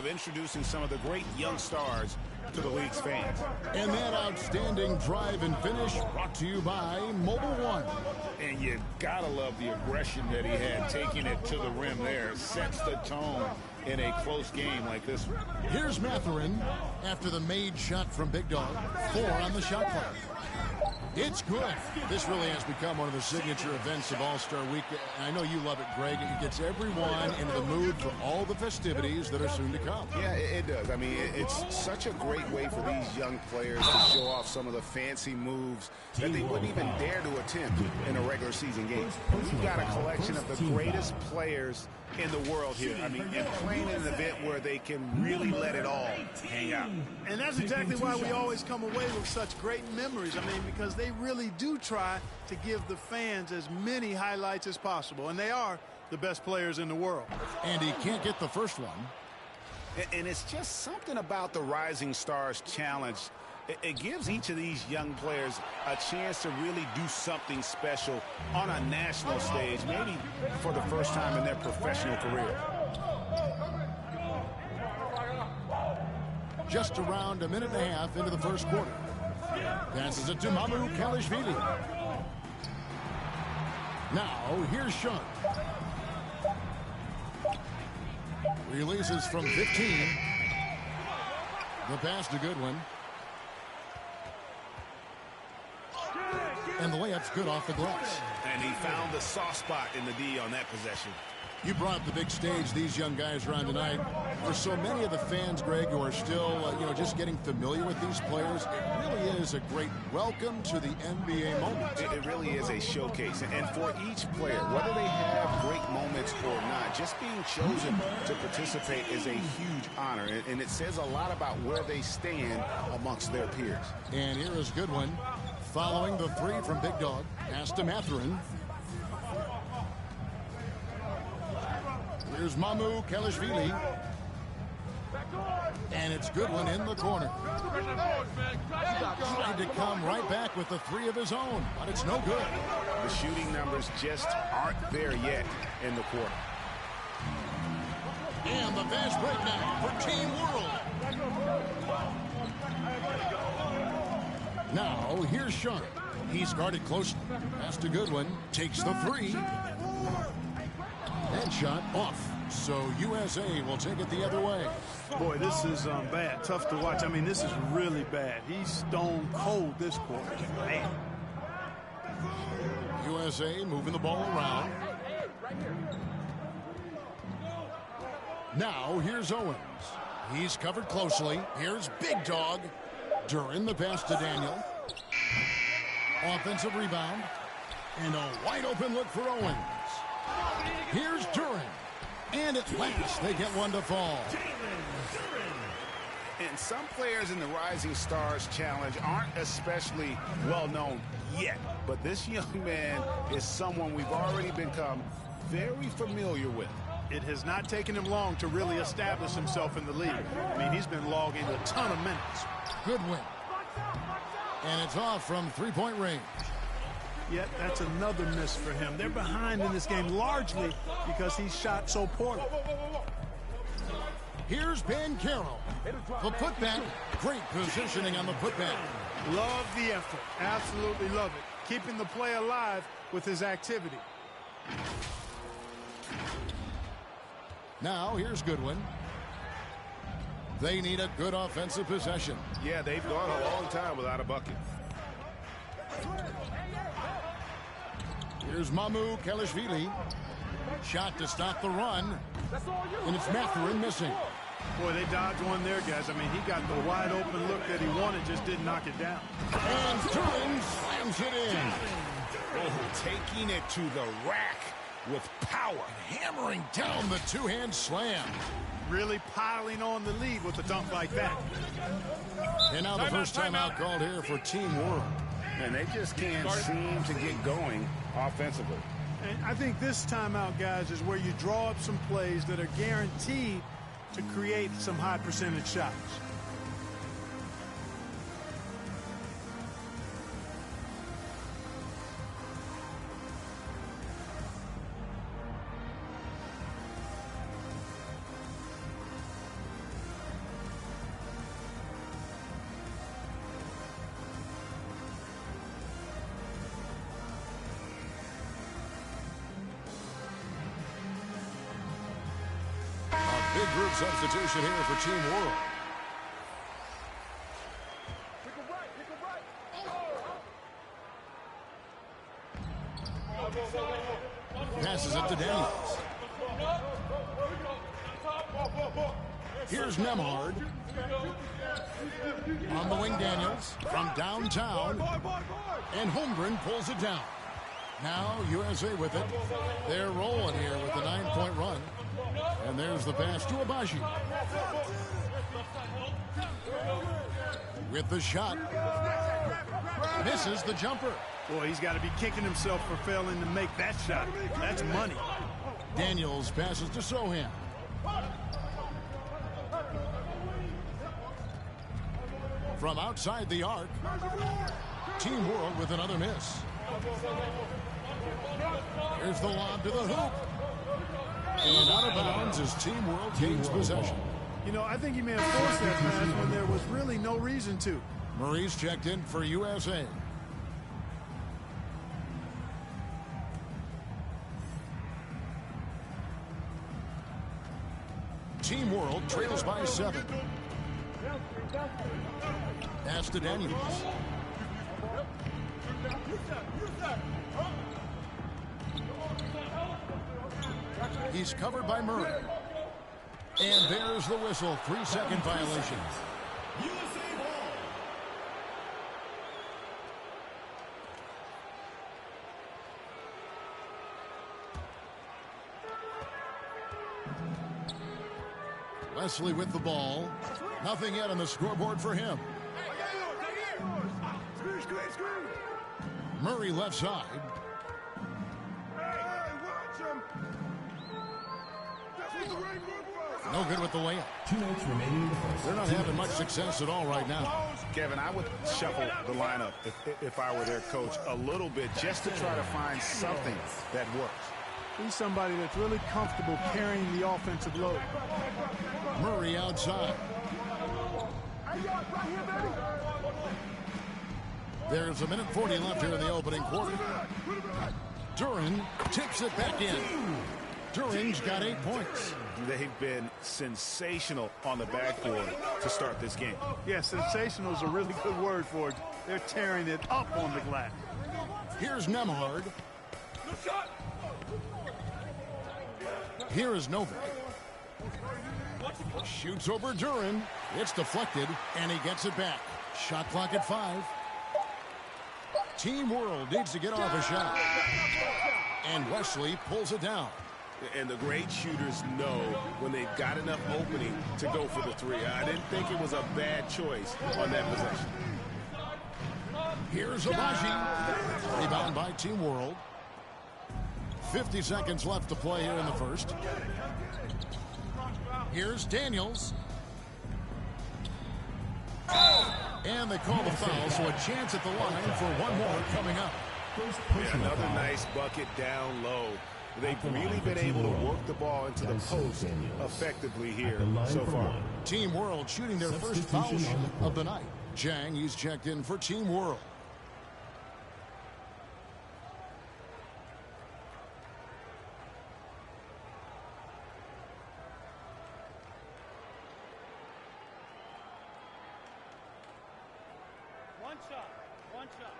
of introducing some of the great young stars to the league's fans. And that outstanding drive and finish brought to you by Mobile One. And you gotta love the aggression that he had, taking it to the rim there. Sets the tone in a close game like this one. Here's Mathurin after the made shot from Big Dog. 4 on the shot clock. It's good. This really has become one of the signature events of All-Star Week. I know you love it, Greg. It gets everyone into the mood for all the festivities that are soon to come. Yeah, it does. I mean, it's such a great way for these young players to show off some of the fancy moves that they wouldn't even dare to attempt in a regular season game. We've got a collection of the greatest players in the world here. I mean, and playing in an event where they can really let it all hang out. And that's exactly why we always come away with such great memories. I mean, because they really do try to give the fans as many highlights as possible. And they are the best players in the world. And he can't get the first one. And it's just something about the Rising Stars Challenge. It gives each of these young players a chance to really do something special on a national stage, maybe for the first time in their professional career. Just around a minute and a half into the first quarter. Passes it to Mamu Kalishvili. Now, here's Sean. Releases from 15. The pass to Goodwin. And the layup's good off the glass. And he found the soft spot in the D on that possession. You brought up the big stage these young guys are on tonight. For so many of the fans, Greg, who are still, just getting familiar with these players, it really is a great welcome to the NBA moment. It really is a showcase. And for each player, whether they have great moments or not, just being chosen to participate is a huge honor. And it says a lot about where they stand amongst their peers. And here is Goodwin following the 3 from Big Dog. Pass to Mathurin. Here's Mamu Kalishvili. And it's Goodwin in the corner. Tried to come right back with the 3 of his own, but it's no good. The shooting numbers just aren't there yet in the quarter. And the fast break now for Team World. Now, here's Sean. He's guarded close. Pass to Goodwin. Takes the 3. And shot off. So USA will take it the other way. Boy, this is bad. Tough to watch. I mean, this is really bad. He's stone cold this quarter. Man. USA moving the ball around. Now, here's Owens. He's covered closely. Here's Big Dog. Duran the pass to Daniel. Offensive rebound. And a wide open look for Owens. Here's Duran. And at last, they get one to fall. And some players in the Rising Stars Challenge aren't especially well known yet. But this young man is someone we've already become very familiar with. It has not taken him long to really establish himself in the league. I mean, he's been logging a ton of minutes. Good win. And it's off from three-point range. Yet that's another miss for him. They're behind in this game largely because he shot so poorly. Here's Ben Carroll. The putback. Great positioning on the putback. Love the effort. Absolutely love it. Keeping the play alive with his activity. Now here's Goodwin. They need a good offensive possession. Yeah, they've gone a long time without a bucket. Here's Mamu Kalishvili. Shot to stop the run. And it's Mathurin missing. Boy, they dodged one there, guys. I mean, he got the wide open look that he wanted, just didn't knock it down. And Duran slams it in. Oh, taking it to the rack with power. Hammering down the two-hand slam. Really piling on the lead with a dunk like that. And now the first timeout called here for Team World. And they just can't seem to get going offensively. And I think this timeout, guys, is where you draw up some plays that are guaranteed to create some high percentage shots. Big group substitution here for Team World. Passes it to Daniels. Here's Nemhard. On the wing, Daniels from downtown. And Holmgren pulls it down. Now USA with it. They're rolling here with the 9-point run. And there's the pass to Abaji. With the shot. Misses the jumper. Boy, he's got to be kicking himself for failing to make that shot. That's money. Daniels passes to Sohan. From outside the arc. Team World with another miss. Here's the lob to the hoop. And out of bounds as Team World gains possession. You know, I think he may have forced that pass when there was really no reason to. Murray's checked in for USA. Team World trails by 7. Pass to Daniels. He's covered by Murray. And there's the whistle. 3-second violation. Wesley with the ball. Nothing yet on the scoreboard for him. Murray left side. No good with the layup. 2 minutes remaining in the first. They're not having much success at all right now. Kevin, I would shuffle the lineup if I were their coach a little bit just to try to find something that works. He's somebody that's really comfortable carrying the offensive load. Murray outside. There's 1:40 left here in the opening quarter. Duran tips it back in. Duran's got 8 points. They've been sensational on the backboard to start this game. Yeah, sensational is a really good word for it. They're tearing it up on the glass. Here's Nemhard. Here is Novak. Shoots over Duran. It's deflected, and he gets it back. Shot clock at 5. Team World needs to get off a shot. And Wesley pulls it down. And the great shooters know when they've got enough opening to go for the 3. I didn't think it was a bad choice on that possession. Here's Abaji. Rebound by Team World. 50 seconds left to play here in the first. Here's Daniels. And they call the foul, so a chance at the line for one more coming up. Yeah, another nice bucket down low. They've really been able to work the ball into the post effectively here so far. Team World shooting their first foul shot of the night. Jang, he's checked in for Team World. One shot.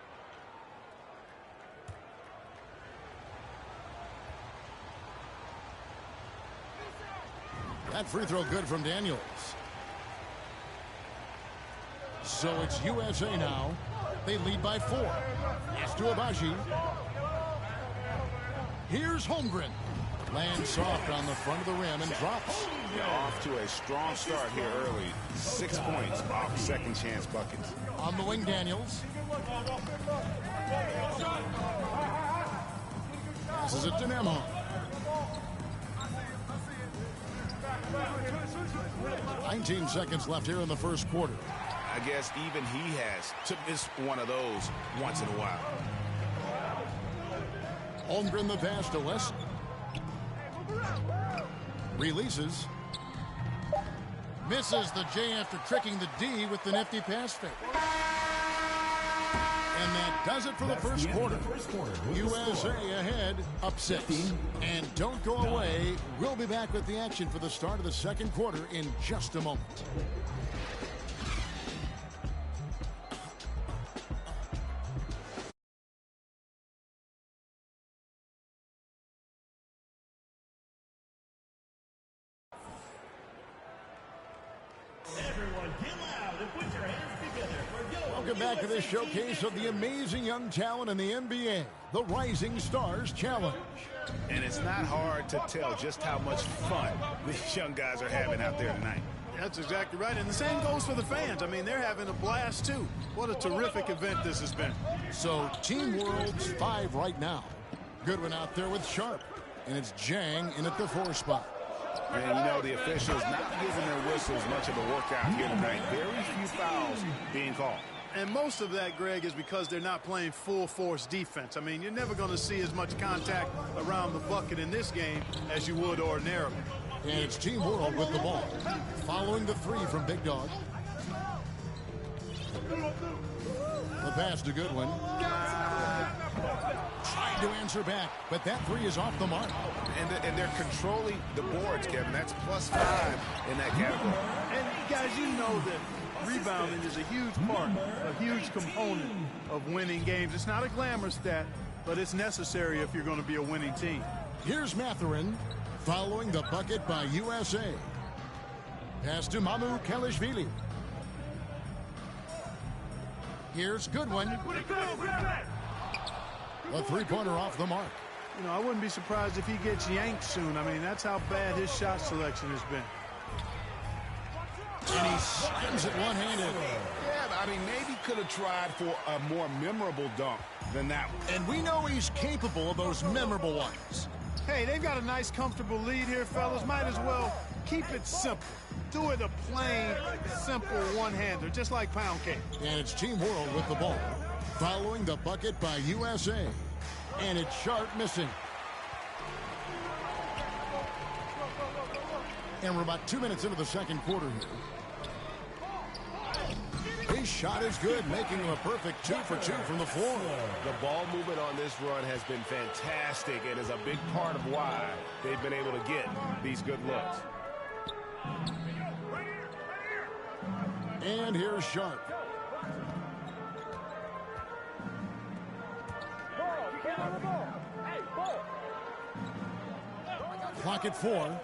That free throw good from Daniels. So it's USA now. They lead by 4. Pass to Abaji. Here's Holmgren. Lands soft on the front of the rim and drops. Yeah, off to a strong start here early. 6 points off second chance buckets. On the wing, Daniels. Passes it to Nemo. "19 seconds left here in the first quarter. I guess even he has to miss one of those once in a while. Holmgren the pass to West. Releases. Misses the J after tricking the D with the nifty pass fake. And that does it for the first quarter. USA ahead, up 6. And don't go away. We'll be back with the action for the start of the second quarter in just a moment. Welcome back to this showcase of the amazing young talent in the NBA, the Rising Stars Challenge. And it's not hard to tell just how much fun these young guys are having out there tonight. That's exactly right, and the same goes for the fans. I mean, they're having a blast, too. What a terrific event this has been. So, Team World's 5 right now. Goodwin out there with Sharp, and it's Jang in at the 4 spot. And, you know, the officials not giving their whistles much of a workout here tonight. Very few fouls being called. And most of that, Greg, is because they're not playing full-force defense. I mean, you're never going to see as much contact around the bucket in this game as you would ordinarily. And it's Team World with the ball. Following the 3 from Big Dog. The pass to Goodwin. Trying to answer back, but that 3 is off the mark. And they're controlling the boards, Kevin. That's +5 in that category. And, guys, you know that rebounding is a huge part, a huge component of winning games. It's not a glamour stat, but it's necessary if you're going to be a winning team. Here's Mathurin following the bucket by USA. Pass to Mamu Kelishvili. Here's Goodwin. A 3-pointer off the mark. You know, I wouldn't be surprised if he gets yanked soon. I mean, that's how bad his shot selection has been. And he slams it one-handed. Yeah, I mean, maybe could have tried for a more memorable dunk than that one. And we know he's capable of those memorable ones. Hey, they've got a nice, comfortable lead here, fellas. Might as well keep it simple. Do it a plain, simple one-hander, just like pound cake. And it's Team World with the ball. Following the bucket by USA. And it's Sharp missing. And we're about 2 minutes into the second quarter here. His shot is good, making him a perfect 2 for 2 from the floor. The ball movement on this run has been fantastic and is a big part of why they've been able to get these good looks. And here's Sharp. Clock at 4.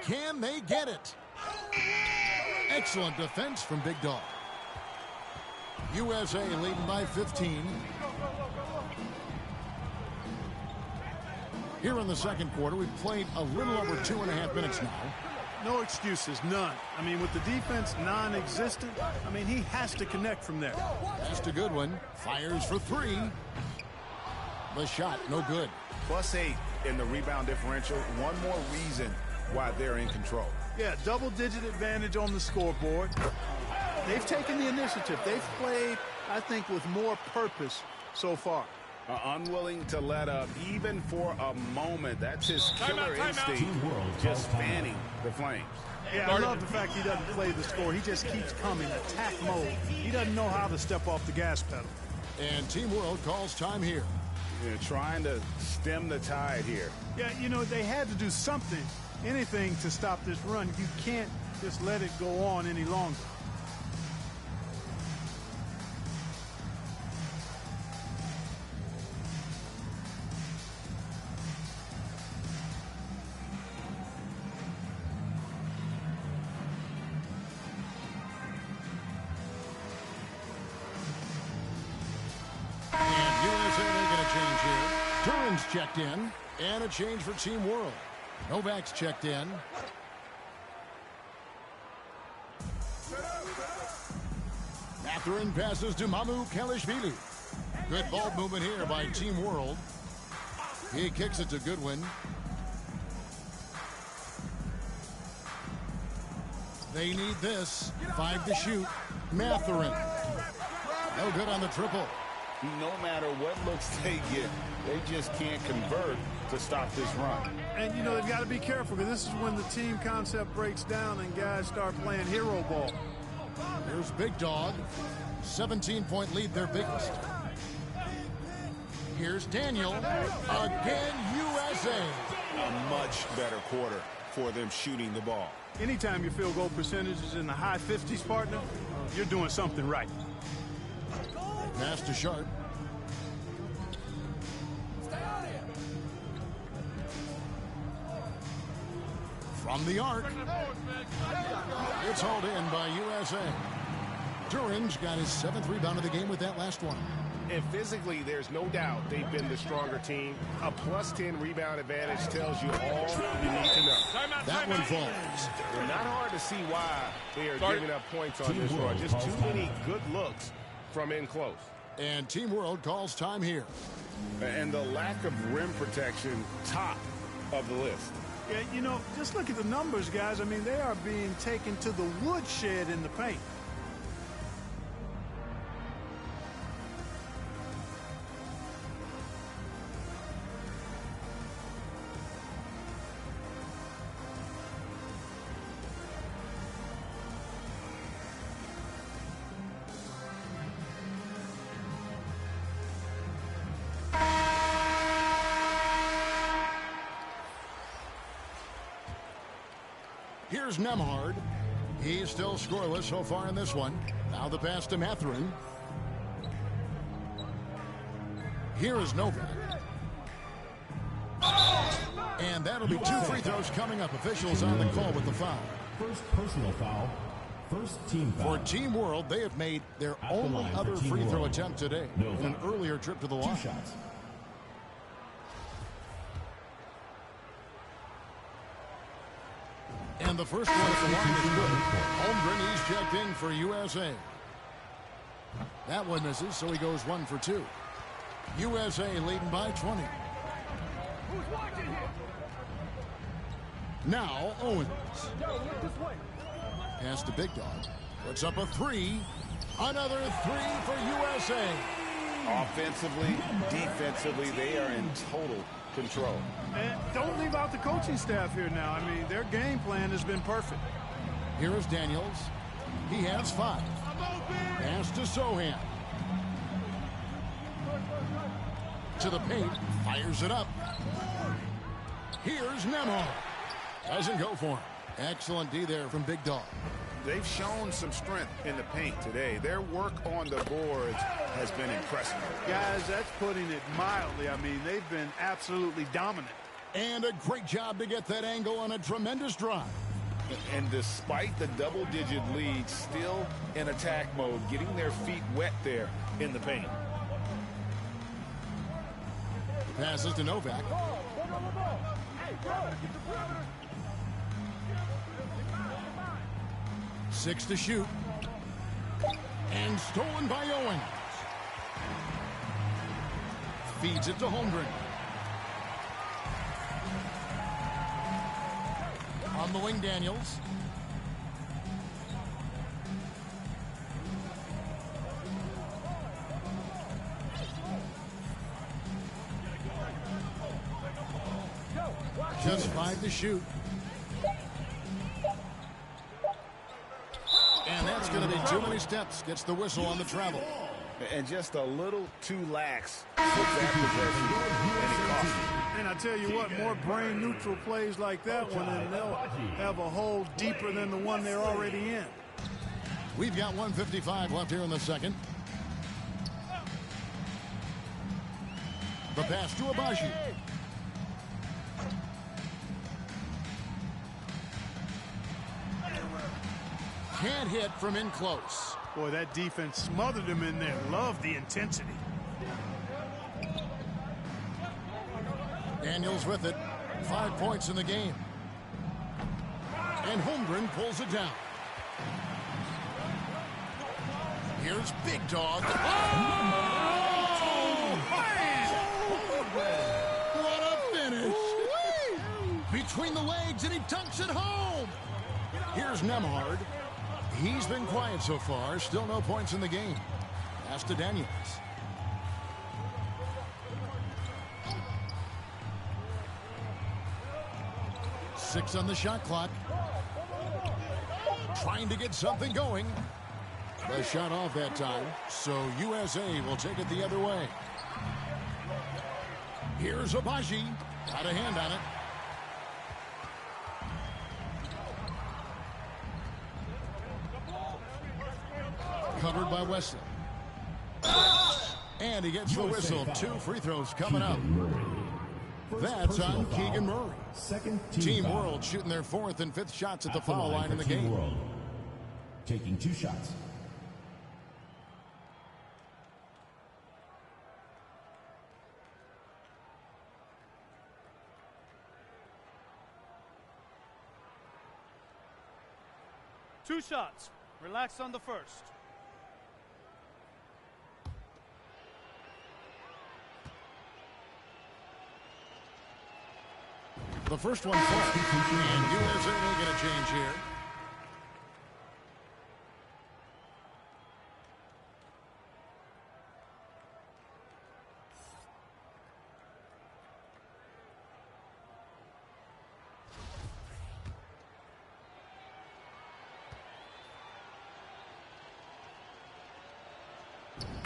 Can they get it? Excellent defense from Big Dog. USA leading by 15. Here in the second quarter, we've played a little over 2.5 minutes now. No excuses, none. I mean, with the defense non-existent, I mean, he has to connect from there. Pass to Goodwin. Fires for 3. The shot, no good. +8 in the rebound differential. One more reason why they're in control. Yeah, double-digit advantage on the scoreboard. They've taken the initiative. They've played, I think, with more purpose so far. Unwilling to let up even for a moment. That's his killer instinct, just fanning the flames. Yeah, I love the fact he doesn't play the score. He just keeps coming, attack mode. He doesn't know how to step off the gas pedal. And Team World calls time here. Yeah, trying to stem the tide here. Yeah, you know, they had to do something, anything to stop this run. You can't just let it go on any longer. Checked in, and a change for Team World. Novak's checked in. Mathurin passes to Mamu Kelishvili. Good ball movement here by Team World. He kicks it to Goodwin. They need this. 5 to shoot. Mathurin. No good on the triple. No matter what looks they get, they just can't convert to stop this run. And, you know, they've got to be careful because this is when the team concept breaks down and guys start playing hero ball. Here's Big Dog. 17-point lead, their biggest. Here's Daniel. Again, USA. a much better quarter for them shooting the ball. Anytime your field goal percentage is in the high 50s, partner, you're doing something right. Pass to Sharp. From the arc. It's hauled in by USA. Duran's got his 7th rebound of the game with that last one. And physically, there's no doubt they've been the stronger team. A +10 rebound advantage tells you all you need to know. That one falls. Not hard to see why they are giving up points on this run. Just too many good looks from in close. And Team World calls time here. And the lack of rim protection, top of the list. Yeah, you know, just look at the numbers, guys. I mean, they are being taken to the woodshed in the paint. Here's Nembhard. He's still scoreless so far in this one. Now the pass to Mathurin. Here is Novak. And that'll be 2 free throws coming up. Officials on the call with the foul. First personal foul. First team foul. For Team World, they have made their only other free throw attempt today in an earlier trip to the line. 2 shots. And the first one at the line is good. Holmgren, he's checked in for USA. That one misses, so he goes 1 for 2. USA leading by 20. Now Owens. Pass to Big Dog. Puts up a 3. Another 3 for USA. Offensively, defensively, they are in total control. And don't leave out the coaching staff here now. I mean, their game plan has been perfect. Here is Daniels. He has 5. Pass to Sohan. To the paint. Fires it up. Here's Nembhard. Doesn't go for him. Excellent D there from Big Dog. They've shown some strength in the paint today. Their work on the boards has been impressive. Guys, that's putting it mildly. I mean, they've been absolutely dominant. And a great job to get that angle on a tremendous drive. And despite the double-digit lead, still in attack mode, getting their feet wet there in the paint. Passes to Novak. 6 to shoot. And stolen by Owens. Feeds it to Holmgren. On the wing, Daniels. Just 5 to shoot. And that's going to be too many steps. Gets the whistle on the travel. And just a little too lax with that possession. And it cost them. And I tell you what, more brain-neutral plays like that one, and they'll have a hole deeper than the one they're already in. We've got 1:55 left here in the second. The pass to Abaji. Can't hit from in close. Boy, that defense smothered him in there. Love the intensity. Daniels with it. 5 points in the game. And Holmgren pulls it down. Here's Big Dog. Oh! Man! What a finish. Between the legs, and he dunks it home. Here's Nembhard. He's been quiet so far. Still no points in the game. Pass to Daniels. Six on the shot clock. Trying to get something going. The shot off that time. So USA will take it the other way. Here's Abaji. Got a hand on it. Covered by Wesley. And he gets the whistle. 2 free throws coming up. That's on Keegan Murray. Team World shooting their 4th and 5th shots at the foul line in the game. World. Taking 2 shots. Two shots. Relax on the first. The first one falls. And USA will get a change here.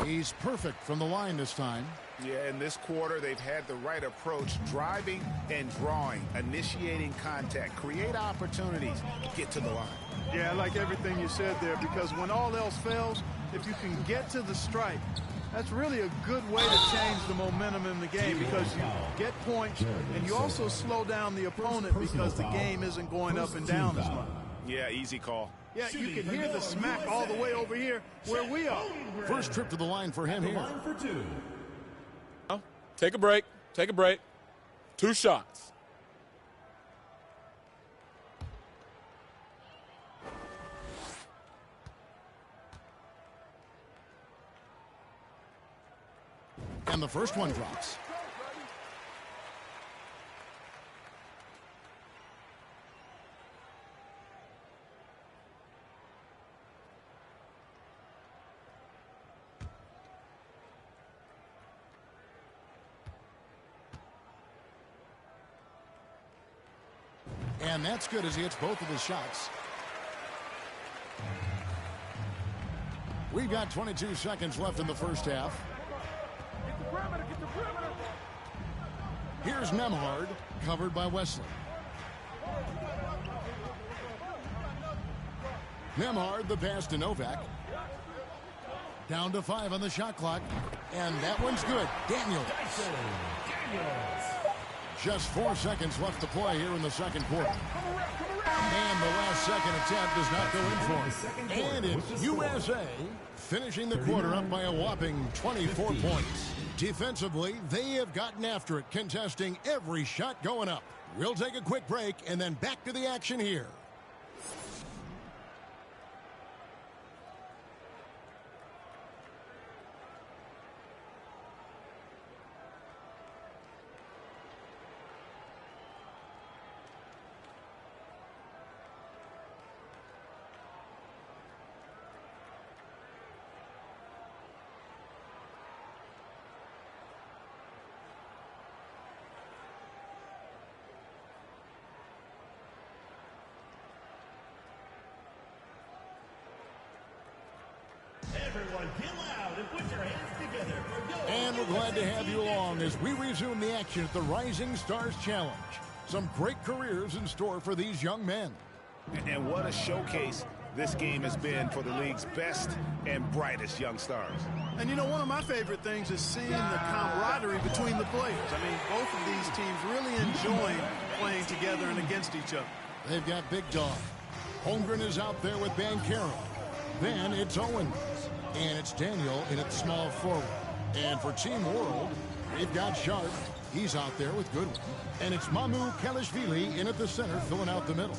He's perfect from the line this time. Yeah, in this quarter, they've had the right approach, driving and drawing, initiating contact, create opportunities, get to the line. Yeah, I like everything you said there, because when all else fails, if you can get to the stripe, that's really a good way to change the momentum in the game, because you get points and you also slow down the opponent because the game isn't going up and down as much. Yeah, easy call. Yeah, you can hear the smack all the way over here where we are. First trip to the line for him here. Take a break. Take a break. 2 shots. And the first one drops. And that's good as he hits both of his shots. We've got 22 seconds left in the first half. Here's Nembhard, covered by Wesley. Nembhard, the pass to Novak. Down to 5 on the shot clock. And that one's good. Daniels. Just 4 seconds left to play here in the second quarter. And the last second attempt does not go in for him. And it's USA finishing the quarter up by a whopping 24 points. Defensively, they have gotten after it, contesting every shot going up. We'll take a quick break and then back to the action here. Everyone get loud and put your hands together for Go. And we're glad to have you along as we resume the action at the Rising Stars Challenge. Some great careers in store for these young men. And what a showcase this game has been for the league's best and brightest young stars. And you know, one of my favorite things is seeing the camaraderie between the players. I mean, both of these teams really enjoying playing together and against each other. They've got Big Dog. Holmgren is out there with Banchero. Then it's Owens. And it's Daniel in at small forward. And for Team World, they've got Sharp. He's out there with Goodwin. And it's Mamu Kalashvili in at the center, filling out the middle.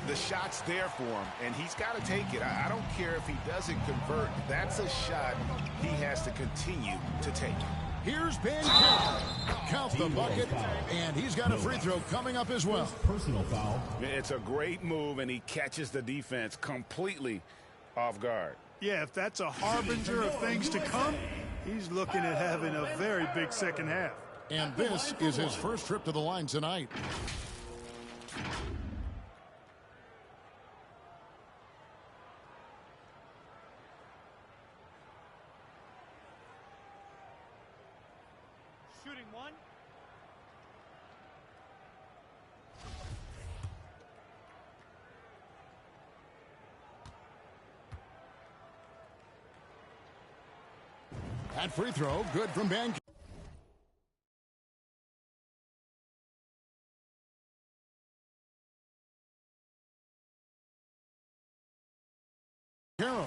The shot's there for him, and he's got to take it. I don't care if he doesn't convert. That's a shot he has to continue to take. Here's Banchero. Count the bucket, and he's got a free throw coming up as well. Personal foul. It's a great move, and he catches the defense completely off guard. Yeah, if that's a harbinger of things to come, he's looking at having a very big second half. And this is his first trip to the line tonight. Shooting one. That free throw, good from Ben. Carroll.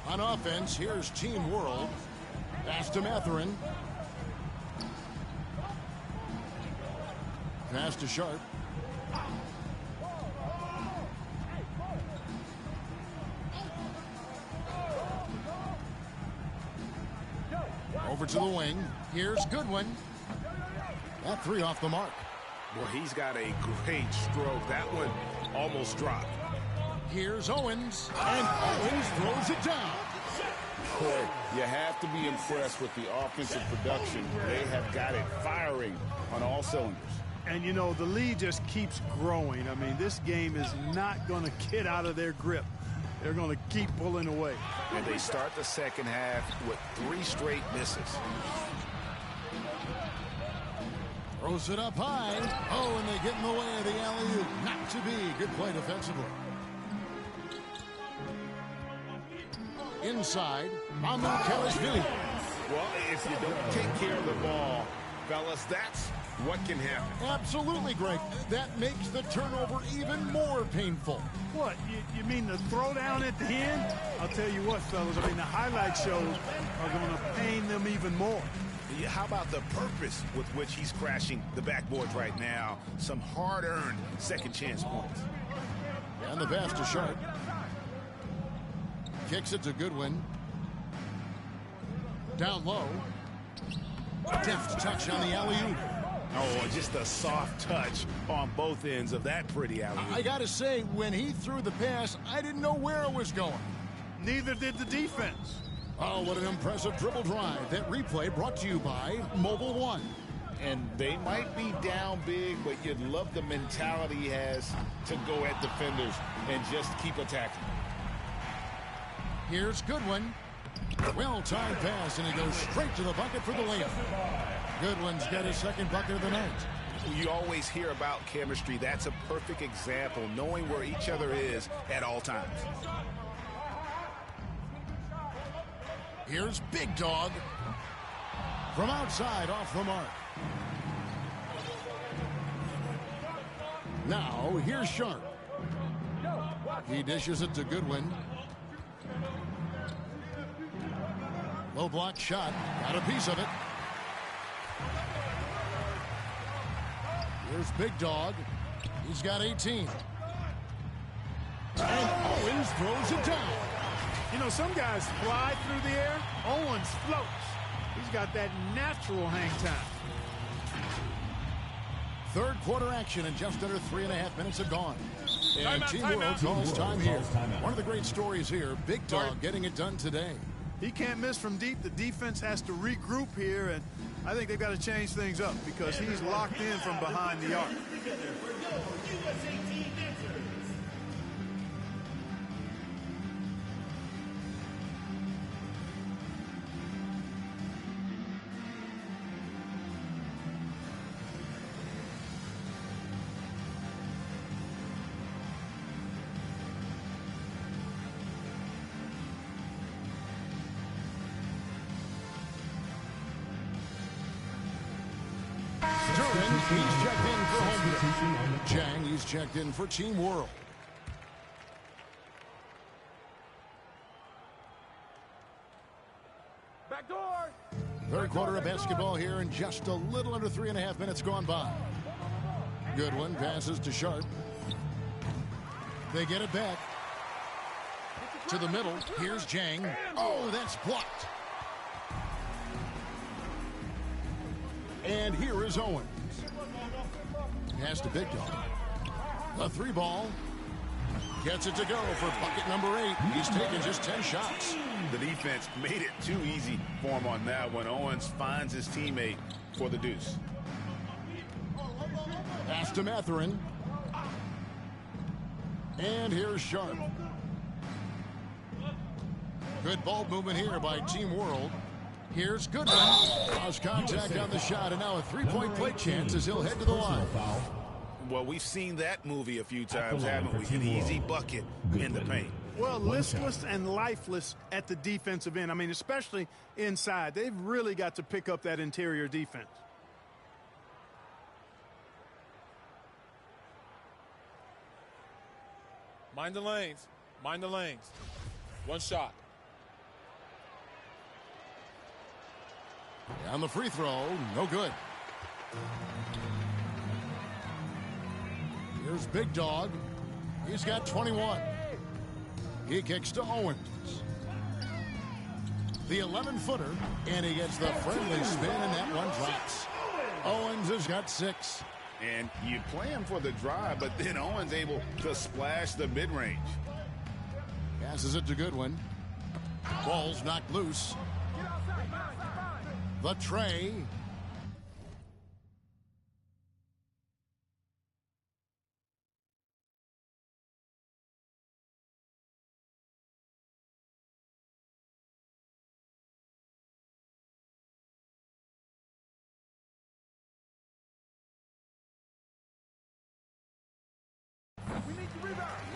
On offense, here's Team World. Pass to Matherin. Pass to Sharp. Over to the wing. Here's Goodwin. That three off the mark. Well, he's got a great stroke. That one almost dropped. Here's Owens, and Owens throws it down. Boy, you have to be impressed with the offensive production. They have got it firing on all cylinders. And, you know, the lead just keeps growing. I mean, this game is not going to get out of their grip. They're going to keep pulling away. And they start the second half with 3 straight misses. Throws it up high. Oh, and they get in the way of the alley-oop. Not to be. Good play defensively. Inside, Mamu Kelishvili. Well, if you don't take care of the ball, fellas, that's what can happen. Absolutely, Greg. That makes the turnover even more painful. What, you mean the throwdown at the end? I'll tell you what, fellas, I mean, the highlight shows are going to pain them even more. How about the purpose with which he's crashing the backboards right now? Some hard-earned second chance points. And the pass to Sharp. Kicks it to Goodwin. Down low. Deft touch on the alley-oop. Oh, just a soft touch on both ends of that pretty alley-oop. I got to say, when he threw the pass, I didn't know where it was going. Neither did the defense. Oh, what an impressive dribble drive. That replay brought to you by Mobile One. And they might be down big, but you'd love the mentality he has to go at defenders and just keep attacking. Here's Goodwin. Well-timed pass, and he goes straight to the bucket for the layup. Goodwin's got his second bucket of the night. You always hear about chemistry. That's a perfect example, knowing where each other is at all times. Here's Big Dog. From outside, off the mark. Now, here's Sharp. He dishes it to Goodwin. Low block shot. Got a piece of it. Here's Big Dog. He's got 18. And Owens throws it down. You know, some guys fly through the air. Owens floats. He's got that natural hang time. Third quarter action, and just under 3.5 minutes have gone. And Team World calls time here. One of the great stories here, Big Dog getting it done today. He can't miss from deep. The defense has to regroup here, and I think they've got to change things up because he's locked in from behind the arc. He's checked in for home. Chang, he's checked in for Team World. Back door. Third quarter of basketball here, and just a little under 3.5 minutes gone by. Goodwin passes to Sharp. They get it back. To the middle. Here's Jang. Oh, that's blocked. And here is Owens. Pass to Big Dog. The 3-ball. Gets it to go for bucket number 8. He's taken just 10 shots. The defense made it too easy for him on that when Owens finds his teammate for the deuce. Pass to Matherin. And here's Sharp. Good ball movement here by Team World. Here's Goodwin. Lost contact on the shot, and now a 3-point play chance as he'll head to the line. Well, we've seen that movie a few times, haven't we? An easy bucket in the paint. Well, listless and lifeless at the defensive end. I mean, especially inside. They've really got to pick up that interior defense. Mind the lanes. Mind the lanes. One shot. On the free throw, no good. Here's Big Dog. He's got 21. He kicks to Owens. The 11-footer, and he gets the friendly spin, and that one drops. Owens has got 6. And you plan for the drive, but then Owens able to splash the mid-range. Passes it to Goodwin. Ball's knocked loose. The tray.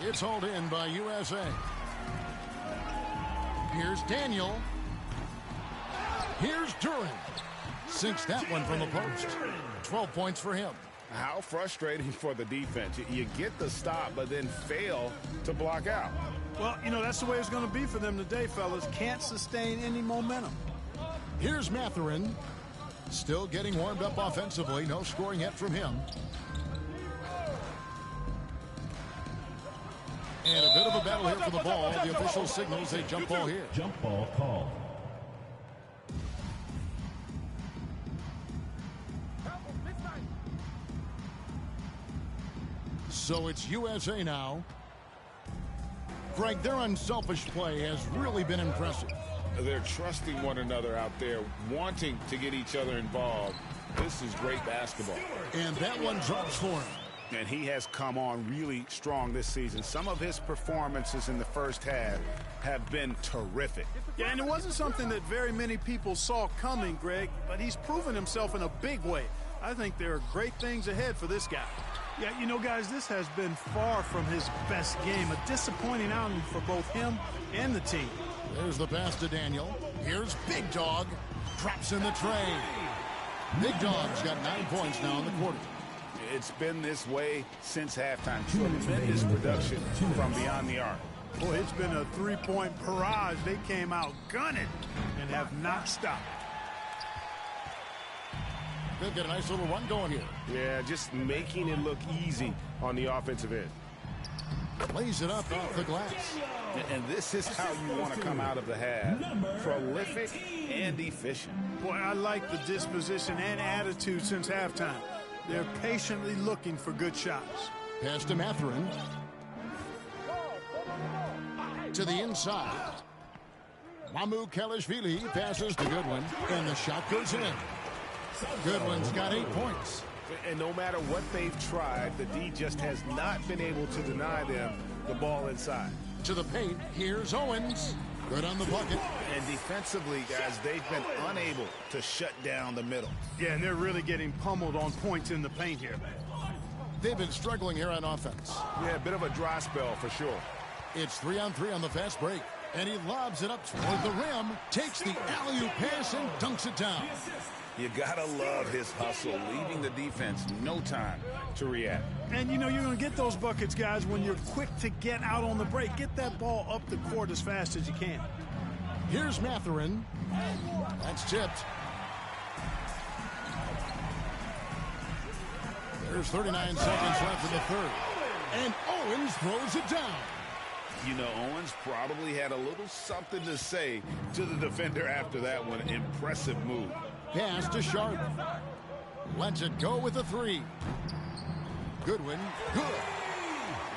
It's hauled in by USA. Here's Daniel. Here's Duran. Sinks that one from the post. 12 points for him. How frustrating for the defense. You get the stop, but then fail to block out. Well, you know, that's the way it's going to be for them today, fellas. Can't sustain any momentum. Here's Mathurin. Still getting warmed up offensively. No scoring yet from him. And a bit of a battle here for the ball. The official signals a jump ball here. Jump ball called. So it's USA now. Greg, their unselfish play has really been impressive. They're trusting one another out there, wanting to get each other involved. This is great basketball. And that one drops for him. And he has come on really strong this season. Some of his performances in the first half have been terrific. Yeah, and it wasn't something that very many people saw coming, Greg, but he's proven himself in a big way. I think there are great things ahead for this guy. Yeah, you know, guys, this has been far from his best game. A disappointing outing for both him and the team. There's the pass to Daniel. Here's Big Dog. Drops in the tray. Big Dog's got 9 points now in the quarter. It's been this way since halftime. Tremendous production from beyond the arc. Boy, it's been a three-point barrage. They came out gunning and have not stopped. They'll get a nice little run going here. Yeah, just making it look easy on the offensive end. Lays it up off the glass. And this is how you want to come out of the half. Prolific and efficient. Boy, I like the disposition and attitude since halftime. They're patiently looking for good shots. Pass to Mathurin. To the inside. Mamu Kalashvili passes to Goodwin. And the shot goes in. Goodwin's got 8 points. And no matter what they've tried, the D just has not been able to deny them the ball inside. To the paint, here's Owens. Good on the bucket. And defensively, guys, they've been unable to shut down the middle. Yeah, and they're really getting pummeled on points in the paint here. They've been struggling here on offense. Yeah, a bit of a dry spell for sure. It's 3-on-3 on the fast break. And he lobs it up toward the rim, takes the alley-oop pass and dunks it down. You gotta love his hustle, leaving the defense no time to react. And you know you're going to get those buckets, guys, when you're quick to get out on the break. Get that ball up the court as fast as you can. Here's Mathurin. That's tipped. There's 39 seconds left in the third. And Owens throws it down. You know, Owens probably had a little something to say to the defender after that one. Impressive move. Pass to Sharp. Lets it go with a 3. Goodwin, good.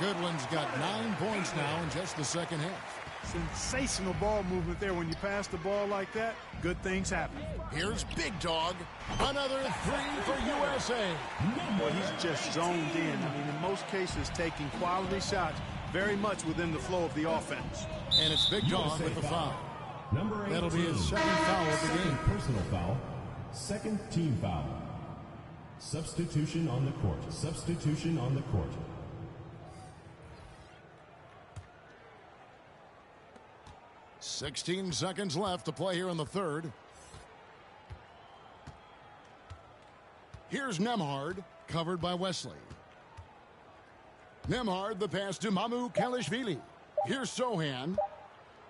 Goodwin's got 9 points now in just the second half. Sensational ball movement there. When you pass the ball like that, good things happen. Here's Big Dog. Another 3 for USA. Well, he's just zoned in. I mean, in most cases, taking quality shots very much within the flow of the offense. And it's Big Dog with the foul. Number 18. That'll be his second foul of the game. Personal foul. Second team foul. Substitution on the court. Substitution on the court. 16 seconds left to play here in the third. Here's Nemhard, covered by Wesley. Nemhard, the pass to Mamu Kalishvili. Here's Sohan.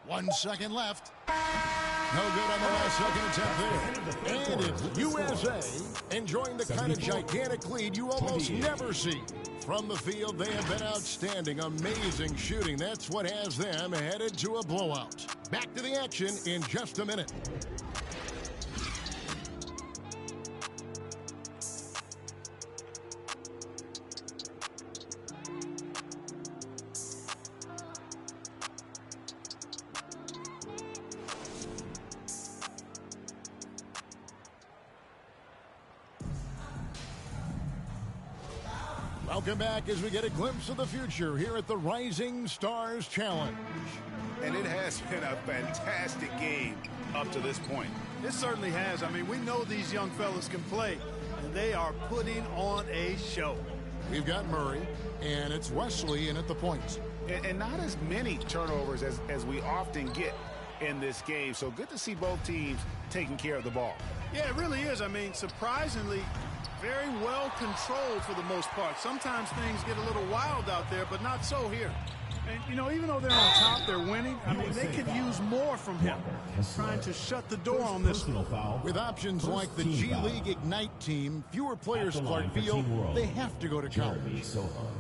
1 second left. No good on the last second attempt there. And it's USA enjoying the kind of gigantic lead you almost never see. From the field, they have been outstanding. Amazing shooting. That's what has them headed to a blowout. Back to the action in just a minute. Welcome back as we get a glimpse of the future here at the Rising Stars Challenge. And it has been a fantastic game up to this point. It certainly has. I mean, we know these young fellas can play, and they are putting on a show. We've got Murray, and it's Wesley in at the points. And not as many turnovers as we often get in this game. So good to see both teams taking care of the ball. Yeah, it really is. I mean, surprisingly, very well controlled for the most part. Sometimes things get a little wild out there, but not so here. And, you know, even though they're on top, they're winning. I mean, they could use more from him. Trying to shut the door on this one. With options like the G League Ignite team, fewer players, Clark, feel they have to go to college.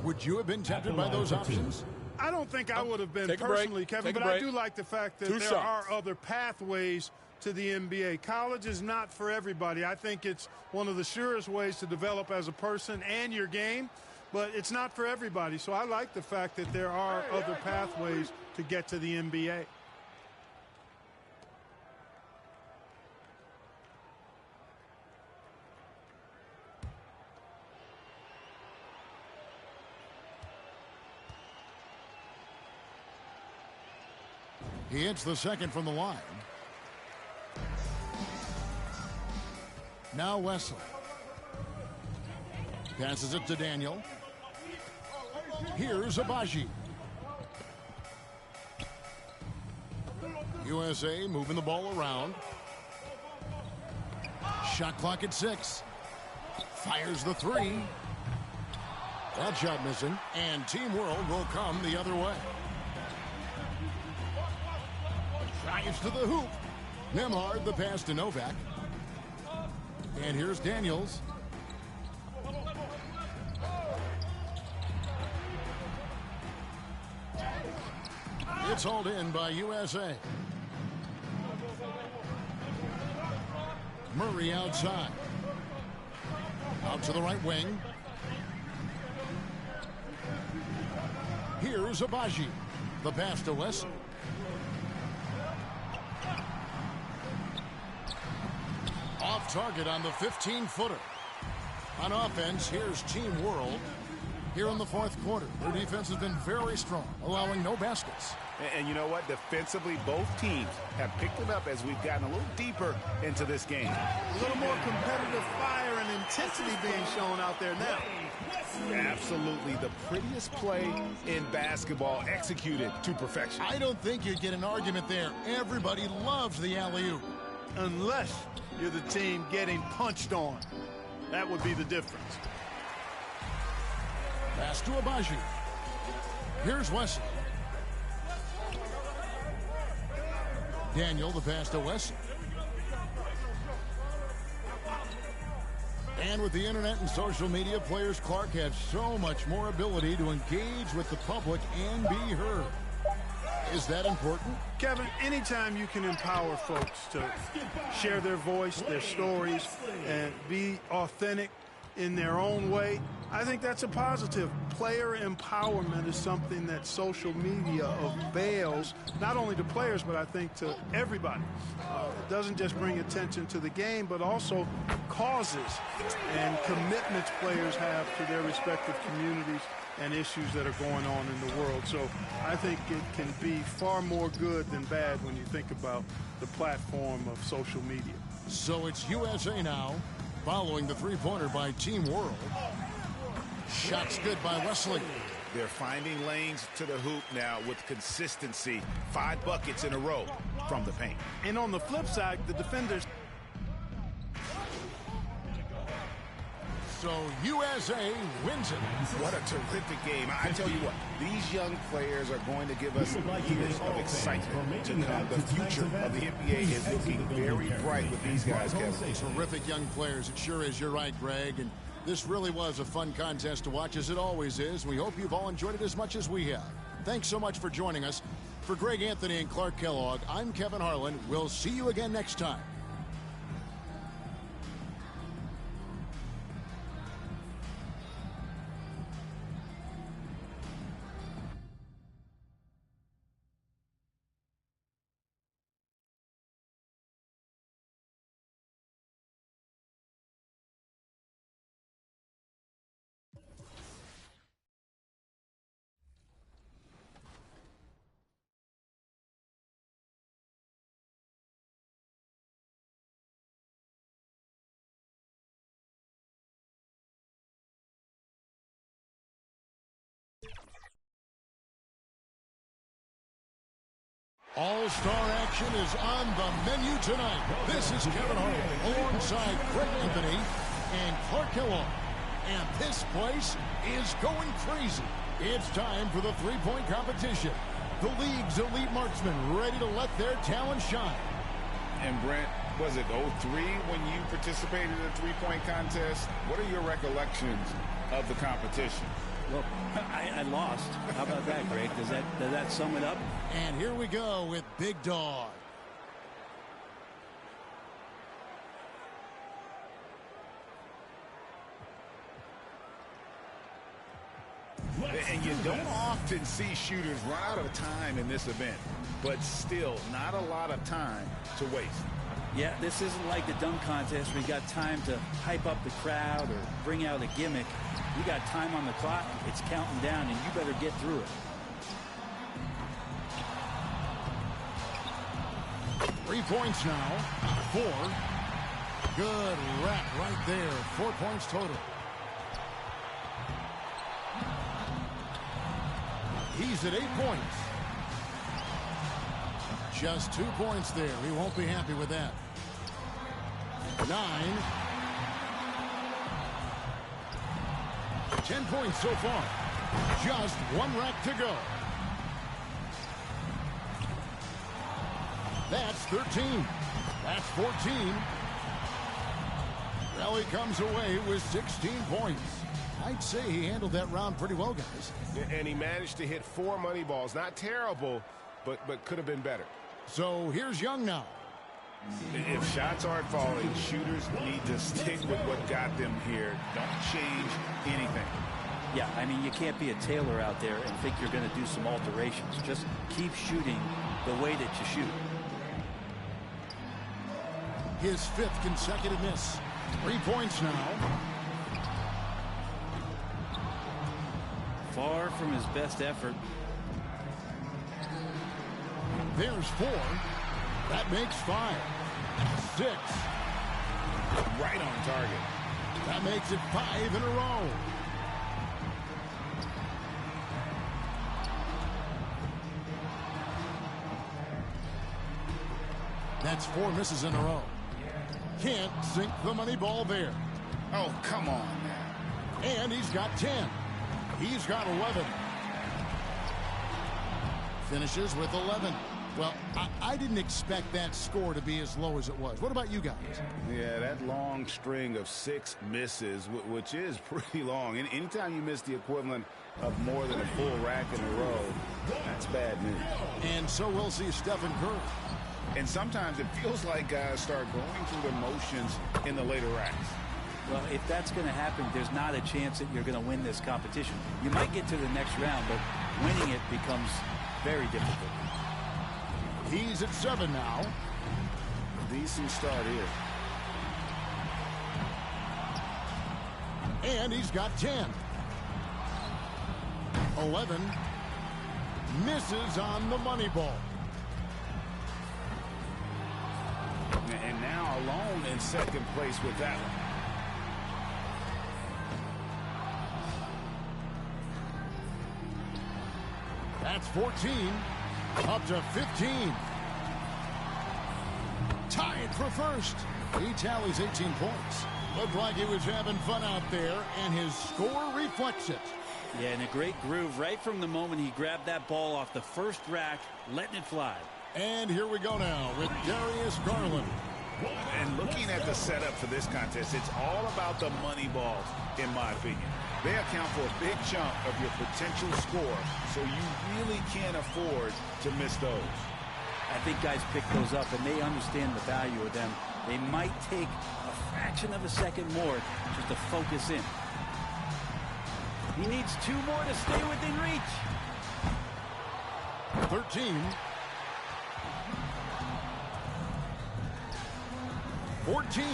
Would you have been tempted by those options? I don't think I would have been personally, Kevin, but I do like the fact that there are other pathways to the NBA. College is not for everybody. I think it's one of the surest ways to develop as a person and your game, but it's not for everybody. So I like the fact that there are other pathways to get to the NBA. He hits the second from the line. Now Wesley. Passes it to Daniel. Here's Abaji. USA moving the ball around. Shot clock at 6. Fires the 3. That shot missing. And Team World will come the other way. Drives to the hoop. Nemhard, the pass to Novak. And here's Daniels. It's hauled in by USA. Murray outside. Out to the right wing. Here's Abaji. The pass to Wesley. Off target on the 15-footer. On offense, here's Team World. Here in the fourth quarter, their defense has been very strong, allowing no baskets. And you know what? Defensively, both teams have picked it up as we've gotten a little deeper into this game. A little more competitive fire and intensity being shown out there now. Absolutely. The prettiest play in basketball executed to perfection. I don't think you'd get an argument there. Everybody loves the alley-oop. Unless you're the team getting punched on. That would be the difference. Pass to Abaji. Here's Wesley. Daniel, the pass to Wesley. And with the internet and social media, players, Clark, have so much more ability to engage with the public and be heard. Is that important? Kevin, anytime you can empower folks to share their voice, their stories, and be authentic in their own way, I think that's a positive. Player empowerment is something that social media avails, not only to players, but I think to everybody. It doesn't just bring attention to the game, but also causes and commitments players have to their respective communities and issues that are going on in the world. So I think it can be far more good than bad when you think about the platform of social media. So it's USA now, following the three-pointer by Team World. Shots good by Wesley. They're finding lanes to the hoop now with consistency. 5 buckets in a row from the paint. And on the flip side, the defenders. So USA wins it. What a terrific game. I tell you what, these young players are going to give us years of excitement to come. The future of the NBA is looking very bright with these guys, Kevin. Terrific young players. It sure is. You're right, Greg. And this really was a fun contest to watch, as it always is. We hope you've all enjoyed it as much as we have. Thanks so much for joining us. For Greg Anthony and Clark Kellogg, I'm Kevin Harlan. We'll see you again next time. All-star action is on the menu tonight. This is Kevin Harlan alongside Greg Anthony and Clark Kellogg. And this place is going crazy. It's time for the three-point competition. The league's elite marksmen ready to let their talent shine. And Brent, was it 03 when you participated in a three-point contest? What are your recollections of the competition? Well, I lost. How about that, Greg? Does that sum it up? And here we go with Big Dog. And you don't often see shooters run out of time in this event, but still not a lot of time to waste. Yeah, this isn't like the dunk contest where you got time to hype up the crowd or bring out a gimmick. You got time on the clock, it's counting down, and you better get through it. 3 points now. 4. Good rack right there. 4 points total. He's at 8 points. Just 2 points there. He won't be happy with that. 9. 10 points so far. Just 1 rack to go. That's 13. That's 14. Well, he comes away with 16 points. I'd say he handled that round pretty well, guys. And he managed to hit 4 money balls. Not terrible, but could have been better. So here's Young now. If shots aren't falling, shooters need to stick with what got them here. Don't change anything. Yeah, I mean, you can't be a tailor out there and think you're going to do some alterations. Just keep shooting the way that you shoot. His 5th consecutive miss. 3 points now. Far from his best effort. There's 4. That makes 5. 6. Right on target. That makes it 5 in a row. That's 4 misses in a row. Can't sink the money ball there. Oh, come on now. And he's got 10. He's got 11. Finishes with 11. Well, I didn't expect that score to be as low as it was. What about you guys? Yeah, that long string of 6 misses, which is pretty long. And anytime you miss the equivalent of more than a full rack in a row, that's bad news. And so we'll see Stephen Curry. And sometimes it feels like guys start going through the motions in the later racks. Well, if that's going to happen, there's not a chance that you're going to win this competition. You might get to the next round, but winning it becomes very difficult. He's at 7 now. Decent start here. And he's got 10. 11. Misses on the money ball. And now alone in second place with that one. That's 14. Up to 15. Tied for first. He tallies 18 points. Looked like he was having fun out there, and his score reflects it. Yeah, in a great groove right from the moment he grabbed that ball off the first rack, letting it fly. And here we go now with Darius Garland. And looking at the setup for this contest, it's all about the money balls, in my opinion. They account for a big chunk of your potential score, so you really can't afford to miss those. I think guys pick those up, and they understand the value of them. They might take a fraction of a second more just to focus in. He needs 2 more to stay within reach. 13. 14.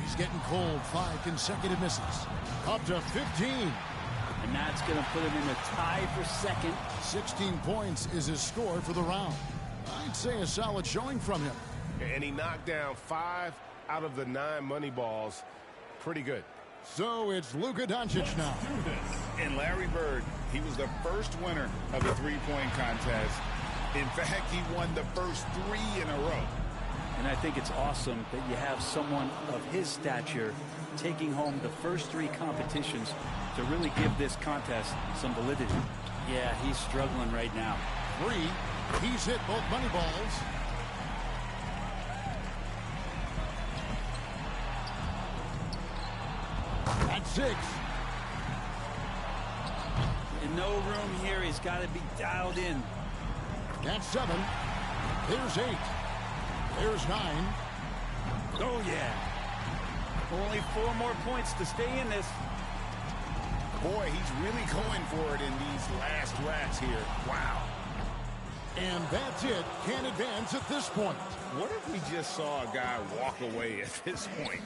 He's getting cold. 5 consecutive misses. Up to 15. And that's going to put him in a tie for second. 16 points is his score for the round. I'd say a solid showing from him. And he knocked down 5 out of the 9 money balls. Pretty good. So it's Luka Doncic now. And Larry Bird, he was the first winner of the three-point contest. In fact, he won the first 3 in a row. And I think it's awesome that you have someone of his stature taking home the first 3 competitions to really give this contest some validity. Yeah, he's struggling right now. 3. He's hit both money balls. At 6. In no room here. He's got to be dialed in. That's 7. There's 8. There's 9. Oh, yeah. Only 4 more points to stay in this. Boy, he's really going for it in these last racks here. Wow. And that's it. Can't advance at this point. What if we just saw a guy walk away at this point?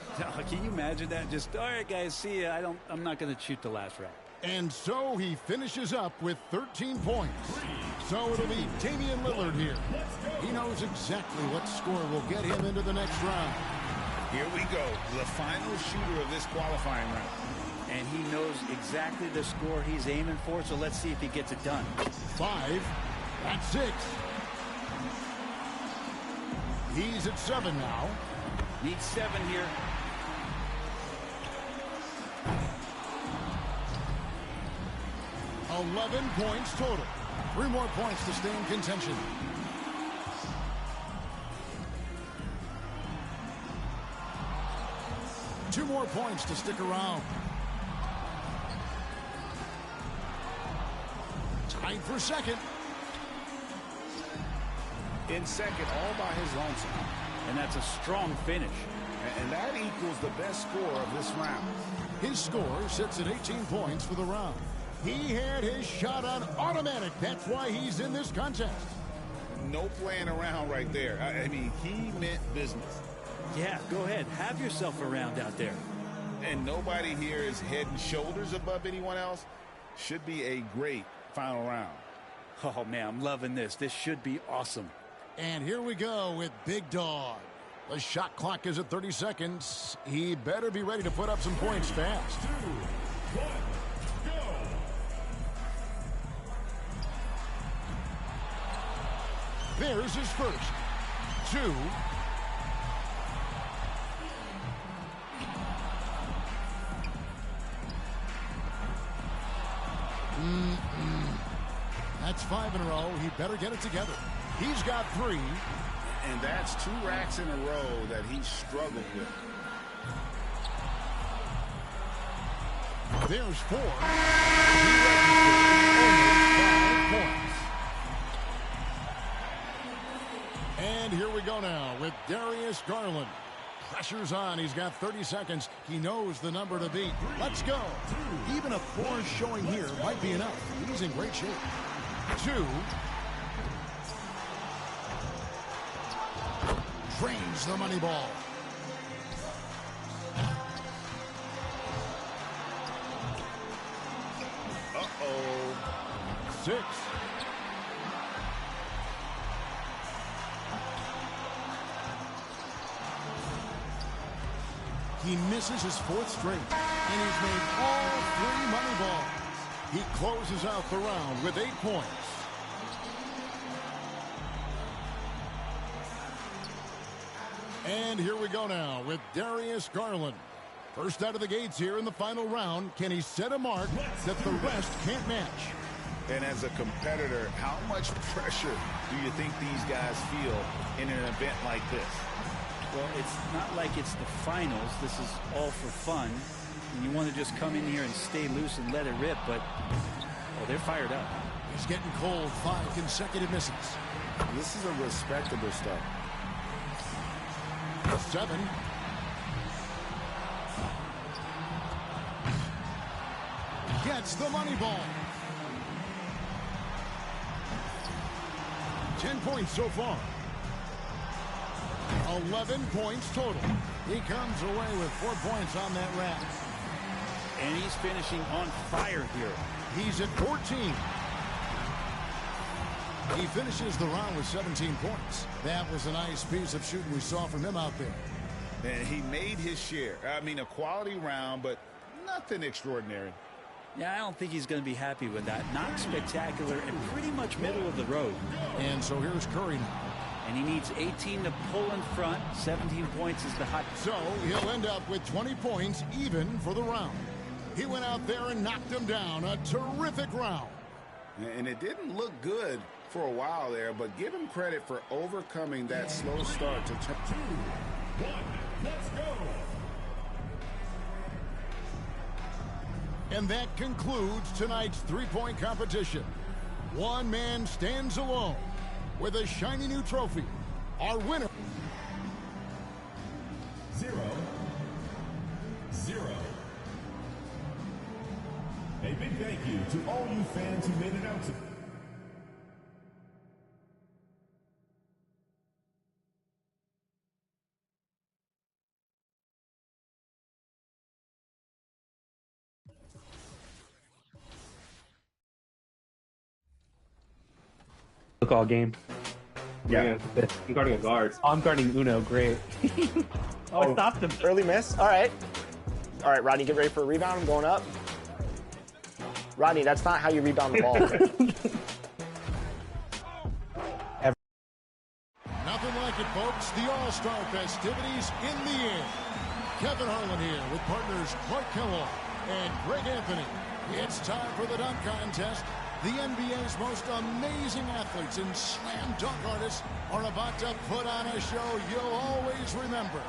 Can you imagine that? Just, all right, guys, see ya. I'm not going to shoot the last rack. And so he finishes up with 13 points. So it'll be Damian Lillard here. He knows exactly what score will get him into the next round. Here we go, the final shooter of this qualifying round. And he knows exactly the score he's aiming for, so let's see if he gets it done. 5. That's 6. He's at 7 now. Needs 7 here. $11 points total. 3 more points to stay in contention. Two more points to stick around. Tied for second. In second, all by his lonesome. And that's a strong finish. And that equals the best score of this round. His score sits at 18 points for the round. He had his shot on automatic. That's why he's in this contest. No playing around right there. I mean, he meant business. Yeah, go ahead. Have yourself a round out there. And nobody here is head and shoulders above anyone else. Should be a great final round. Oh, man, I'm loving this. This should be awesome. And here we go with Big Dog. The shot clock is at 30 seconds. He better be ready to put up some points fast. 2, 1, go! There's his first. 2. That's 5 in a row. He better get it together. He's got 3. And that's 2 racks in a row that he struggled with. There's 4. He registered only 5 points. And here we go now with Darius Garland. Pressure's on. He's got 30 seconds. He knows the number to beat. Let's go. Even a 4 showing here might be enough. He's in great shape. 2. Drains the money ball. Uh-oh. 6. He misses his 4th straight, and he's made all 3 money balls. He closes out the round with 8 points. And here we go now with Darius Garland. First out of the gates here in the final round. Can he set a mark that the rest can't match? And as a competitor, how much pressure do you think these guys feel in an event like this? Well, it's not like it's the finals. This is all for fun. And you want to just come in here and stay loose and let it rip, but they're fired up. He's getting cold. 5 consecutive misses. This is a respectable start. 7. Gets the money ball. 10 points so far. 11 points total. He comes away with 4 points on that rack. And he's finishing on fire here. He's at 14. He finishes the round with 17 points. That was a nice piece of shooting we saw from him out there. And he made his share. I mean, a quality round, but nothing extraordinary. Yeah, I don't think he's going to be happy with that. Not spectacular and pretty much middle of the road. And so here's Curry now. And he needs 18 to pull in front. 17 points is the high. So he'll end up with 20 points even for the round. He went out there and knocked him down. A terrific round. And it didn't look good for a while there, but give him credit for overcoming that slow start to 2, 1, let's go. And that concludes tonight's 3-point competition. One man stands alone with a shiny new trophy. Our winner. 0-0. A big thank you to all you fans who made it out to. Look all game. Yeah. I'm guarding a guard. Oh, I'm guarding Uno. Great. I stopped him. Early miss. All right. All right, Rodney, get ready for a rebound. I'm going up. Rodney, that's not how you rebound the ball. Nothing like it, folks. The All-Star festivities in the air. Kevin Harlan here with partners Clark Kellogg and Greg Anthony. It's time for the dunk contest. The NBA's most amazing athletes and slam dunk artists are about to put on a show you'll always remember.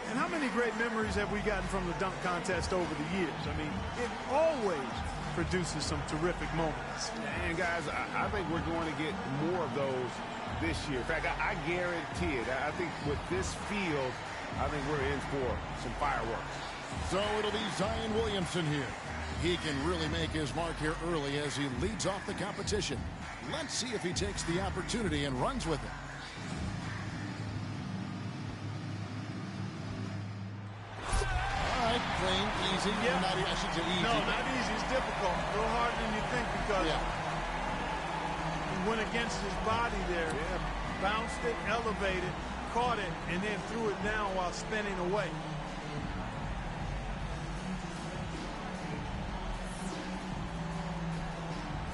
And how many great memories have we gotten from the dunk contest over the years? I mean, it always produces some terrific moments. And guys, I think we're going to get more of those this year. In fact, I guarantee it. I think with this field, I think we're in for some fireworks. So it'll be Zion Williamson here. He can really make his mark here early as he leads off the competition. Let's see if he takes the opportunity and runs with it. All right, clean, easy. Yeah. I should say easy. No, not easy. It's difficult. A little harder than you think because he went against his body there. Yeah. Bounced it, elevated, caught it, and then threw it down while spinning away.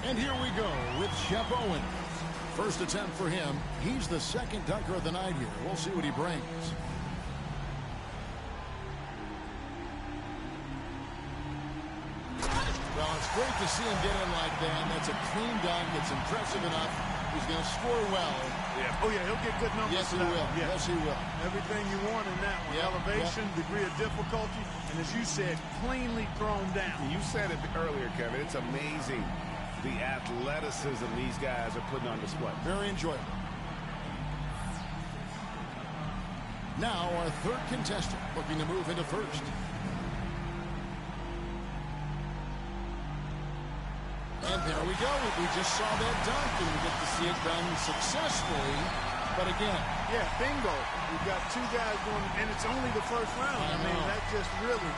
And here we go with Shep Owens. First attempt for him. He's the second dunker of the night here. We'll see what he brings. Well, it's great to see him get in like that. That's a clean dunk. It's impressive enough. He's going to score well. Yeah. Oh, yeah, he'll get good numbers. Yes, he will. Yeah. Yes, he will. Everything you want in that one. Elevation, degree of difficulty, and as you said, cleanly thrown down. You said it earlier, Kevin. It's amazing the athleticism these guys are putting on display. Very enjoyable. Now our third contestant looking to move into first. And there we go. We just saw that dunk, and we get to see it done successfully. But again, yeah, bingo. We've got two guys going, and it's only the first round. I mean, that just really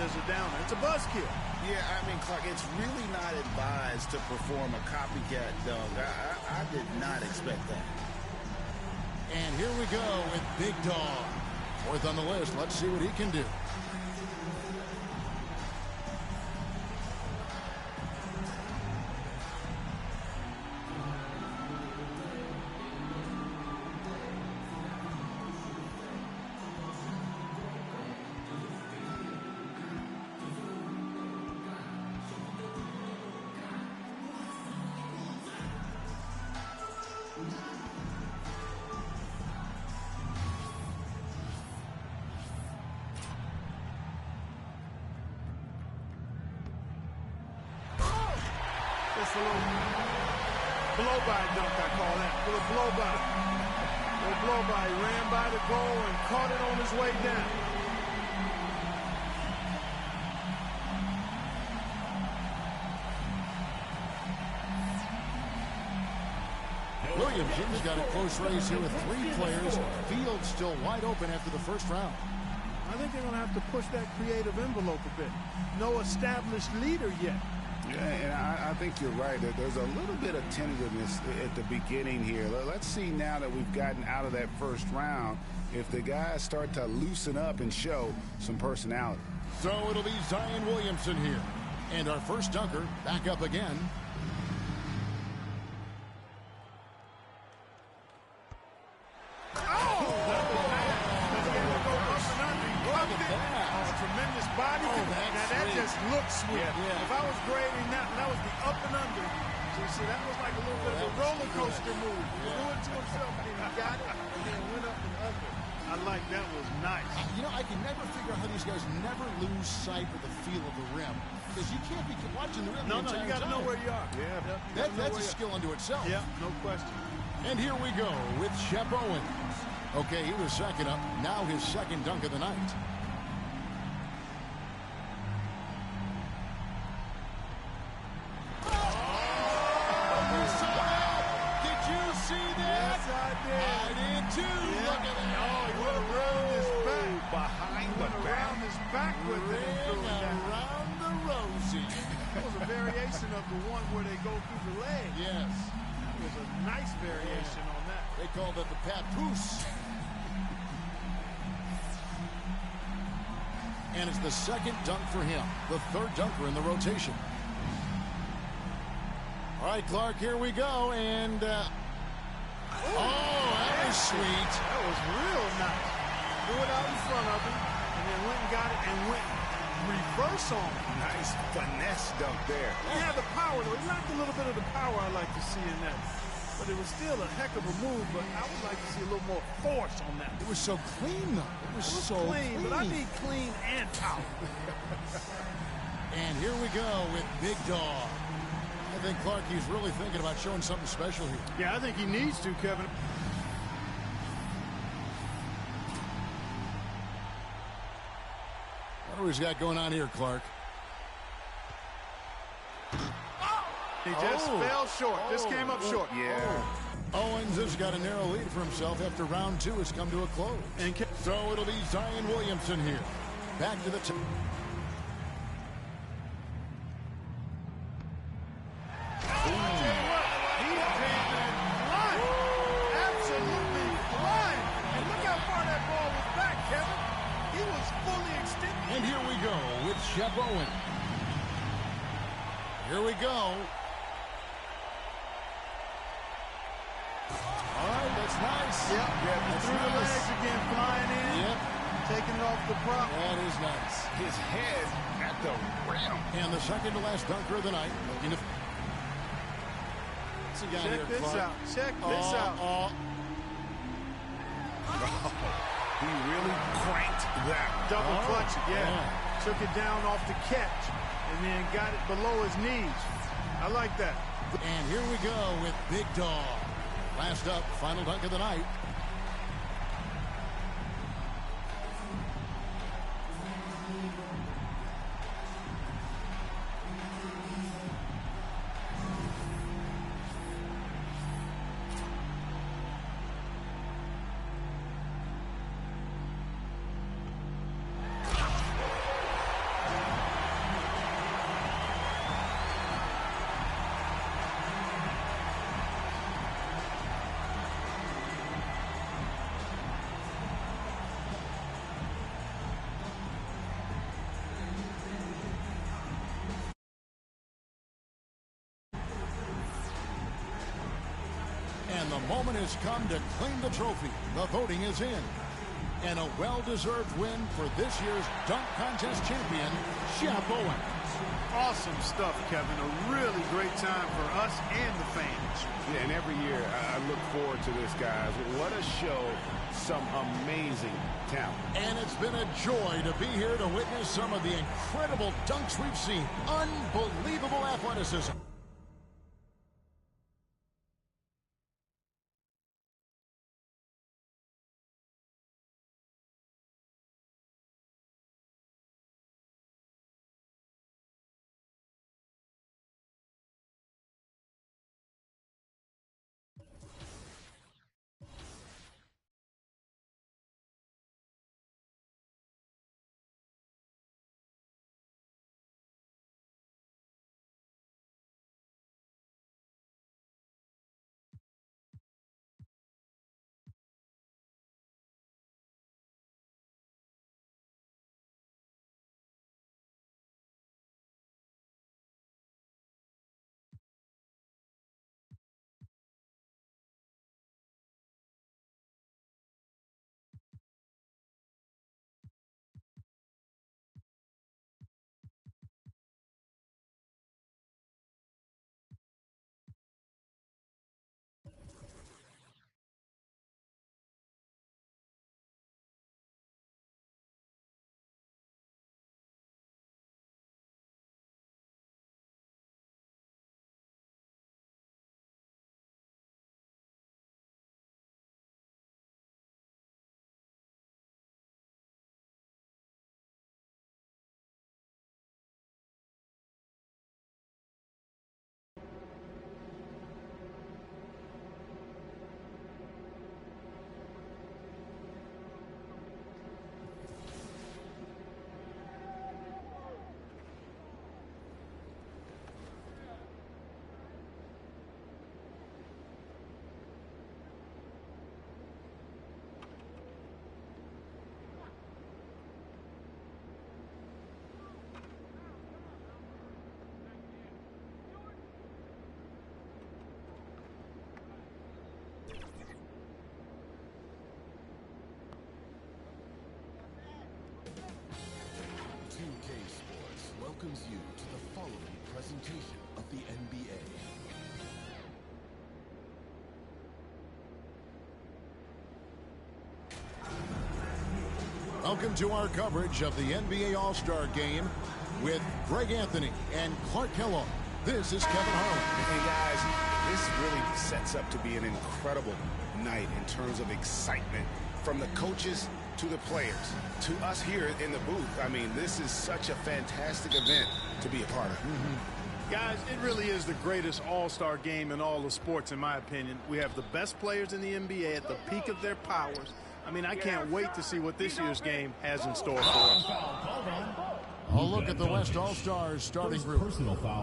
is a downer. It's a buzzkill. Yeah, I mean, Clark, it's really not advised to perform a copycat dunk. I did not expect that. And here we go with Big Dog. Fourth on the list. Let's see what he can do. Just a little blow-by dunk, I call that. A little blow-by. A little blow-by. He ran by the goal and caught it on his way down. Williamson's got a close race here with 3 players. Field still wide open after the first round. I think they're going to have to push that creative envelope a bit. No established leader yet. Yeah, and I think you're right. There's a little bit of tentativeness at the beginning here. Let's see now that we've gotten out of that first round if the guys start to loosen up and show some personality. So it'll be Zion Williamson here. And our first dunker back up again. Tremendous body. Now that just looks sweet. Yeah. If I was grading that, that was the up and under. So you see, that was like a little bit of a roller coaster move. He threw it to himself, and he got it, and then went up and under. I like that. Was nice. You know, I can never figure out how these guys never lose sight of the feel of the rim. Because you can't be watching the rim the entire time. You got to know where you are. Yeah. That's a skill unto itself. Yeah, no question. And here we go with Shep Owens. Okay, he was second up. Now his second dunk of the night. Of the one where they go through the leg. Yes. It was a nice variation on that. They called it the papoose. And it's the second dunk for him. The third dunker in the rotation. All right, Clark, here we go. And, that was sweet. That was real nice. Threw it out in front of him, and then went and got it and went reverse on him. Nice finesse dunk there. He had the power, though. He lacked a little bit of the power I like to see in that. But it was still a heck of a move, but I would like to see a little more force on that. It was so clean, though. It was so clean. But I need clean and power. And here we go with Big Dog. I think Clark, he's really thinking about showing something special here. Yeah, I think he needs to, Kevin. What do we got going on here, Clark? He just fell short. Just came up short. Yeah. Owens has got a narrow lead for himself after round 2 has come to a close. So it'll be Zion Williamson here. Back to the top. And here we go with Shep Owens. Here we go. All right, that's nice. Yep. That's through the nice. legs again, flying in. Yep. Taking it off the prop. That is nice. His head at the rim. And the second to last dunker of the night. Check this out. Check this out. He really cranked that. Double clutch it, yeah. Took it down off the catch and then got it below his knees. I like that. And here we go with Big Dog. Last up, final dunk of the night. And the moment has come to claim the trophy. The voting is in. And a well-deserved win for this year's dunk contest champion, Shep Owen. Awesome stuff, Kevin. A really great time for us and the fans. Yeah, and every year I look forward to this, guys. What a show. Some amazing talent. And it's been a joy to be here to witness some of the incredible dunks we've seen. Unbelievable athleticism. Welcomes you to the following presentation of the NBA. Welcome to our coverage of the NBA All-Star Game with Greg Anthony and Clark Kellogg. This is Kevin Harlan. Hey, guys, this really sets up to be an incredible night in terms of excitement from the coaches to the players, to us here in the booth. I mean, this is such a fantastic event to be a part of. Guys, it really is the greatest all-star game in all of sports, in my opinion. We have the best players in the NBA at the peak of their powers. I mean, I can't wait to see what this year's game has in store for us. A look at the West All-Stars starting group.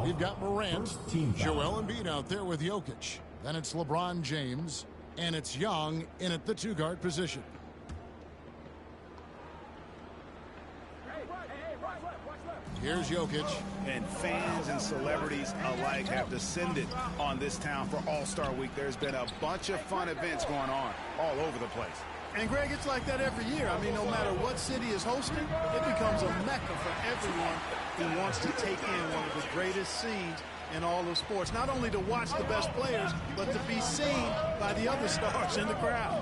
We've got Morant, Joel Embiid out there with Jokic. Then it's LeBron James, and it's Young in at the two-guard position. Here's Jokic. And fans and celebrities alike have descended on this town for All-Star Week. There's been a bunch of fun events going on all over the place. And, Greg, it's like that every year. I mean, no matter what city is hosting, it becomes a mecca for everyone who wants to take in one of the greatest scenes in all of sports. Not only to watch the best players, but to be seen by the other stars in the crowd.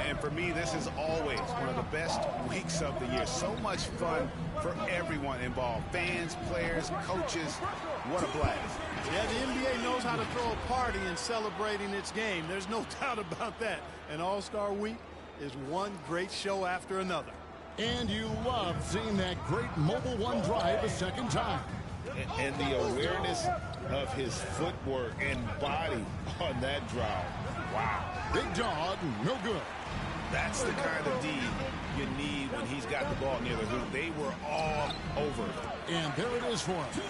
And for me, this is always one of the best weeks of the year. So much fun for everyone involved. Fans, players, coaches. What a blast. Yeah, the NBA knows how to throw a party in celebrating its game. There's no doubt about that. And All-Star Week is one great show after another. And you love seeing that great Mobile One drive a second time. And the awareness of his footwork and body on that drive. Wow. Big dog, no good. That's the kind of D you need when he's got the ball near the hoop. They were all over. And there it is for him.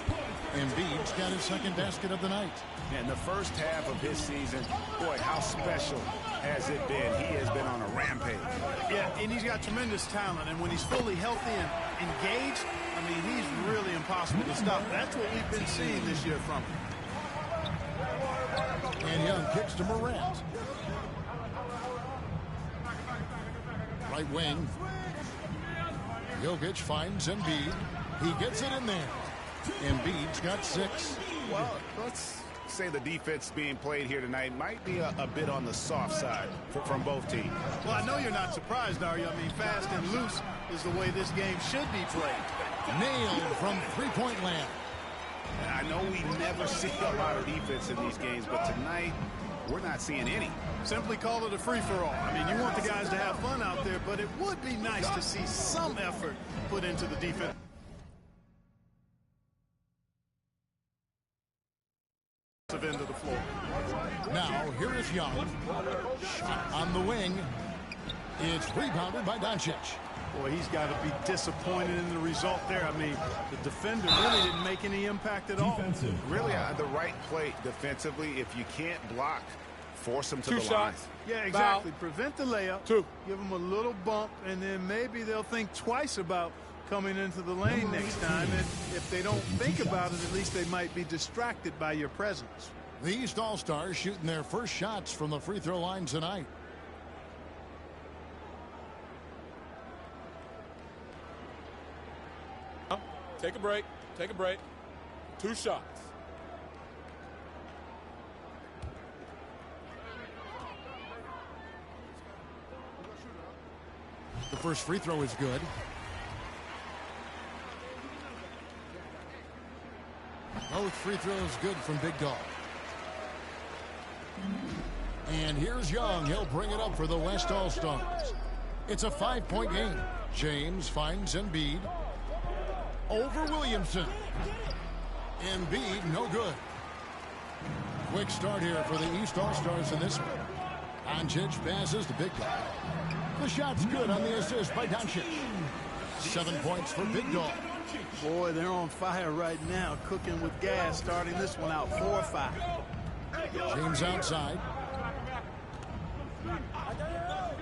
Embiid's got his second basket of the night. And the first half of his season, boy, how special has it been? He has been on a rampage. Yeah, and he's got tremendous talent. And when he's fully healthy and engaged, I mean, he's really impossible to stop. That's what we've been seeing this year from him. And Young kicks to Morant. Right wing. Jokic finds Embiid. He gets it in there. Embiid's got 6. Well, let's say the defense being played here tonight might be a bit on the soft side from both teams. Well, I know you're not surprised, are you? I mean, fast and loose is the way this game should be played. Nailed from three-point land. I know we never see a lot of defense in these games, but tonight we're not seeing any. Simply call it a free-for-all. I mean, you want the guys to have fun out there, but it would be nice to see some effort put into the defense. End of the floor. Now, here is Young. Shot on the wing. It's rebounded by Doncic. Boy, he's got to be disappointed in the result there. I mean, the defender really didn't make any impact at all. Really, the right play defensively. If you can't block, force them to Two the shots. line. Yeah, exactly. Foul. Prevent the layup. 2. Give them a little bump, and then maybe they'll think twice about coming into the lane next time. And if they don't think about it, at least they might be distracted by your presence. The East All-Stars shooting their first shots from the free throw line tonight. Take a break. Take a break. 2 shots. The first free throw is good. Both free throws good from Big Dog. And here's Young. He'll bring it up for the West All-Stars. It's a 5-point game. James finds Embiid. Over Williamson. Embiid, no good. Quick start here for the East All-Stars in this one. Doncic passes to Big Dog. The shot's good on the assist by Doncic. 7 points for Big Dog. Boy, they're on fire right now, cooking with gas, starting this one out 4-5. James outside.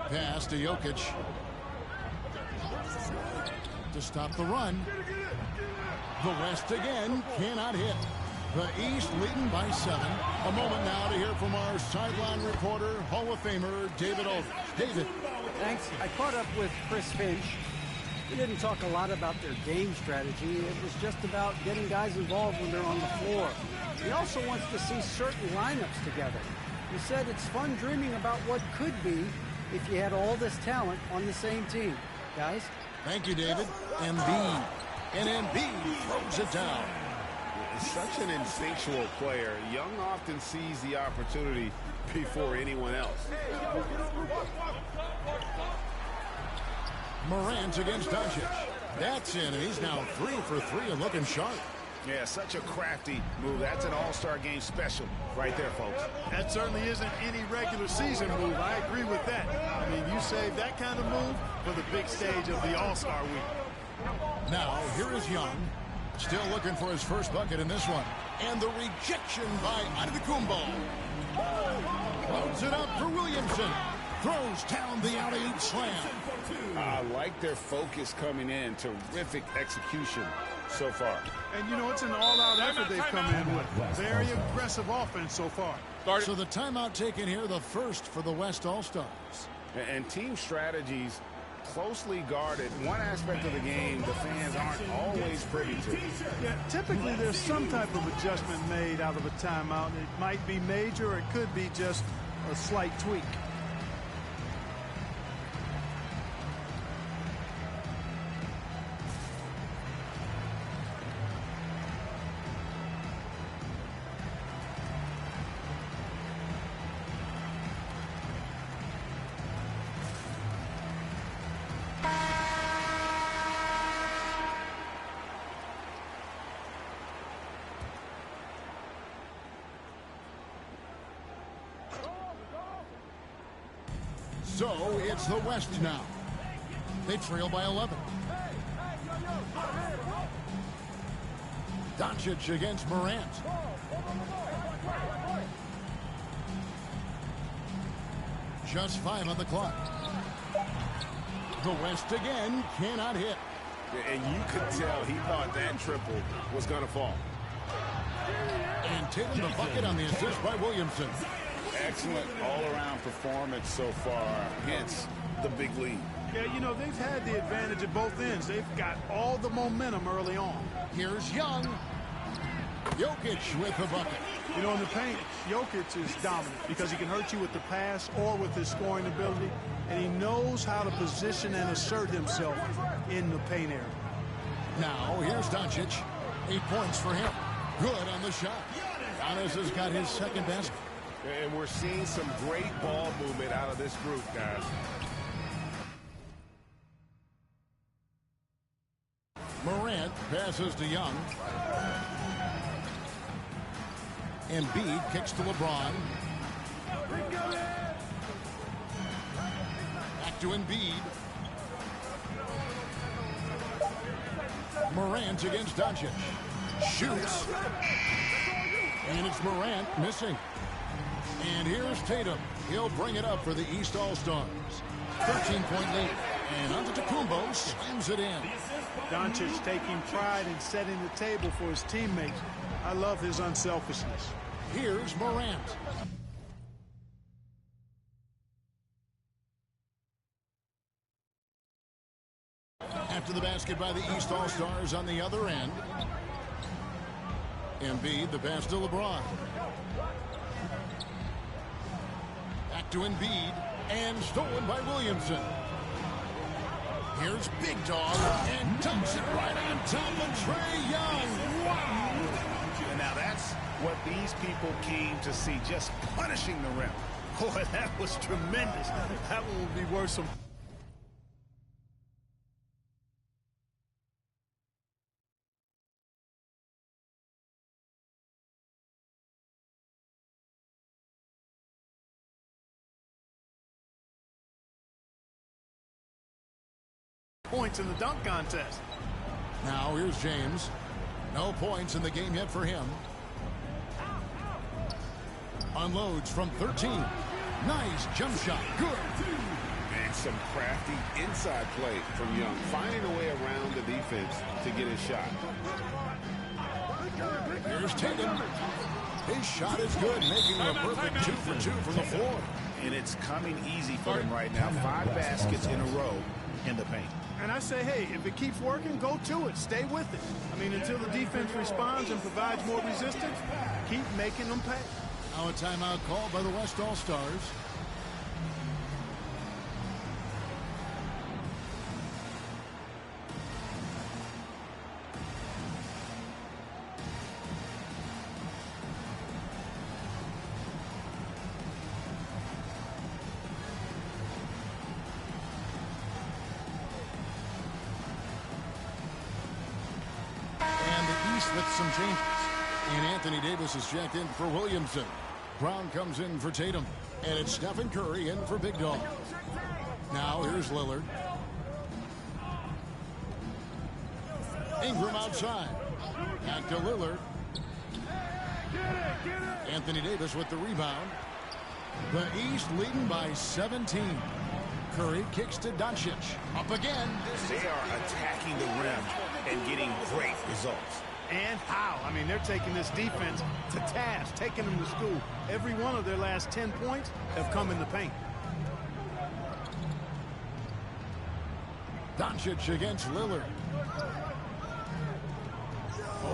Pass to Jokic. To stop the run. The West again cannot hit. The East leading by 7. A moment now to hear from our sideline reporter, Hall of Famer David Aldridge. David. Thanks. I caught up with Chris Finch. He didn't talk a lot about their game strategy. It was just about getting guys involved when they're on the floor. He also wants to see certain lineups together. He said it's fun dreaming about what could be if you had all this talent on the same team. Guys? Thank you, David. Embiid. And Embiid throws it down. Such an instinctual player. Young often sees the opportunity before anyone else. Morant against Doncic. That's in, and he's now 3 for 3 and looking sharp. Yeah, such a crafty move. That's an all-star game special right there, folks. That certainly isn't any regular season move. I agree with that. I mean, you save that kind of move for the big stage of the All-Star week. Now, here is Young. Still looking for his first bucket in this one. And the rejection by Antetokounmpo. Loads it up for Williamson. Throws down the alley-oop slam. I like their focus coming in. Terrific execution so far. And, you know, it's an all-out effort they've come in with. Very aggressive offense so far. So the timeout taken here, the first for the West All-Stars. And team strategies closely guarded. One aspect of the game the fans aren't always privy to. Yeah, typically there's some type of adjustment made out of a timeout. It might be major or it could be just a slight tweak. So it's the West now. They trail by 11. Doncic against Morant. Just 5 on the clock. The West again cannot hit. And you could tell he thought that triple was going to fall. And Tatum the bucket on the assist by Williamson. Excellent all-around performance so far, hence the big lead. Yeah, you know, they've had the advantage at both ends. They've got all the momentum early on. Here's Young. Jokic with the bucket. You know, in the paint, Jokic is dominant because he can hurt you with the pass or with his scoring ability, and he knows how to position and assert himself in the paint area. Now, here's Doncic. 8 points for him. Good on the shot. Giannis has got his second basket. And we're seeing some great ball movement out of this group, guys. Morant passes to Young. Embiid kicks to LeBron. Back to Embiid. Morant against Doncic. Shoots. And it's Morant missing. And here's Tatum. He'll bring it up for the East All-Stars. 13-point lead. And Antetokounmpo slams it in. Doncic taking pride in setting the table for his teammates. I love his unselfishness. Here's Morant. After the basket by the East All-Stars on the other end. Embiid, the pass to LeBron. Back to Embiid, and stolen by Williamson. Here's Big Dog, and dumps it right on top of Trae Young. Wow! And now that's what these people came to see, just punishing the rim. Boy, that was tremendous. That one will be worth some. Points in the dunk contest. Now here's James. No points in the game yet for him. Unloads from 13. Nice jump shot. Good. And some crafty inside play from Young, finding a way around the defense to get his shot. Here's Tatum. His shot is good, making a perfect 2 for 2 from the floor. And it's coming easy for him right now. 5 baskets in a row in the paint. And I say, hey, if it keeps working, go to it. Stay with it. I mean, until the defense responds and provides more resistance, keep making them pay. Now a timeout called by the West All-Stars. With some changes. And Anthony Davis is checked in for Williamson. Brown comes in for Tatum. And it's Stephen Curry in for Big Dog. Now here's Lillard. Ingram outside. Back to Lillard. Anthony Davis with the rebound. The East leading by 17. Curry kicks to Doncic. Up again. They are attacking the rim and getting great results. And how? I mean, they're taking this defense to task, taking them to school. Every one of their last 10 points have come in the paint. Doncic against Lillard.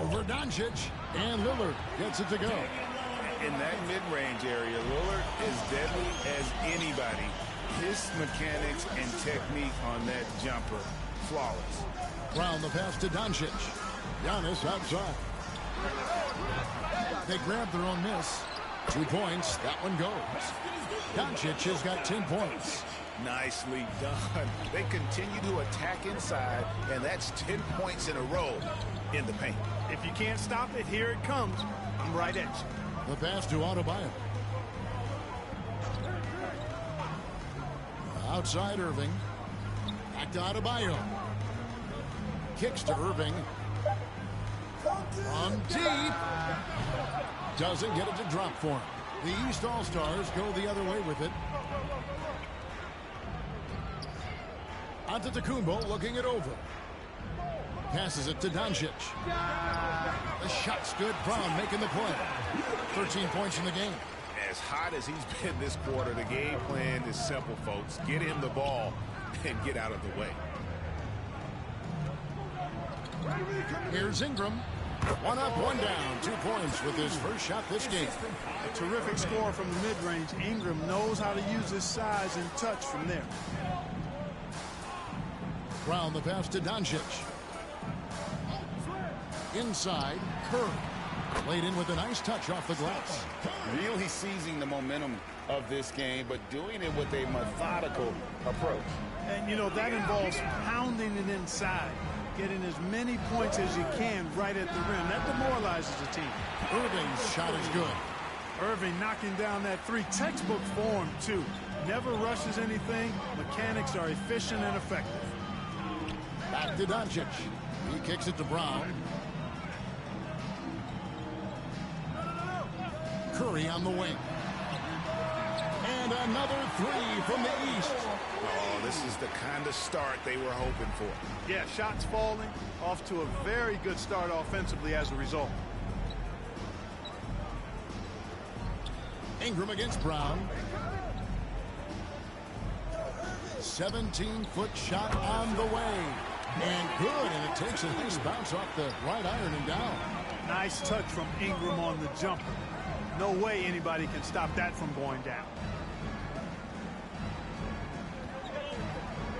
Over Doncic, and Lillard gets it to go. In that mid-range area, Lillard is deadly as anybody. His mechanics and technique on that jumper, flawless. Brown the pass to Doncic. Giannis outside. They grab their own miss. 2 points. That one goes. Doncic has got 10 points. Nicely done. They continue to attack inside, and that's 10 points in a row in the paint. If you can't stop it, here it comes. I'm right at you. The pass to Adebayo. Outside Irving. Back to Adebayo. Kicks to Irving. From deep. Doesn't get it to drop for him. The East All-Stars go the other way with it. Antetokounmpo looking it over. Passes it to Doncic. The shot's good. Brown making the play. 13 points in the game. as hot as he's been this quarter, the game plan is simple, folks. Get him the ball and get out of the way. Here's Ingram. 1 up, 1 down. 2 points with his first shot this game. A terrific score from the mid-range. Ingram knows how to use his size and touch from there. Brown the pass to Doncic. Inside, Curry. Laid in with a nice touch off the glass. Really seizing the momentum of this game, but doing it with a methodical approach. And, you know, that involves pounding it inside, getting as many points as you can right at the rim. That demoralizes the team. Irving's shot is good. Irving knocking down that 3. Textbook form, too. Never rushes anything. Mechanics are efficient and effective. Back to Doncic. He kicks it to Brown. Curry on the wing. And another 3 from the east. Oh, this is the kind of start they were hoping for. Yeah, shots falling. Off to a very good start offensively as a result. Ingram against Brown. 17-foot shot on the way. And good, and it takes a nice bounce off the right iron and down. Nice touch from Ingram on the jumper. No way anybody can stop that from going down.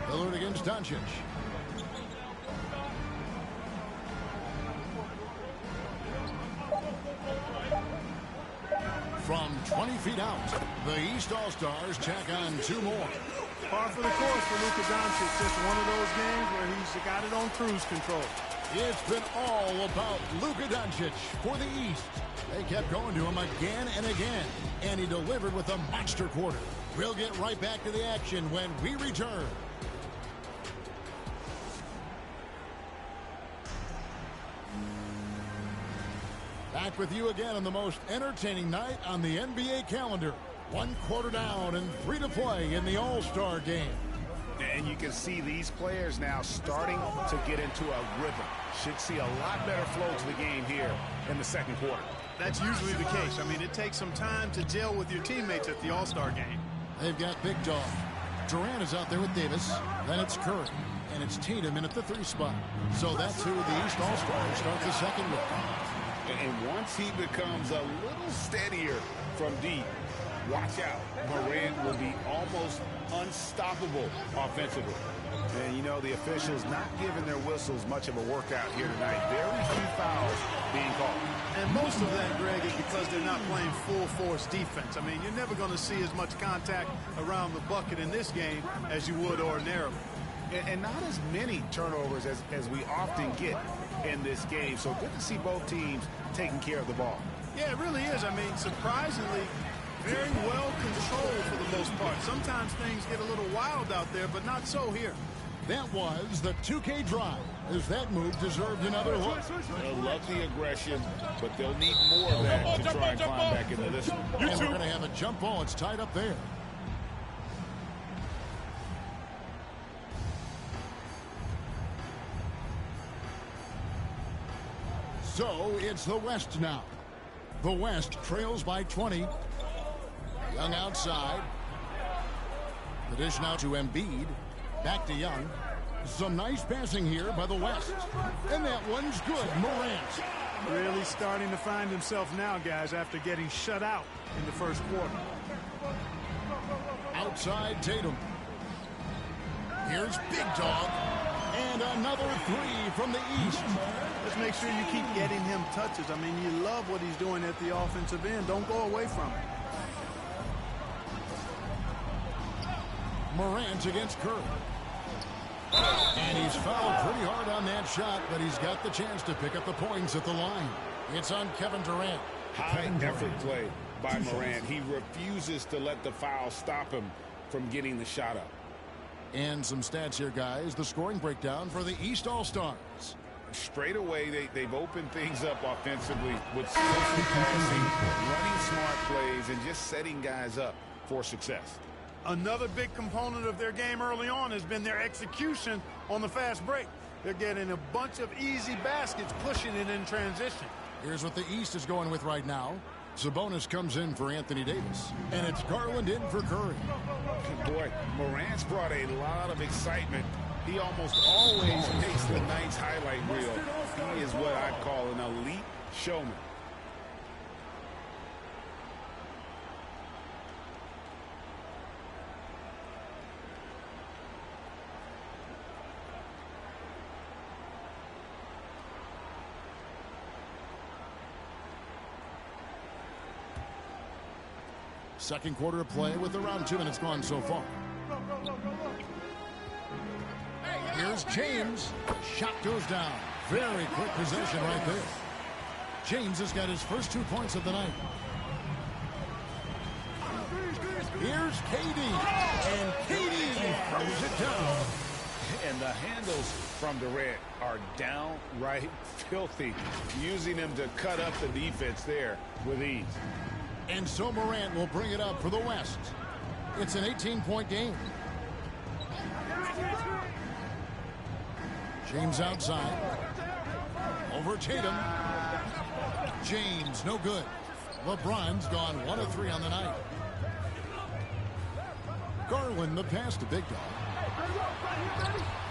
Lillard against Doncic. From 20 feet out, the East All-Stars tack on 2 more. Par for the course for Luka Doncic. Just one of those games where he's got it on cruise control. It's been all about Luka Doncic for the East. They kept going to him again and again, and he delivered with a monster quarter. We'll get right back to the action when we return. Back with you again on the most entertaining night on the NBA calendar. 1 quarter down and 3 to play in the All-Star game. And you can see these players now starting to get into a rhythm. Should see a lot better flow to the game here in the second quarter. That's usually the case. I mean, it takes some time to gel with your teammates at the All-Star game. They've got Big Dog. Durant is out there with Davis. Then it's Curry. And it's Tatum in at the 3 spot. So that's who the East All-Stars start the second with. And once he becomes a little steadier from deep, watch out. Morant will be almost unstoppable offensively. And, you know, the officials not giving their whistles much of a workout here tonight. Very few fouls being called. And most of that, Greg, is because they're not playing full-force defense. I mean, you're never going to see as much contact around the bucket in this game as you would ordinarily. And not as many turnovers as we often get in this game. So good to see both teams taking care of the ball. Yeah, it really is. I mean, surprisingly, very well controlled for the most part. Sometimes things get a little wild out there, but not so here. That was the 2K drive, as that move deserved another look. They'll love the aggression, but they'll need more of that to try and climb back into this one. And we're going to have a jump ball. It's tied up there. So it's the West now. The West trails by 20. Young outside. The dish now to Embiid. Back to Young. Some nice passing here by the West. And that one's good. Morant. Really starting to find himself now, guys, after getting shut out in the first quarter. Outside Tatum. Here's Big Dog. And another 3 from the East. Let's make sure you keep getting him touches. I mean, you love what he's doing at the offensive end. Don't go away from it. Morant against Curry. And he's fouled pretty hard on that shot, but he's got the chance to pick up the points at the line. It's on Kevin Durant. High effort play by Morant. He refuses to let the foul stop him from getting the shot up. And some stats here, guys. The scoring breakdown for the East All-Stars. Straight away, they've opened things up offensively with swift passing, running smart plays, and just setting guys up for success. Another big component of their game early on has been their execution on the fast break. They're getting a bunch of easy baskets, pushing it in transition. Here's what the East is going with right now. Sabonis comes in for Anthony Davis. And it's Garland in for Curry. Boy, Morant's brought a lot of excitement. He almost always makes the night's highlight reel. He is what I call an elite showman. Second quarter of play with around 2 minutes gone so far. Here's James. Shot goes down. Very quick possession right there. James has got his first 2 points of the night. Here's KD. And KD throws it down. And the handles from Durant are downright filthy, using him to cut up the defense there with ease. And so Morant will bring it up for the West. It's an 18-point game. James outside. Over Tatum. James, no good. LeBron's gone 1 of 3 on the night. Garland, the pass to Big Dog.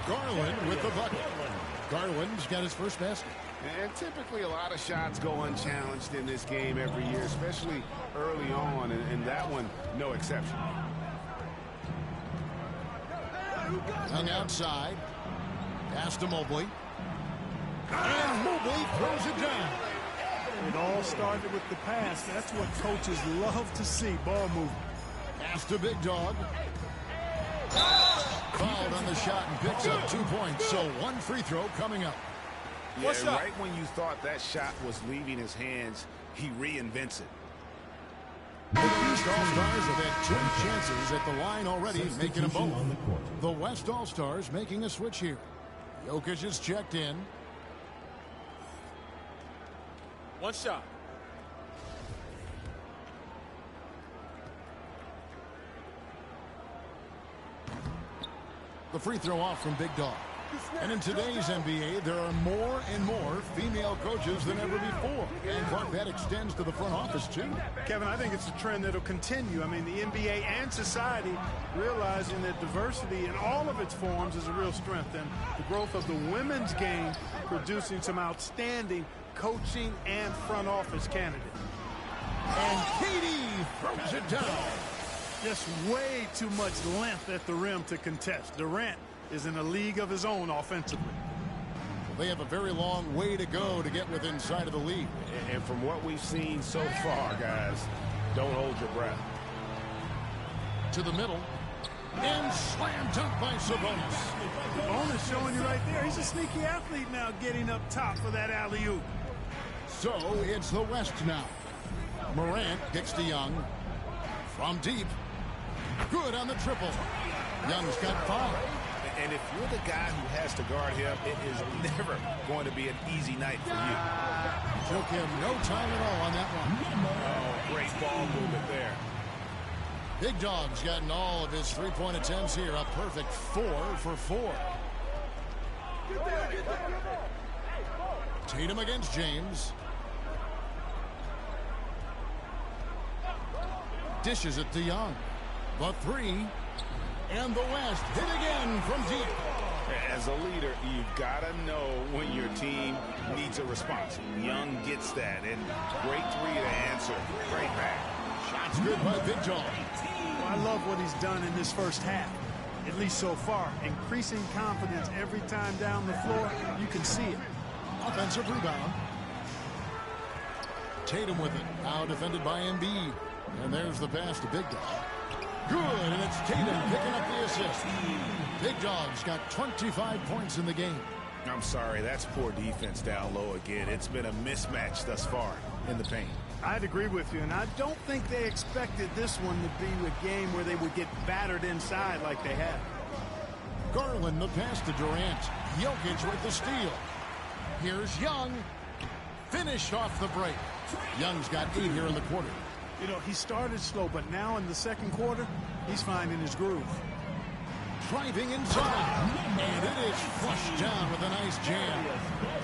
Garland with the bucket. Garland's got his first basket. And typically a lot of shots go unchallenged in this game every year, especially early on, and that one, no exception. Hung outside. Pass to Mobley. And Mobley throws it down. It all started with the pass. That's what coaches love to see, ball movement. Pass to Big Dog. Fouled on the shot and picks up 2 points, so 1 free throw coming up. Yeah, right when you thought that shot was leaving his hands, he reinvents it. The East All-Stars have had 2 chances at the line already, making them both. The West All-Stars making a switch here. Jokic is checked in. 1 shot. The free throw off from Big Dog. And in today's NBA, there are more and more female coaches than ever before. And Clark, that extends to the front office, too. Kevin, I think it's a trend that'll continue. I mean, the NBA and society realizing that diversity in all of its forms is a real strength. And the growth of the women's game producing some outstanding coaching and front office candidates. And KD throws it down. Just way too much length at the rim to contest. Durant is in a league of his own offensively. Well, they have a very long way to go to get within sight of the lead. And from what we've seen so far, guys, don't hold your breath. To the middle. And slam dunk by Sabonis. Sabonis showing you right there. He's a sneaky athlete now, getting up top for that alley-oop. So it's the West now. Morant kicks to Young. From deep. Good on the triple. Young's got 5. And if you're the guy who has to guard him, it is never going to be an easy night for you. Took him no time at all on that one. Oh, great ball movement there. Big Dog's gotten all of his 3-point attempts here. A perfect 4 for 4. Tatum against James. Dishes it to Young. The 3. And the West hit again from deep. As a leader, you've got to know when your team needs a response. Young gets that, and great 3 to answer. Right back. Shots good by Big Dog. Well, I love what he's done in this first half, at least so far. Increasing confidence every time down the floor. You can see it. Offensive rebound. Tatum with it. Now defended by Embiid. And there's the pass to Big Dog. Good, and it's Tatum picking up the assist. Big Dog's got 25 points in the game. I'm sorry, that's poor defense down low again. It's been a mismatch thus far in the paint. I'd agree with you, and I don't think they expected this one to be a game where they would get battered inside like they have. Garland the pass to Durant. Jokic with the steal. Here's Young. Finished off the break. Young's got 8 here in the quarter. You know, he started slow, but now in the second quarter, he's finding his groove. driving inside. And it is flushed down with a nice jam.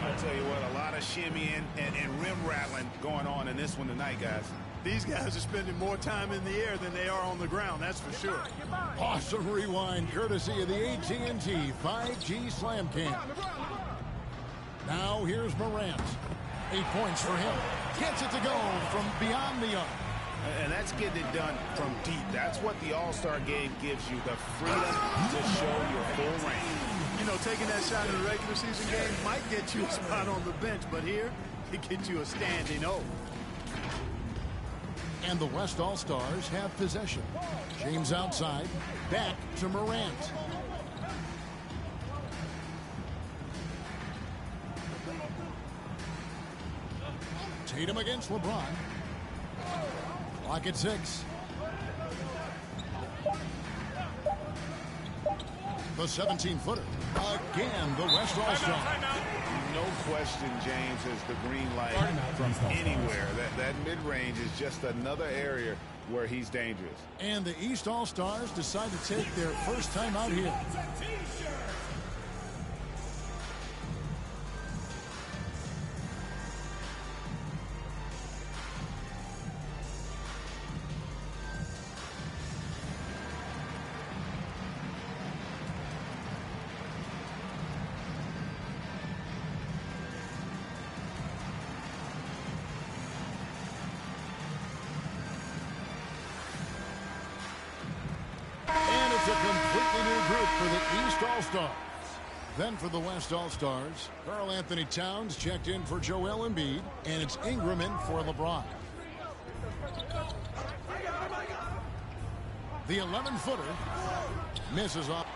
I'll tell you what, a lot of shimmying and rim rattling going on in this one tonight, guys. These guys are spending more time in the air than they are on the ground, that's for sure. Awesome rewind courtesy of the AT&T 5G Slam Cam. Now here's Morant. 8 points for him. Gets it to go from beyond the arc. And that's getting it done from deep. That's what the All-Star game gives you, the freedom to show your full range. You know, taking that shot in a regular season game might get you a spot on the bench, but here, it gets you a standing O. And the West All-Stars have possession. James outside, back to Morant. Tatum against LeBron. Clock at 6. The 17-footer. Again, the West All-Star. No question, James, has the green light from anywhere. That mid-range is just another area where he's dangerous. And the East All-Stars decide to take their first time out here. A completely new group for the East All-Stars. Then for the West All-Stars, Karl Anthony Towns checked in for Joel Embiid, and it's Ingram in for LeBron. The 11-footer misses off.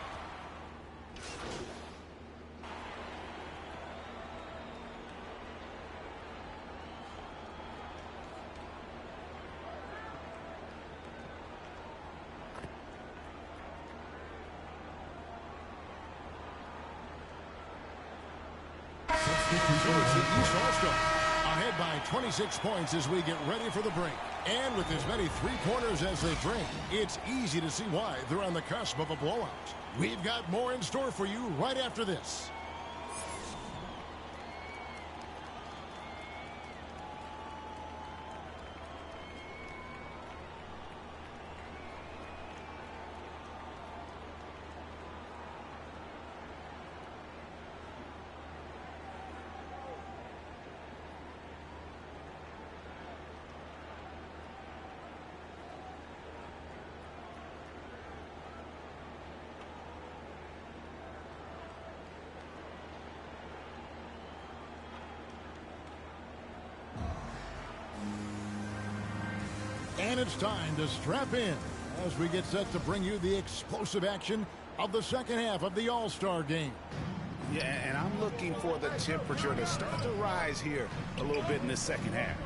So it's the East All-Star ahead by 26 points as we get ready for the break. And with as many three-pointers as they drain, it's easy to see why they're on the cusp of a blowout. We've got more in store for you right after this. And it's time to strap in as we get set to bring you the explosive action of the second half of the All-Star game. Yeah, and I'm looking for the temperature to start to rise here a little bit in the second half.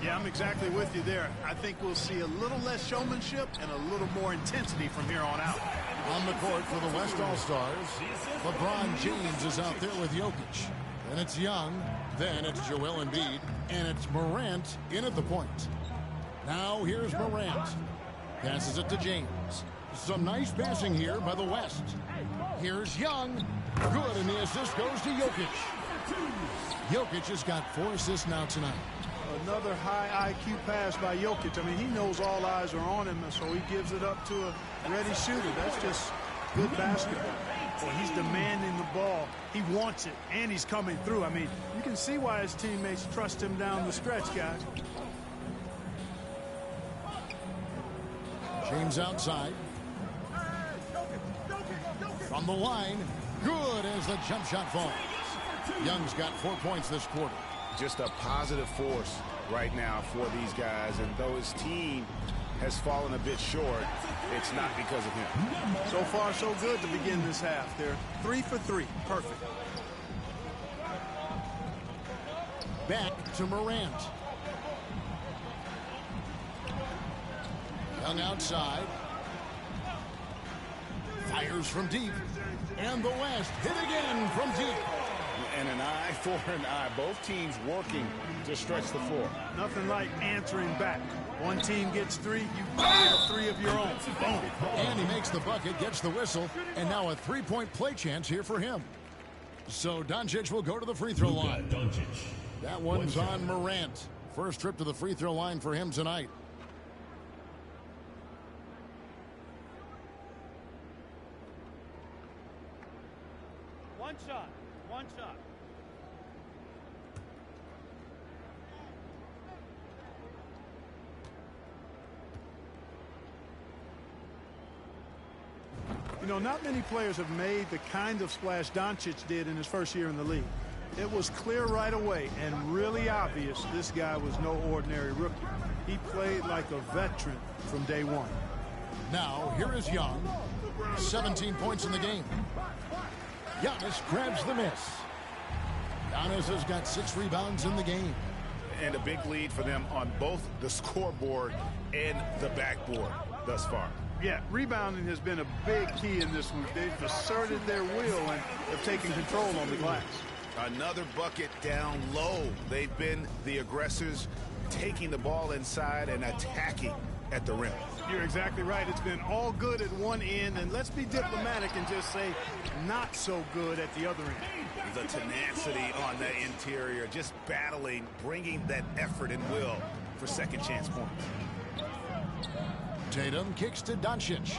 Yeah, I'm exactly with you there. I think we'll see a little less showmanship and a little more intensity from here on out. On the court for the West All-Stars, LeBron James is out there with Jokic. Then it's Young, then it's Joel Embiid, and it's Morant in at the point. Now here's Morant. Passes it to James. Some nice passing here by the West. Here's Young. Good, and the assist goes to Jokic. Jokic has got 4 assists now tonight. Another high IQ pass by Jokic. I mean, he knows all eyes are on him, so he gives it up to a ready shooter. That's just good basketball. Boy, he's demanding the ball. He wants it, and he's coming through. I mean, you can see why his teammates trust him down the stretch, guys. James outside. From the line. Good as the jump shot falls. Young's got 4 points this quarter. Just a positive force right now for these guys. And though his team has fallen a bit short, it's not because of him. So far, so good to begin this half. They're 3 for 3. Perfect. Back to Morant. Young outside. Fires from deep. And the West hit again from deep. And an eye for an eye. Both teams working to stretch the floor. Nothing like answering back. One team gets 3, you get 3 of your own. Boom. And he makes the bucket, gets the whistle, and now a three-point play chance here for him. So Doncic will go to the free throw line. That one's on Morant. First trip to the free throw line for him tonight. One shot. One shot. You know, not many players have made the kind of splash Doncic did in his first year in the league. It was clear right away and really obvious this guy was no ordinary rookie. He played like a veteran from day one. Now, here is Young. 17 points in the game. Giannis grabs the miss. Giannis has got 6 rebounds in the game. And a big lead for them on both the scoreboard and the backboard thus far. Yeah, rebounding has been a big key in this one. They've asserted their will and have taken control on the glass. Another bucket down low. They've been the aggressors, taking the ball inside and attacking at the rim. You're exactly right. It's been all good at one end, and let's be diplomatic and just say not so good at the other end. The tenacity on the interior, just battling, bringing that effort and will for second chance points. Tatum kicks to Doncic.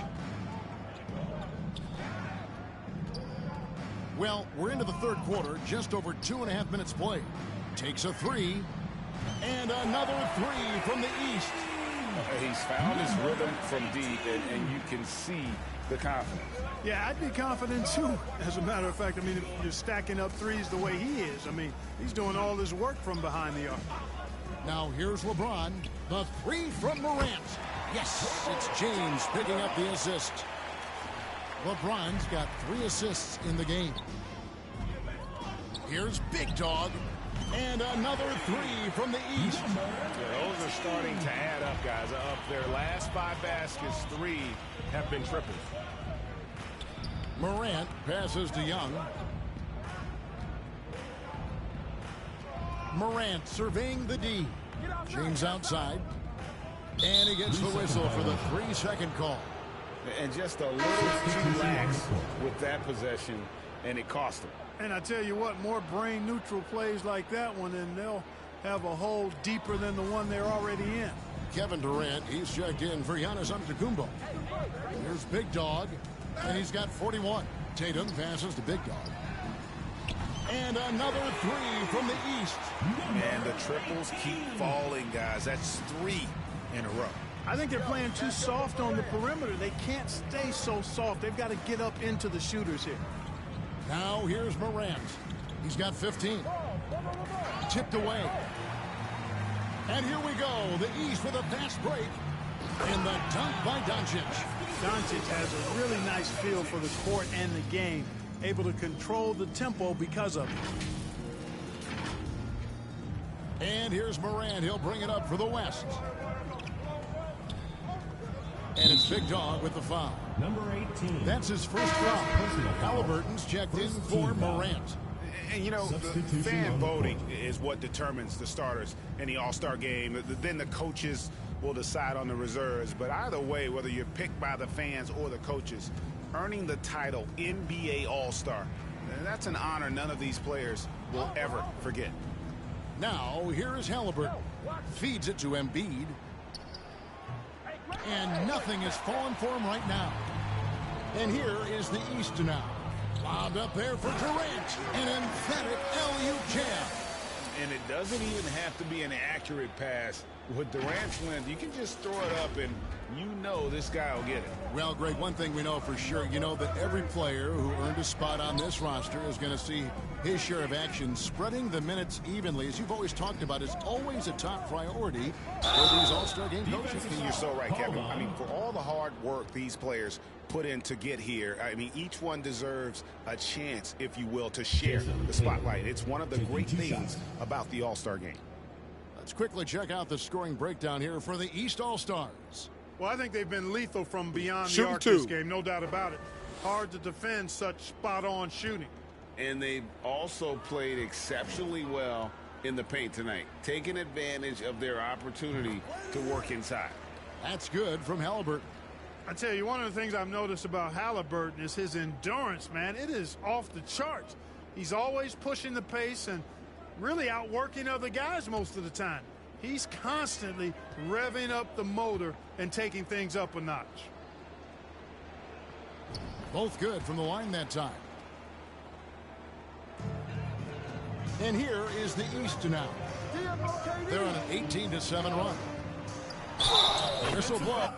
Well, we're into the third quarter, just over 2.5 minutes played. Takes a 3, and another 3 from the east. He's found his rhythm from deep, and you can see the confidence. Yeah, I'd be confident too. As a matter of fact, I mean, if you're stacking up threes the way he is, I mean, he's doing all his work from behind the arc. Now here's LeBron. The 3 from Morant. Yes, it's James picking up the assist. LeBron's got 3 assists in the game. Here's Big Dog. And another 3 from the east. Yeah, those are starting to add up, guys. Up their last 5 baskets, 3 have been triples. Morant passes to Young. Morant surveying the D. James outside. And he gets the whistle for the 3-second call. And just a little too lax with that possession, and it cost him. And I tell you what, more brain-neutral plays like that one, and they'll have a hole deeper than the one they're already in. Kevin Durant, he's checked in for Giannis Antetokounmpo. Here's Big Dog, and he's got 41. Tatum passes to Big Dog. And another 3 from the east. And the triples keep falling, guys. That's 3 in a row. I think they're playing too soft on the perimeter. They can't stay so soft. They've got to get up into the shooters here. Now here's Morant. He's got 15. Tipped away. And here we go. The East with a fast break. And the dunk by Doncic. Doncic has a really nice feel for the court and the game. Able to control the tempo because of it. And here's Morant. He'll bring it up for the West. And it's Big Dog with the foul. Number 18. That's his first foul. Halliburton's checked in for Morant. And, you know, the fan voting is what determines the starters in the All-Star game. Then the coaches will decide on the reserves. But either way, whether you're picked by the fans or the coaches, earning the title NBA All-Star, that's an honor none of these players will ever forget. Now, here is Halliburton. Feeds it to Embiid. And nothing is falling for him right now. And here is the East now. Lobbed up there for Durant. An emphatic alley-oop jam. And it doesn't even have to be an accurate pass. With Durant's length, you can just throw it up and you know this guy will get it. Well, Greg, one thing we know for sure, you know that every player who earned a spot on this roster is going to see his share of action. Spreading the minutes evenly, as you've always talked about, is always a top priority for these All-Star game coaches. And you're so right, Kevin. I mean, for all the hard work these players put in to get here, I mean, each one deserves a chance, if you will, to share the spotlight. It's one of the great things about the All-Star game. Let's quickly check out the scoring breakdown here for the East All-Stars. Well, I think they've been lethal from beyond the arc this game, no doubt about it. Hard to defend such spot-on shooting. And they've also played exceptionally well in the paint tonight, taking advantage of their opportunity to work inside. That's good from Halliburton. I tell you, one of the things I've noticed about Halliburton is his endurance, man. It is off the charts. He's always pushing the pace and really outworking other guys most of the time. He's constantly revving up the motor and taking things up a notch. Both good from the line that time. And here is the East now. They're on an 18-7 run. Whistle blow.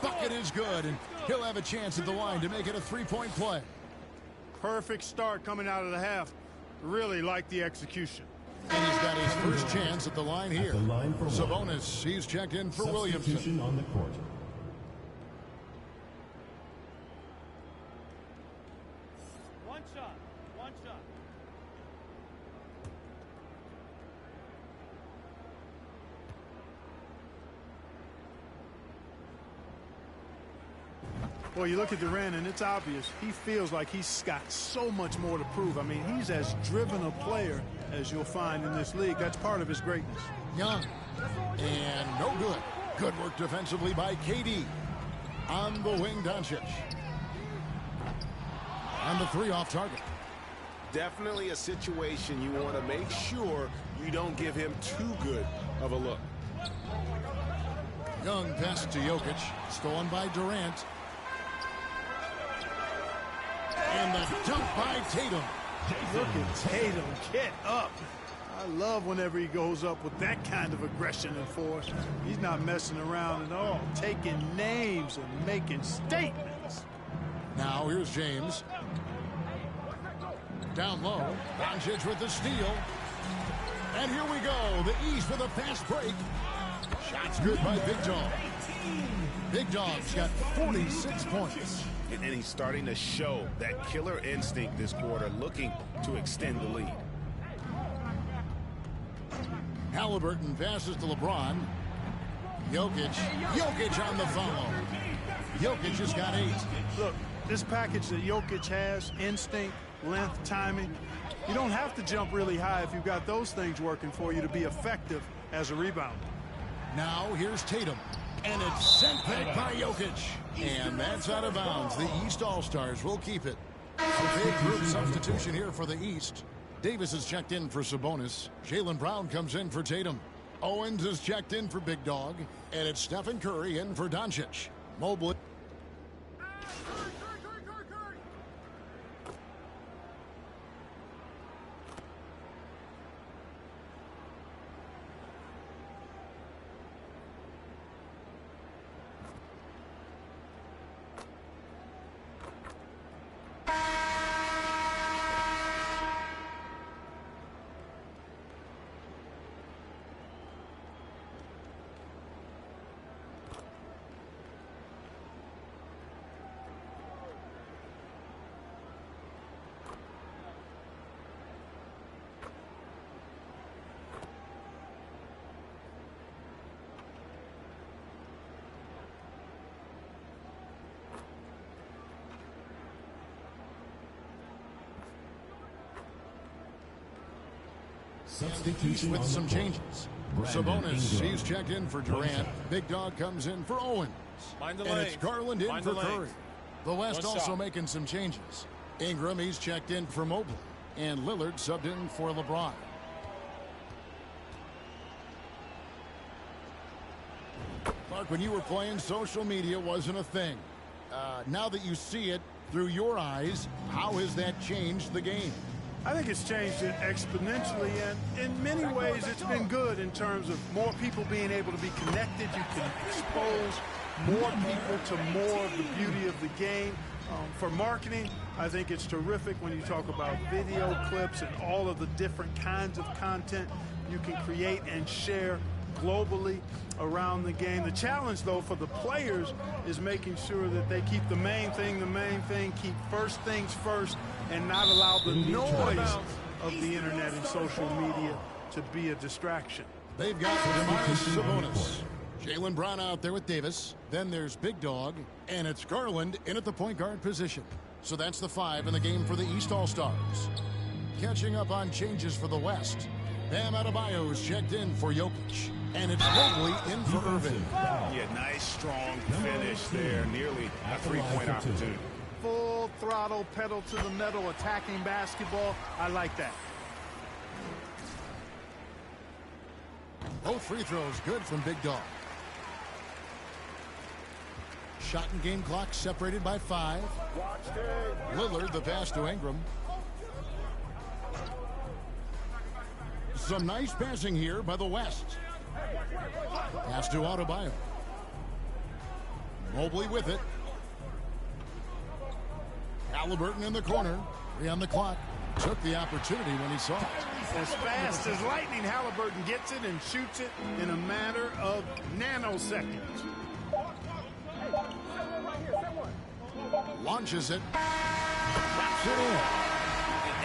Bucket is good, and he'll have a chance at the line to make it a three-point play. Perfect start coming out of the half. Really like the execution. And he's got his first chance at the line here. Sabonis, he's checked in for Williamson. On the court. One shot. Well, you look at Durant, and it's obvious. He feels like he's got so much more to prove. I mean, he's as driven a player as you'll find in this league. That's part of his greatness. Young. And no good. Good work defensively by KD. On the wing, Doncic. On the three off target. Definitely a situation you want to make sure you don't give him too good of a look. Young pass to Jokic. Stolen by Durant. And the dunk by Tatum. Look at Tatum. Get up. I love whenever he goes up with that kind of aggression and force. He's not messing around at all. Taking names and making statements. Now here's James. Down low. Doncic with the steal. And here we go. The East with a fast break. Shots good by Big Dog. Big Dog's got 46 points. And he's starting to show that killer instinct this quarter, looking to extend the lead. Halliburton passes to LeBron. Jokic on the follow. Jokic has got 8. Look, this package that Jokic has, instinct, length, timing, you don't have to jump really high if you've got those things working for you to be effective as a rebounder. Now here's Tatum. And it's sent back by Jokic. And that's out of bounds. The East All-Stars will keep it. A big group substitution here for the East. Davis is checked in for Sabonis. Jaylen Brown comes in for Tatum. Owens is checked in for Big Dog. And it's Stephen Curry in for Doncic. Mobley. Substitution with some changes. Sabonis, he's checked in for Durant. Big Dog comes in for Owens. And it's Garland in for Curry. The West also making some changes. Ingram, he's checked in for Mobley. And Lillard subbed in for LeBron. Clark, when you were playing, social media wasn't a thing. Now that you see it through your eyes, how has that changed the game? I think it's changed it exponentially, and in many ways it's been good in terms of more people being able to be connected. You can expose more people to more of the beauty of the game. For marketing, I think it's terrific when you talk about video clips and all of the different kinds of content you can create and share globally around the game. The challenge, though, for the players is making sure that they keep the main thing, keep first things first, and not allow the noise of the internet and social media to be a distraction. They've got Sabonis. Jaylen Brown out there with Davis. Then there's Big Dog, and it's Garland in at the point guard position. So that's the 5 in the game for the East All-Stars. Catching up on changes for the West. Bam Adebayo's checked in for Jokic. And it's Mobley in for Irving. Yeah, nice, strong finish there. Nearly a three-point opportunity. Full throttle, pedal to the metal, attacking basketball. I like that. Both free throws good from Big Dog. Shot and game clock separated by 5. Lillard the pass to Ingram. Some nice passing here by the West. Pass to Adebayo. Mobley with it. Halliburton in the corner. 3 on the clock. Took the opportunity when he saw it. As fast as lightning, Halliburton gets it and shoots it in a matter of nanoseconds. Launches it. Drops it in.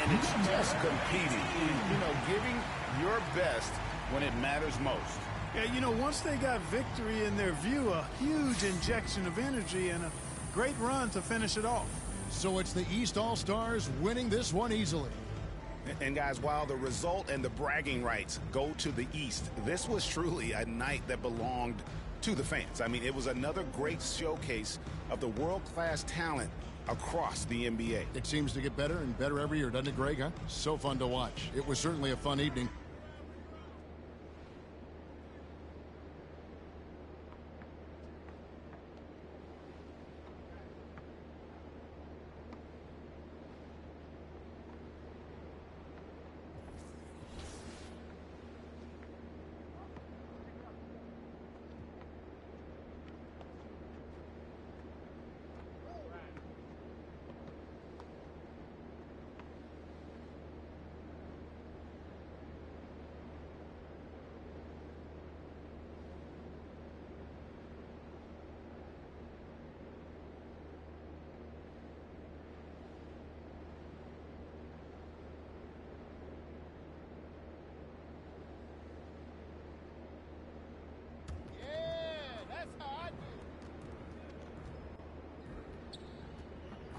And it's just competing. You know, giving your best when it matters most. Yeah, you know, once they got victory in their view, a huge injection of energy and a great run to finish it off. So it's the East All-Stars winning this one easily. And guys, while the result and the bragging rights go to the East, this was truly a night that belonged to the fans. I mean, it was another great showcase of the world-class talent across the NBA. It seems to get better and better every year, doesn't it, Greg? Huh? So fun to watch. It was certainly a fun evening.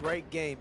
Great game.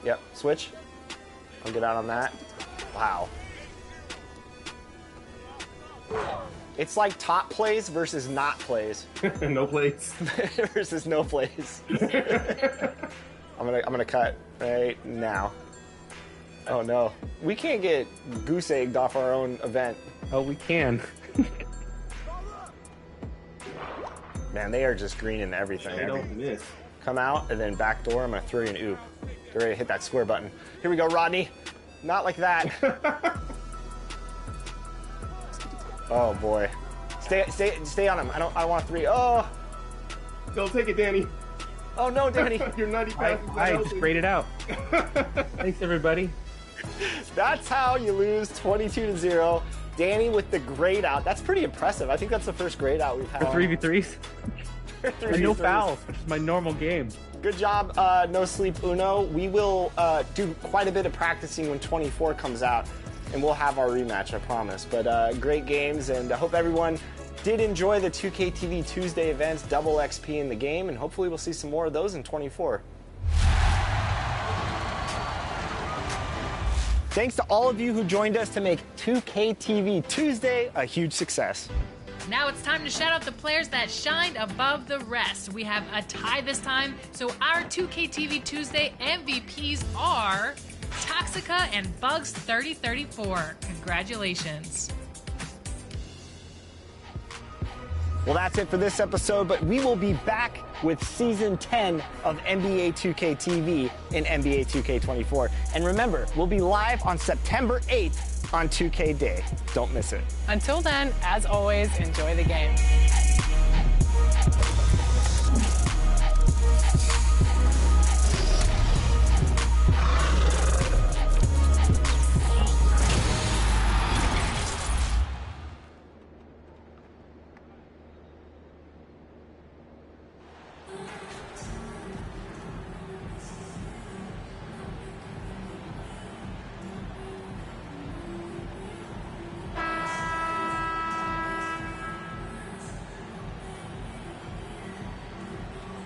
Yep, switch. I'll get out on that. Wow. It's like top plays versus not plays. No plays. Versus no plays. I'm gonna cut right now. Oh no. We can't get goose egged off our own event. Oh, we can. Man, they are just greening everything. They don't miss. Come out and then back door. I'm gonna throw you an oop. Get ready to hit that square button. Here we go, Rodney. Not like that. Oh boy. Stay on him. I want 3. Oh. Don't take it, Danny. Oh no, Danny. You're nutty. I just sprayed it out. Thanks, everybody. That's how you lose 22-0. Danny with the grade out. That's pretty impressive. I think that's the first grade out we've had. For 3v3s? And no fouls, which is my normal game. Good job, No Sleep Uno. We will do quite a bit of practicing when 24 comes out, and we'll have our rematch, I promise. But great games, and I hope everyone did enjoy the 2K TV Tuesday events, double XP in the game, and hopefully we'll see some more of those in 24. Thanks to all of you who joined us to make 2K TV Tuesday a huge success. Now it's time to shout out the players that shined above the rest. We have a tie this time, so our 2K TV Tuesday MVPs are Toxica and Bugs3034. Congratulations. Well, that's it for this episode, but we will be back with Season 10 of NBA 2K TV in NBA 2K24. And remember, we'll be live on September 8th on 2K Day. Don't miss it. Until then, as always, enjoy the game.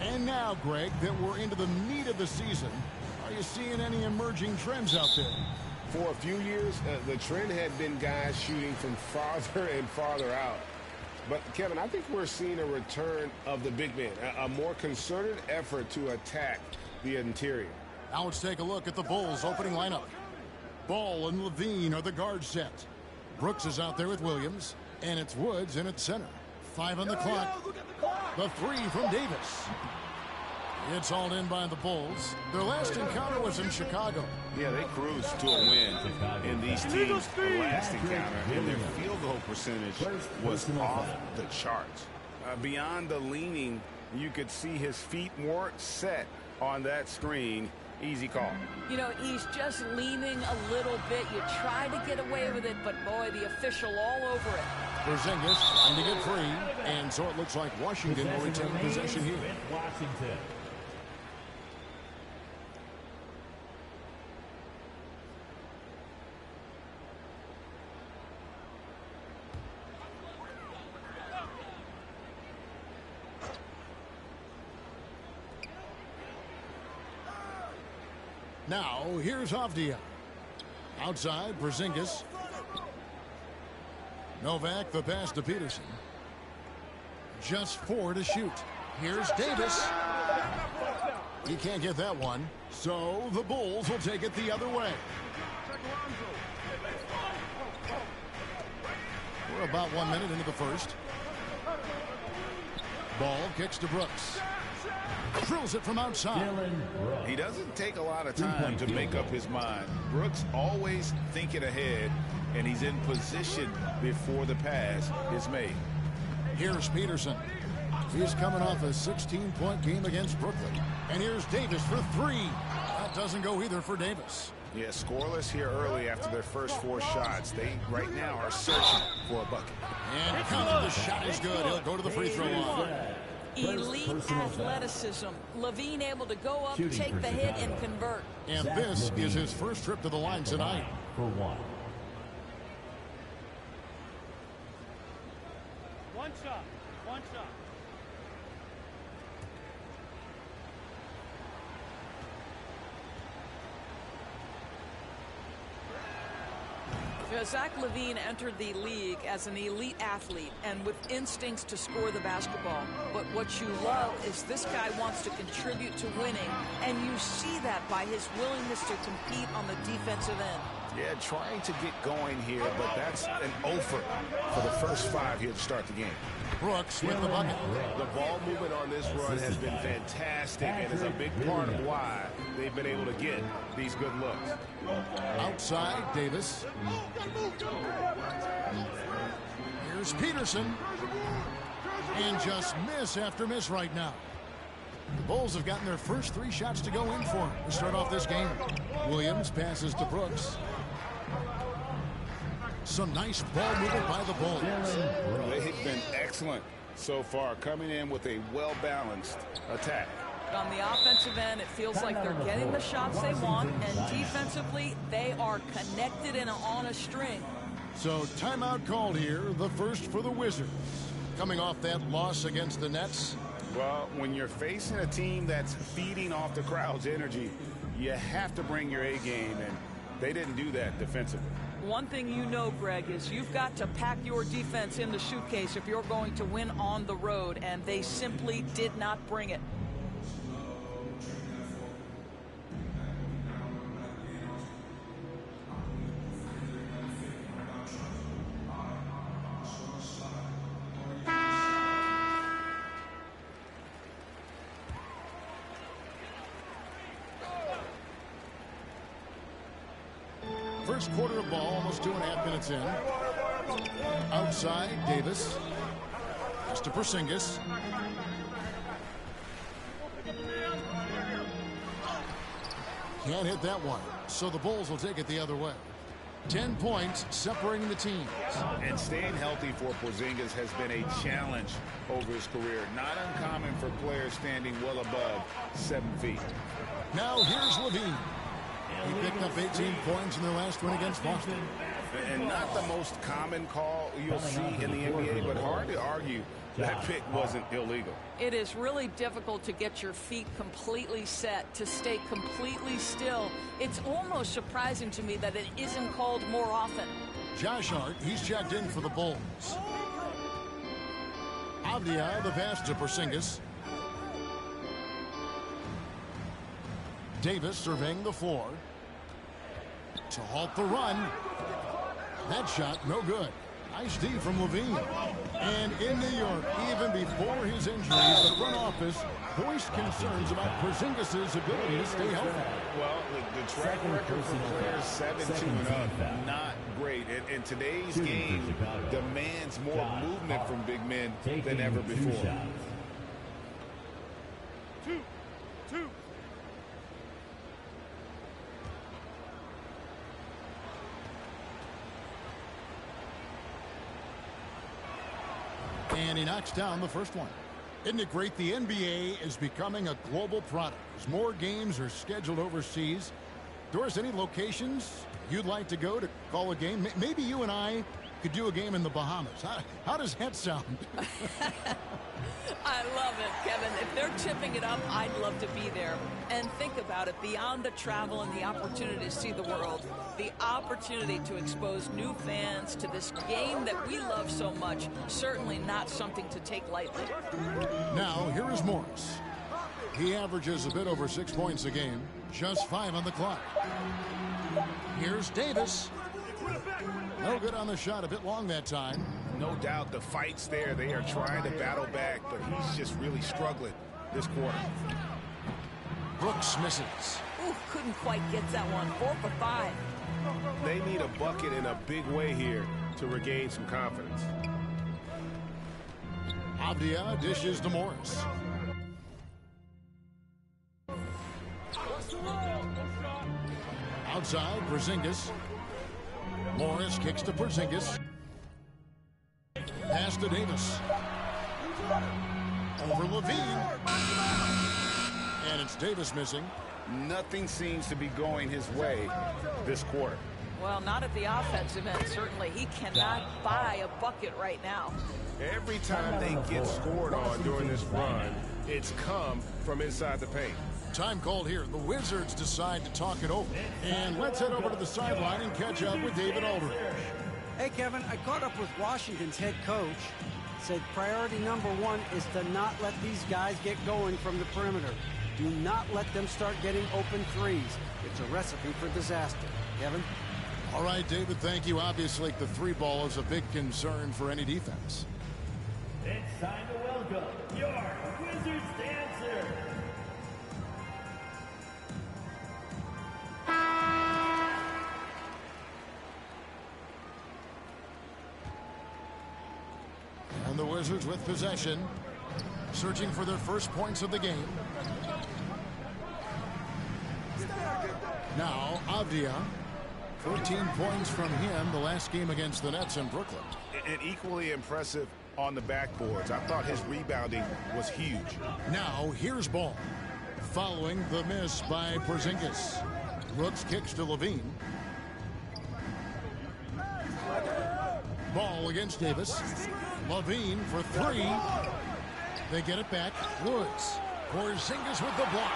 And now, Greg, that we're into the meat of the season, are you seeing any emerging trends out there? For a few years, the trend had been guys shooting from farther and farther out. But, Kevin, I think we're seeing a return of the big man, a more concerted effort to attack the interior. Now let's take a look at the Bulls' opening lineup. Ball and Levine are the guard set. Brooks is out there with Williams, and it's Woods in at center. 5 on the clock. The 3 from Davis. It's hauled in by the Bulls. Their last encounter was in Chicago. Yeah, they cruised to a win in these teams' last encounter, and their field goal percentage was off the charts. Beyond the leaning, you could see his feet more set on that screen. Easy call. You know, he's just leaning a little bit. You try to get away with it, but boy, the official all over it. Porzingis trying to get free, and so it looks like Washington will retain possession here. Washington. Now, here's Avdia. Outside, Porzingis. Novak, the pass to Peterson. Just 4 to shoot. Here's Davis. He can't get that one, so the Bulls will take it the other way. We're about 1 minute into the first. Ball kicks to Brooks. Drills it from outside. He doesn't take a lot of time to make up his mind. Brooks always thinking ahead, and he's in position before the pass is made. Here's Peterson. He's coming off a 16-point game against Brooklyn. And here's Davis for 3. That doesn't go either for Davis. Yeah, scoreless here early after their first 4 shots. They right now are searching for a bucket. And counting, the shot is good. He'll go to the free throw line. Elite athleticism. Levine able to go up, take the hit, and convert. And this is his first trip to the line tonight. For 1. One shot. One shot. know, Zach LaVine entered the league as an elite athlete and with instincts to score the basketball. But what you love is this guy wants to contribute to winning, and you see that by his willingness to compete on the defensive end. Yeah, trying to get going here, but that's an offer for the first 5 here to start the game. Brooks with the bucket. The ball movement on this run has been fantastic and is a big part of why they've been able to get these good looks. Outside, Davis. Here's Peterson. And just miss after miss right now. The Bulls have gotten their first 3 shots to go in for him to start off this game. Williams passes to Brooks. Some nice ball movement by the Bulls. They've been excellent so far, coming in with a well-balanced attack. On the offensive end, it feels like they're getting the shots they want, and defensively, they are connected and on a string. So timeout called here, the first for the Wizards. Coming off that loss against the Nets. Well, when you're facing a team that's feeding off the crowd's energy, you have to bring your A game, and they didn't do that defensively. One thing you know, Greg, is you've got to pack your defense in the suitcase if you're going to win on the road, and they simply did not bring it. First quarter of ball, almost 2.5 minutes in. Outside, Davis. Just to Porzingis. Can't hit that one. So the Bulls will take it the other way. 10 points separating the teams. And staying healthy for Porzingis has been a challenge over his career. Not uncommon for players standing well above 7 feet. Now here's LaVine. He picked up 18 points in their last win against Boston. And not the most common call you'll see in the NBA, but hard to argue that pick wasn't illegal. It is really difficult to get your feet completely set, to stay completely still. It's almost surprising to me that it isn't called more often. Josh Hart, he's checked in for the Bulls. Avdia, the pass to Porzingis. Davis surveying the floor to halt the run. That shot no good. Nice D from LaVine. And in New York, even before his injuries, the front office voiced concerns about Porzingis' ability to stay healthy. Well, the track record for players 7-2 and up, not great. And today's game demands more movement from big men than ever before. 2-2. And he knocks down the first one. Isn't it great? The NBA is becoming a global product. As more games are scheduled overseas, Doris, any locations you'd like to go to call a game? Maybe you and I could do a game in the Bahamas. How does that sound? I love it, Kevin. If they're tipping it up, I'd love to be there. And think about it, beyond the travel and the opportunity to see the world, the opportunity to expose new fans to this game that we love so much, certainly not something to take lightly. Now, here is Morris. He averages a bit over 6 points a game, just 5 on the clock. Here's Davis. No good on the shot, a bit long that time. No doubt the fight's there. They are trying to battle back, but he's just really struggling this quarter. Brooks misses. Ooh, couldn't quite get that one. 4 for 5. They need a bucket in a big way here to regain some confidence. Avdia dishes to Morris. Outside, Porzingis. Morris kicks to Porzingis. Pass to Davis. Over LaVine. And it's Davis missing. Nothing seems to be going his way this quarter. Well, not at the offensive end, certainly. He cannot buy a bucket right now. Every time they get scored on during this run, it's come from inside the paint. Time called here. The Wizards decide to talk it over. And let's head over to the sideline and catch up with David Aldridge. Hey, Kevin, I caught up with Washington's head coach. Said priority number one is to not let these guys get going from the perimeter. Do not let them start getting open threes. It's a recipe for disaster. Kevin? All right, David, thank you. Obviously, the three ball is a big concern for any defense. It's time to welcome your Wizards dancer. And the Wizards with possession, searching for their first points of the game. Now, Avdia, 14 points from him the last game against the Nets in Brooklyn. And equally impressive on the backboards. I thought his rebounding was huge. Now, here's Ball. Following the miss by Porzingis. Brooks kicks to Levine. Ball against Davis. Levine for three. They get it back. Woods. Porzingis with the block.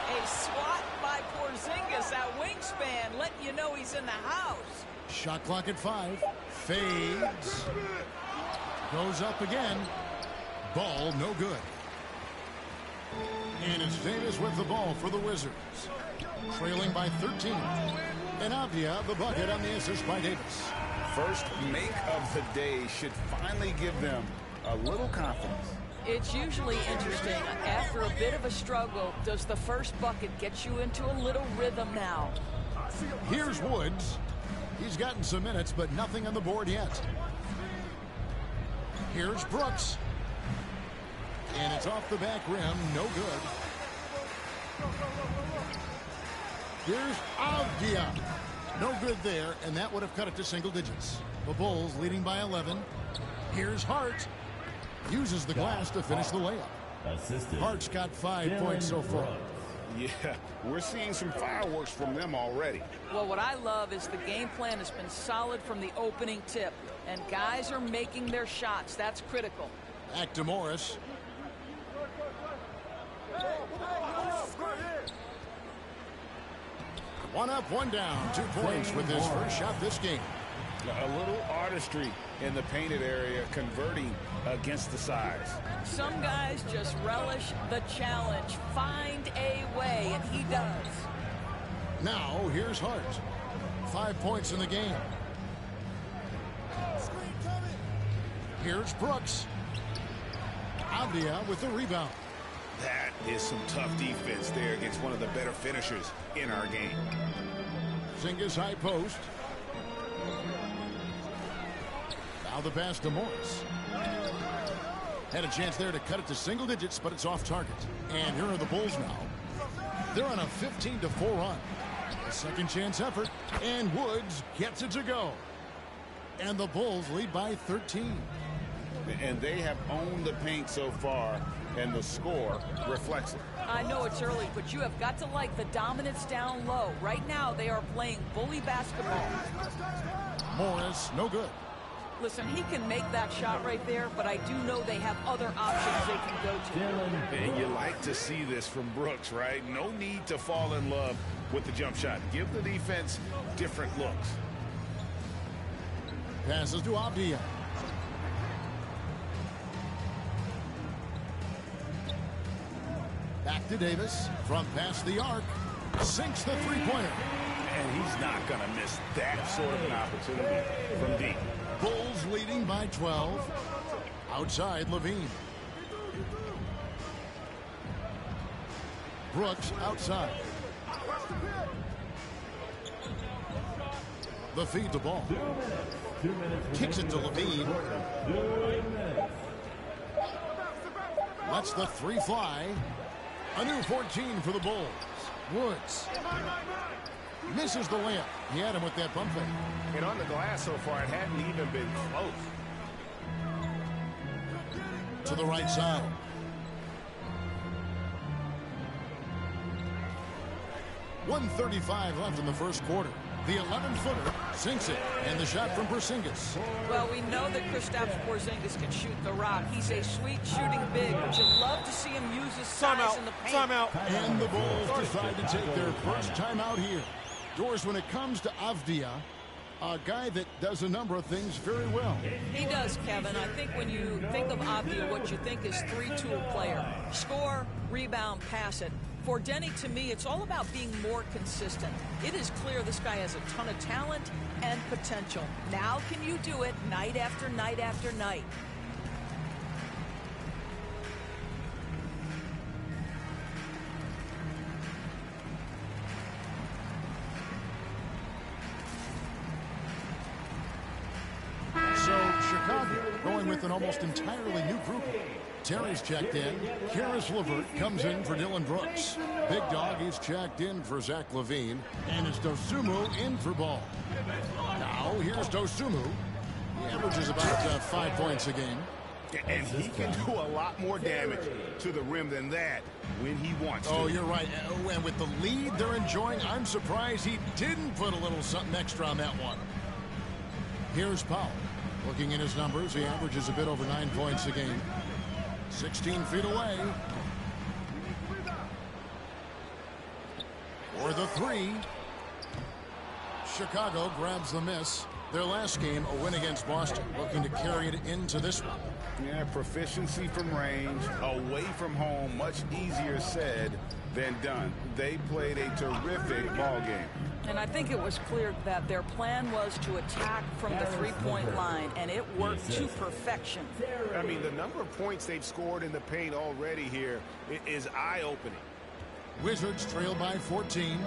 A swat by Porzingis at wingspan, letting you know he's in the house. Shot clock at 5. Fades. Goes up again. Ball no good. And it's Davis with the ball for the Wizards. Trailing by 13. And Avdia the bucket on the assist by Davis. First make of the day should finally give them a little confidence. It's usually interesting. After a bit of a struggle, does the first bucket get you into a little rhythm now? Here's Woods. He's gotten some minutes, but nothing on the board yet. Here's Brooks. And it's off the back rim. No good. Here's Avdia. No good there, and that would have cut it to single digits. The Bulls leading by 11. Here's Hart. Uses the glass to finish the layup. Hart's got 5 points so far. Yeah, we're seeing some fireworks from them already. Well, what I love is the game plan has been solid from the opening tip, and guys are making their shots. That's critical. Back to Morris. One up, one down. 2 points with his first shot this game. A little artistry in the painted area, converting against the size. Some guys just relish the challenge. Find a way, and he does. Now, here's Hart. 5 points in the game. Here's Brooks. Avdia with the rebound. That is some tough defense there against one of the better finishers in our game. Porzingis high post. Now the pass to Morris. Had a chance there to cut it to single digits, but it's off target. And here are the Bulls now. They're on a 15-4 run. A second chance effort, and Woods gets it to go. And the Bulls lead by 13. And they have owned the paint so far, and the score reflects it. I know it's early, but you have got to like the dominance down low. Right now, they are playing bully basketball. Morris, no good. Listen, he can make that shot right there, but I do know they have other options they can go to. And you like to see this from Brooks, right? No need to fall in love with the jump shot. Give the defense different looks. Passes to Avdia. Back to Davis from past the arc. Sinks the three-pointer. And he's not going to miss that sort of an opportunity from deep. Bulls leading by 12. Outside, Levine. Brooks outside. The feed the ball. Kicks it to Levine. Lets the three fly. A new 14 for the Bulls. Woods. Misses the layup. He had him with that bump fake. And on the glass so far, it hadn't even been close. To the right side. .135 left in the first quarter. The 11-footer sinks it, and the shot from Porzingis. Well, we know that Kristaps Porzingis can shoot the rock. He's a sweet shooting big, but you love to see him use his size in the paint. Timeout. And the Bulls decide to take their first timeout here. Doors, when it comes to Avdija, a guy that does a number of things very well. He does, Kevin. I think when you think of Avdija, what you think is three-tool player. Score, rebound, pass it. For Denny, to me, it's all about being more consistent. It is clear this guy has a ton of talent and potential. Now can you do it night after night after night? So Chicago going with an almost entirely new group. Terry's checked in. Karis LeVert comes in for Dylan Brooks. Big Dog, he's checked in for Zach LaVine. And it's Dosunmu in for Ball. Now, here's Dosunmu. He averages about 5 points a game. And he can do a lot more damage to the rim than that when he wants to. Oh, you're right. And with the lead they're enjoying, I'm surprised he didn't put a little something extra on that one. Here's Powell. Looking at his numbers, he averages a bit over 9 points a game. 16 feet away. For the three. Chicago grabs the miss. Their last game, a win against Boston, looking to carry it into this one. Yeah, proficiency from range, away from home, much easier said than done. They played a terrific ball game. And I think it was clear that their plan was to attack from the three-point line, and it worked to perfection. I mean, the number of points they've scored in the paint already here is eye-opening. Wizards trail by 14.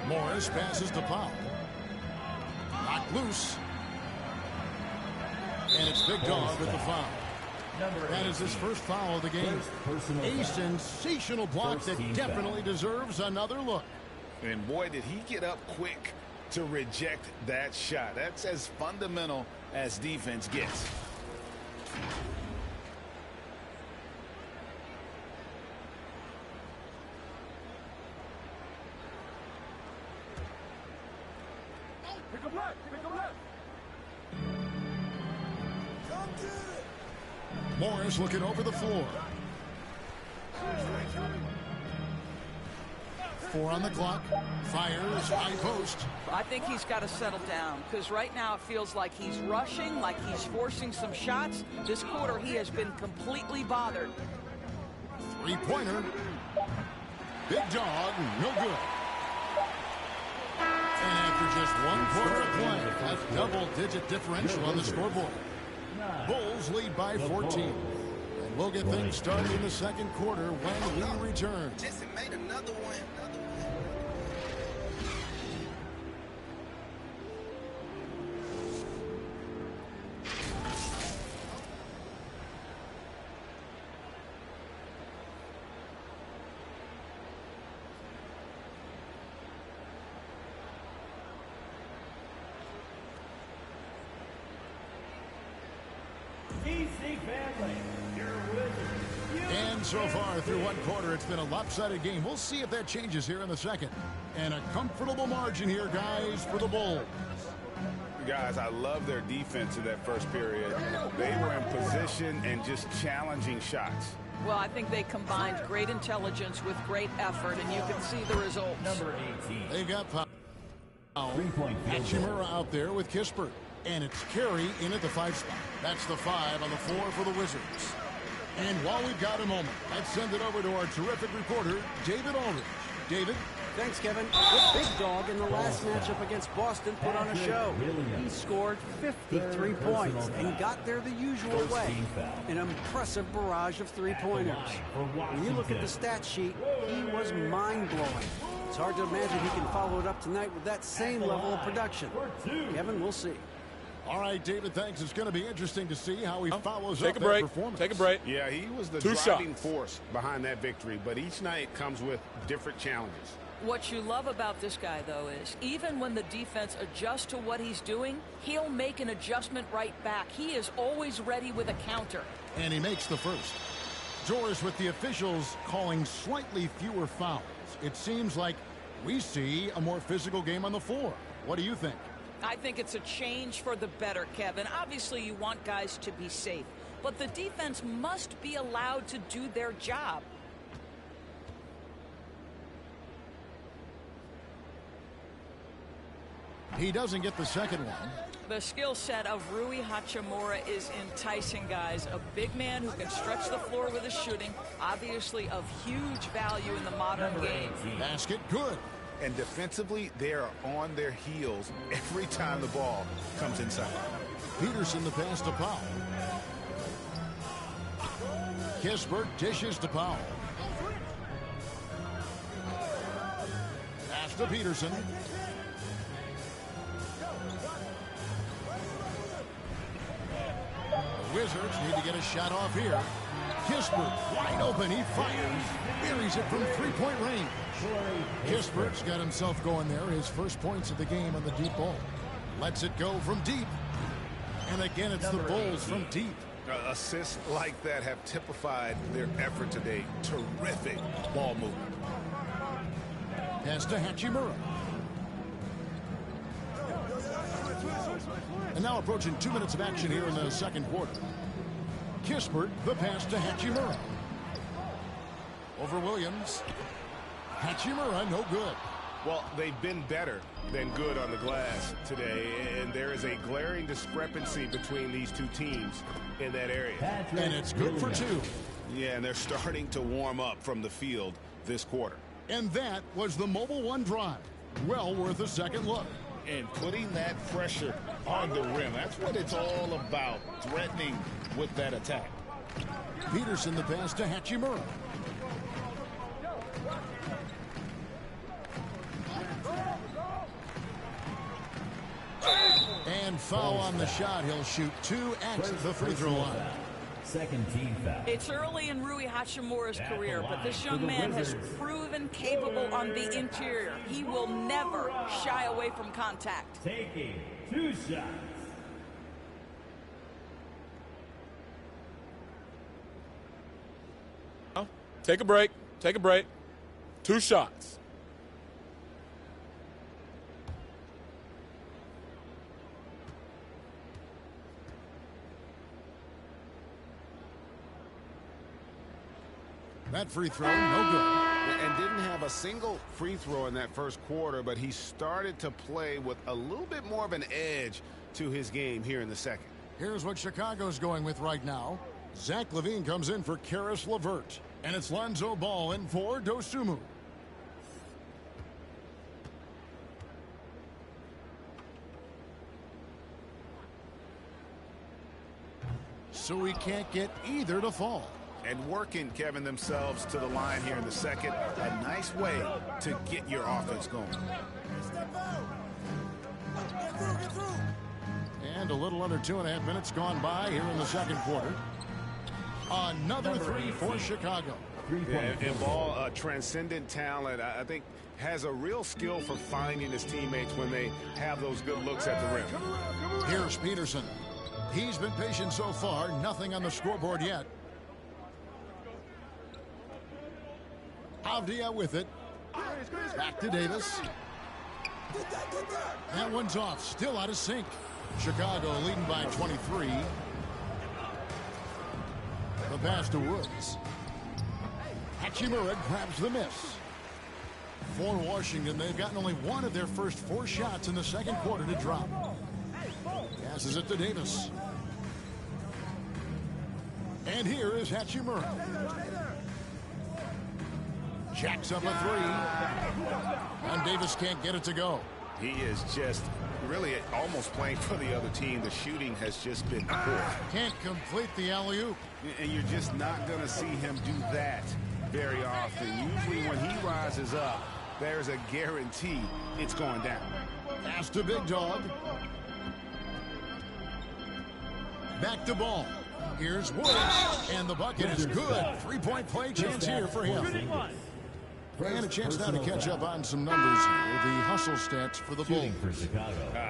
Morris passes to Powell. Knocked loose. And it's Big Dog with the foul. That is his first foul of the game. A sensational block that definitely deserves another look. And boy, did he get up quick to reject that shot. That's as fundamental as defense gets. Pick up left. Morris looking over the floor. 4 on the clock. Fires, high post. I think he's got to settle down, because right now it feels like he's rushing, like he's forcing some shots. This quarter he has been completely bothered. 3-pointer. Big Dog, no good. And after just 1 quarter of play, a double-digit differential on the scoreboard. Bulls lead by 14. And we'll get things started in the second quarter when we return. Jesse made another one. And so far through 1 quarter, it's been a lopsided game. We'll see if that changes here in the second. And a comfortable margin here, guys, for the Bulls. Guys, I love their defense in that first period. They were in position and just challenging shots. Well, I think they combined great intelligence with great effort, and you can see the results. Number 18. They got Powell. Hachimura out there with Kispert. And it's Carey in at the 5 spot. That's the 5 on the floor for the Wizards. And while we've got a moment, let's send it over to our terrific reporter, David Aldridge. David? Thanks, Kevin. The Big Dog in the last matchup against Boston put on a show. He scored 53 points and got there the usual way. An impressive barrage of three-pointers. When you look at the stat sheet, he was mind-blowing. It's hard to imagine he can follow it up tonight with that same level of production. Kevin, we'll see. All right, David, thanks. It's going to be interesting to see how he follows up that performance. Take a break. Yeah, he was the 2 driving shots. force behind that victory, but each night comes with different challenges. What you love about this guy, though, is even when the defense adjusts to what he's doing, he'll make an adjustment right back. He is always ready with a counter. And he makes the first. Doors with the officials calling slightly fewer fouls. It seems like We see a more physical game on the floor. What do you think? I think it's a change for the better, Kevin. Obviously, you want guys to be safe, but the defense must be allowed to do their job. He doesn't get the second one. The skill set of Rui Hachimura is enticing, guys. A big man who can stretch the floor with his shooting, obviously of huge value in the modern game. Basket good. And defensively, they are on their heels every time the ball comes inside. Peterson the pass to Powell. Kispert dishes to Powell. Pass to Peterson. The Wizards need to get a shot off here. Kispert wide open. He fires. Buries it from three-point range. Kispert's got himself going there. His first points of the game on the deep ball. Lets it go from deep. And again, it's the Bulls from deep. Assists like that have typified their effort today. Terrific ball movement. Pass to Hachimura. And now approaching 2 minutes of action here in the second quarter. Kispert, the pass to Hachimura. Over Williams. Hachimura, no good. Well, they've been better than good on the glass today, and there is a glaring discrepancy between these two teams in that area. And it's good for two. Yeah, and they're starting to warm up from the field this quarter. And that was the Mobile One drive. Well worth a second look. And putting that pressure on the rim, that's what it's all about, threatening with that attack. Peterson the pass to Hachimura. And foul on the shot. He'll shoot two at the free throw line. Second team foul. It's early in Rui Hachimura's career, but this young man has proven capable on the interior. He will never shy away from contact. Taking 2 shots. Take a break. Take a break. 2 shots. That free throw, no good. And didn't have a single free throw in that first quarter, but he started to play with a little bit more of an edge to his game here in the second. Here's what Chicago's going with right now. Zach LaVine comes in for Karis LeVert. And it's Lonzo Ball in for Dosunmu. So we can't get either to fall. And working, Kevin, themselves to the line here in the second. A nice way to get your offense going. And a little under 2.5 minutes gone by here in the second quarter. Another three for Chicago. And Ball, transcendent talent, I think, has a real skill for finding his teammates when they have those good looks at the rim. Here's Peterson. He's been patient so far. Nothing on the scoreboard yet. Avdia with it. Back to Davis. That one's off. Still out of sync. Chicago leading by 23. The pass to Woods. Hachimura grabs the miss. For Washington, they've gotten only one of their first 4 shots in the second quarter to drop. Passes it to Davis. And here is Hachimura. Jacks up a 3. And Davis can't get it to go. He is just really almost playing for the other team. The shooting has just been poor. Can't complete the alley-oop. And you're just not going to see him do that very often. Usually when he rises up, there's a guarantee it's going down. Pass to Big Dog. Back to Ball. Here's Woods. And the bucket is good. 3-point play chance here for him. And a chance now to catch up on some numbers here. The hustle stats for the Bulls.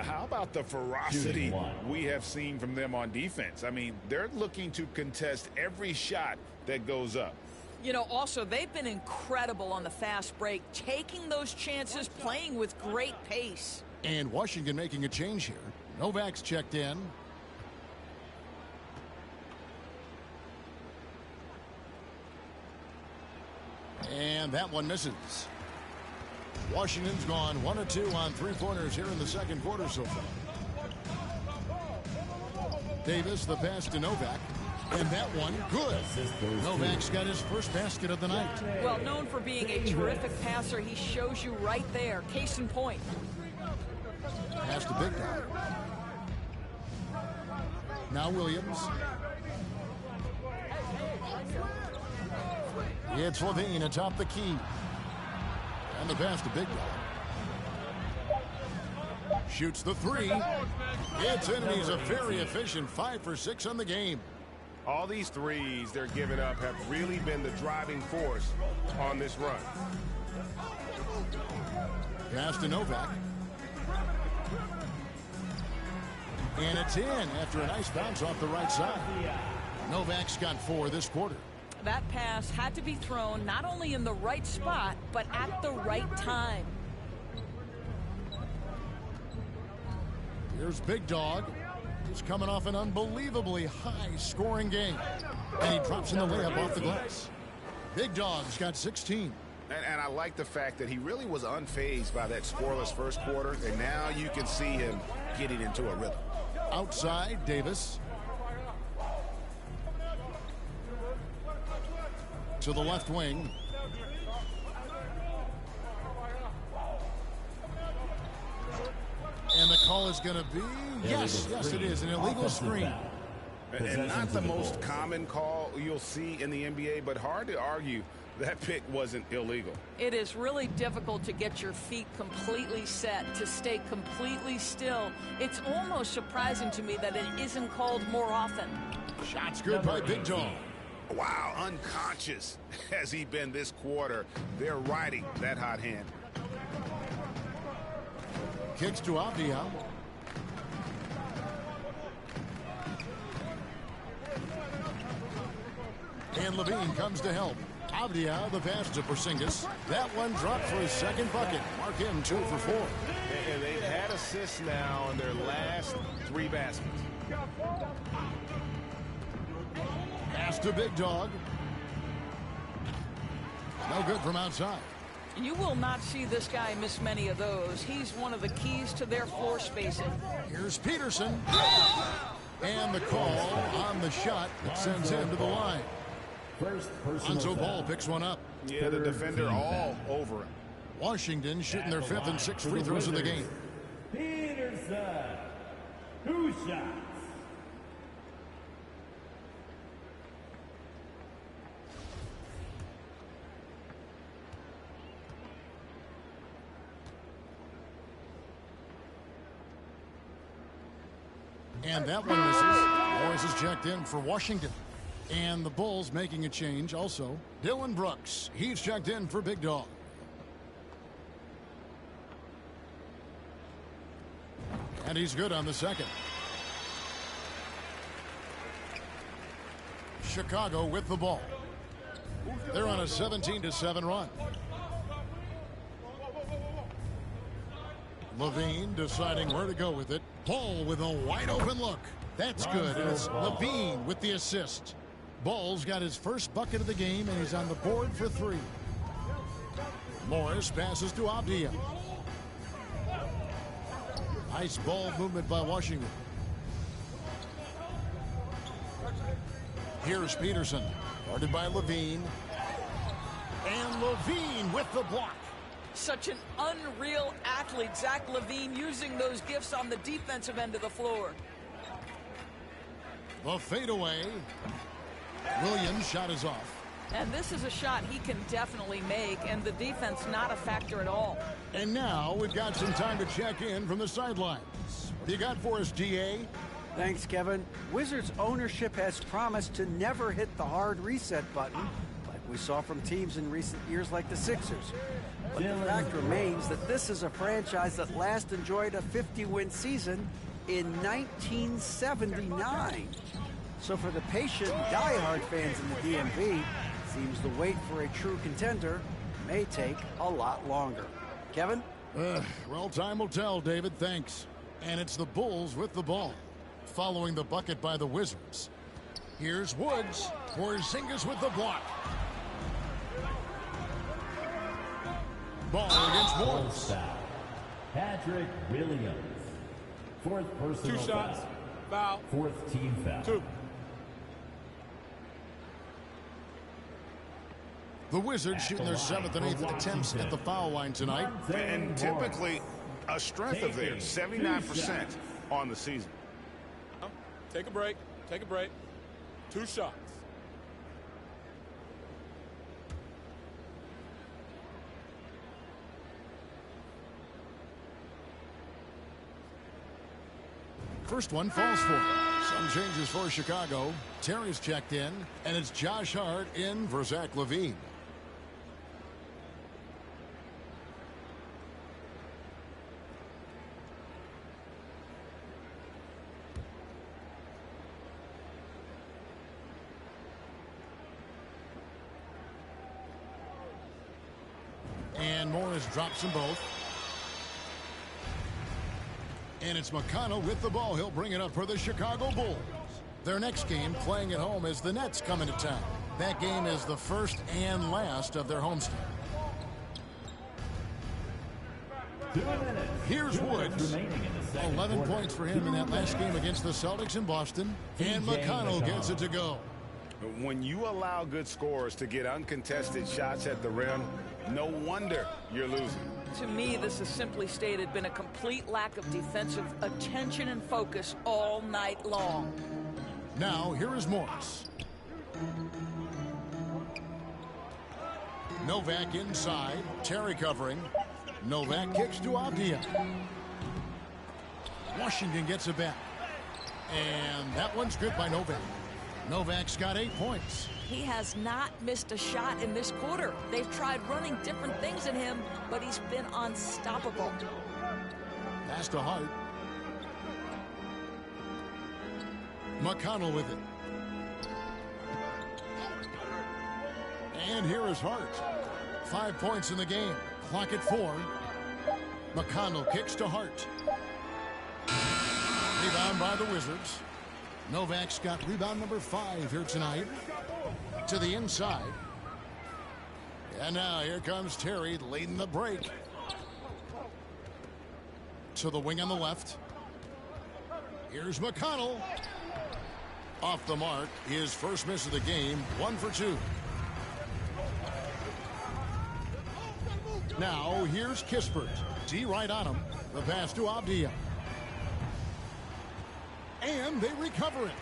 How about the ferocity we have seen from them on defense? I mean, they're looking to contest every shot that goes up. You know, also, they've been incredible on the fast break, taking those chances, playing with great pace. And Washington making a change here. Novak's checked in. And that one misses. Washington's gone 1 of 2 on three-pointers here in the second quarter so far. Davis, the pass to Novak. And that one, good. Novak's got his first basket of the night. Well, known for being a terrific passer, he shows you right there. Case in point. Pass to Big Dog. Now Williams. It's Levine atop the key. And the pass to Big Dog. Shoots the three. It's in, and he's a very efficient 5 for 6 on the game. All these threes they're giving up have really been the driving force on this run. Pass to Novak. And it's in after a nice bounce off the right side. Novak's got 4 this quarter. That pass had to be thrown not only in the right spot, but at the right time. Here's Big Dog. He's coming off an unbelievably high-scoring game. And he drops in the layup off the glass. Big Dog's got 16. And I like the fact that he really was unfazed by that scoreless first quarter, and now you can see him getting into a rhythm. Outside, Davis. To the left wing. And the call is going to be, yes, it is, an illegal screen. And not the most common call you'll see in the NBA, but hard to argue that pick wasn't illegal. It is really difficult to get your feet completely set, to stay completely still. It's almost surprising to me that it isn't called more often. Shots good by Big Dog. Wow, unconscious has he been this quarter. They're riding that hot hand. Kicks to Avdia. And Levine comes to help. Avdia, the pass to Porzingis. That one dropped for his second bucket. Mark him 2 for 4. And they've had assists now on their last 3 baskets. Pass to Big Dog. No good from outside. You will not see this guy miss many of those. He's one of the keys to their floor spacing. Here's Peterson. And the call on the shot that sends him to the line. Lonzo Ball picks one up. Yeah, the defender all over him. Washington shooting their 5th and 6th free throws of the game. Peterson, 2 shots. And that one misses. Morris is checked in for Washington. And the Bulls making a change also. Dylan Brooks, he's checked in for Big Dog. And he's good on the second. Chicago with the ball. They're on a 17-7 run. Levine deciding where to go with it. Ball with a wide open look. That's good. And it's Levine with the assist. Ball's got his first bucket of the game, and he's on the board for 3. Morris passes to Avdia. Nice ball movement by Washington. Here's Peterson. Guarded by Levine. And Levine with the block. Such an unreal athlete, Zach LaVine, using those gifts on the defensive end of the floor. The fadeaway. Williams' shot is off. And this is a shot he can definitely make, and the defense not a factor at all. And now we've got some time to check in from the sidelines. What do you got for us, GA? Thanks, Kevin. Wizards ownership has promised to never hit the hard reset button, like we saw from teams in recent years like the Sixers. But the fact remains that this is a franchise that last enjoyed a 50-win season in 1979. So for the patient, diehard fans in the DMV, Seems the wait for a true contender may take a lot longer. Kevin? Well, time will tell, David. Thanks. And it's the Bulls with the ball, following the bucket by the Wizards. Here's Woods. Porzingis with the block. Ball against Wolves. Patrick Williams. Fourth personal 2 shots. Foul. Fourth team foul. 2. The Wizards shooting their 7th and 8th attempts at the foul line tonight. And typically a strength of theirs, 79% on the season. Take a break. Take a break. 2 shots. First one falls for. Some changes for Chicago. Terry's checked in, and it's Josh Hart in for Zach LaVine. And Morris drops them both. And it's McConnell with the ball. He'll bring it up for the Chicago Bulls. Their next game, playing at home, as the Nets come into town. That game is the first and last of their homestand. Here's Woods. 11 points for him in that last game against the Celtics in Boston. And McConnell gets it to go. When you allow good scorers to get uncontested shots at the rim, no wonder you're losing. To me, this has simply stated been a complete lack of defensive attention and focus all night long. Now, here is Morris. Novak inside. Terry covering. Novak kicks to Avdia. Washington gets it back. And that one's good by Novak. Novak's got 8 points. He has not missed a shot in this quarter. They've tried running different things at him, but he's been unstoppable. Pass to Hart. McConnell with it. And here is Hart. 5 points in the game. Clock at 4. McConnell kicks to Hart. Rebound by the Wizards. Novak's got rebound number 5 here tonight. To the inside. And now here comes Terry leading the break. To the wing on the left. Here's McConnell. Off the mark. His first miss of the game. 1 for 2. Now here's Kispert. D right on him. The pass to Avdia. And they recover it.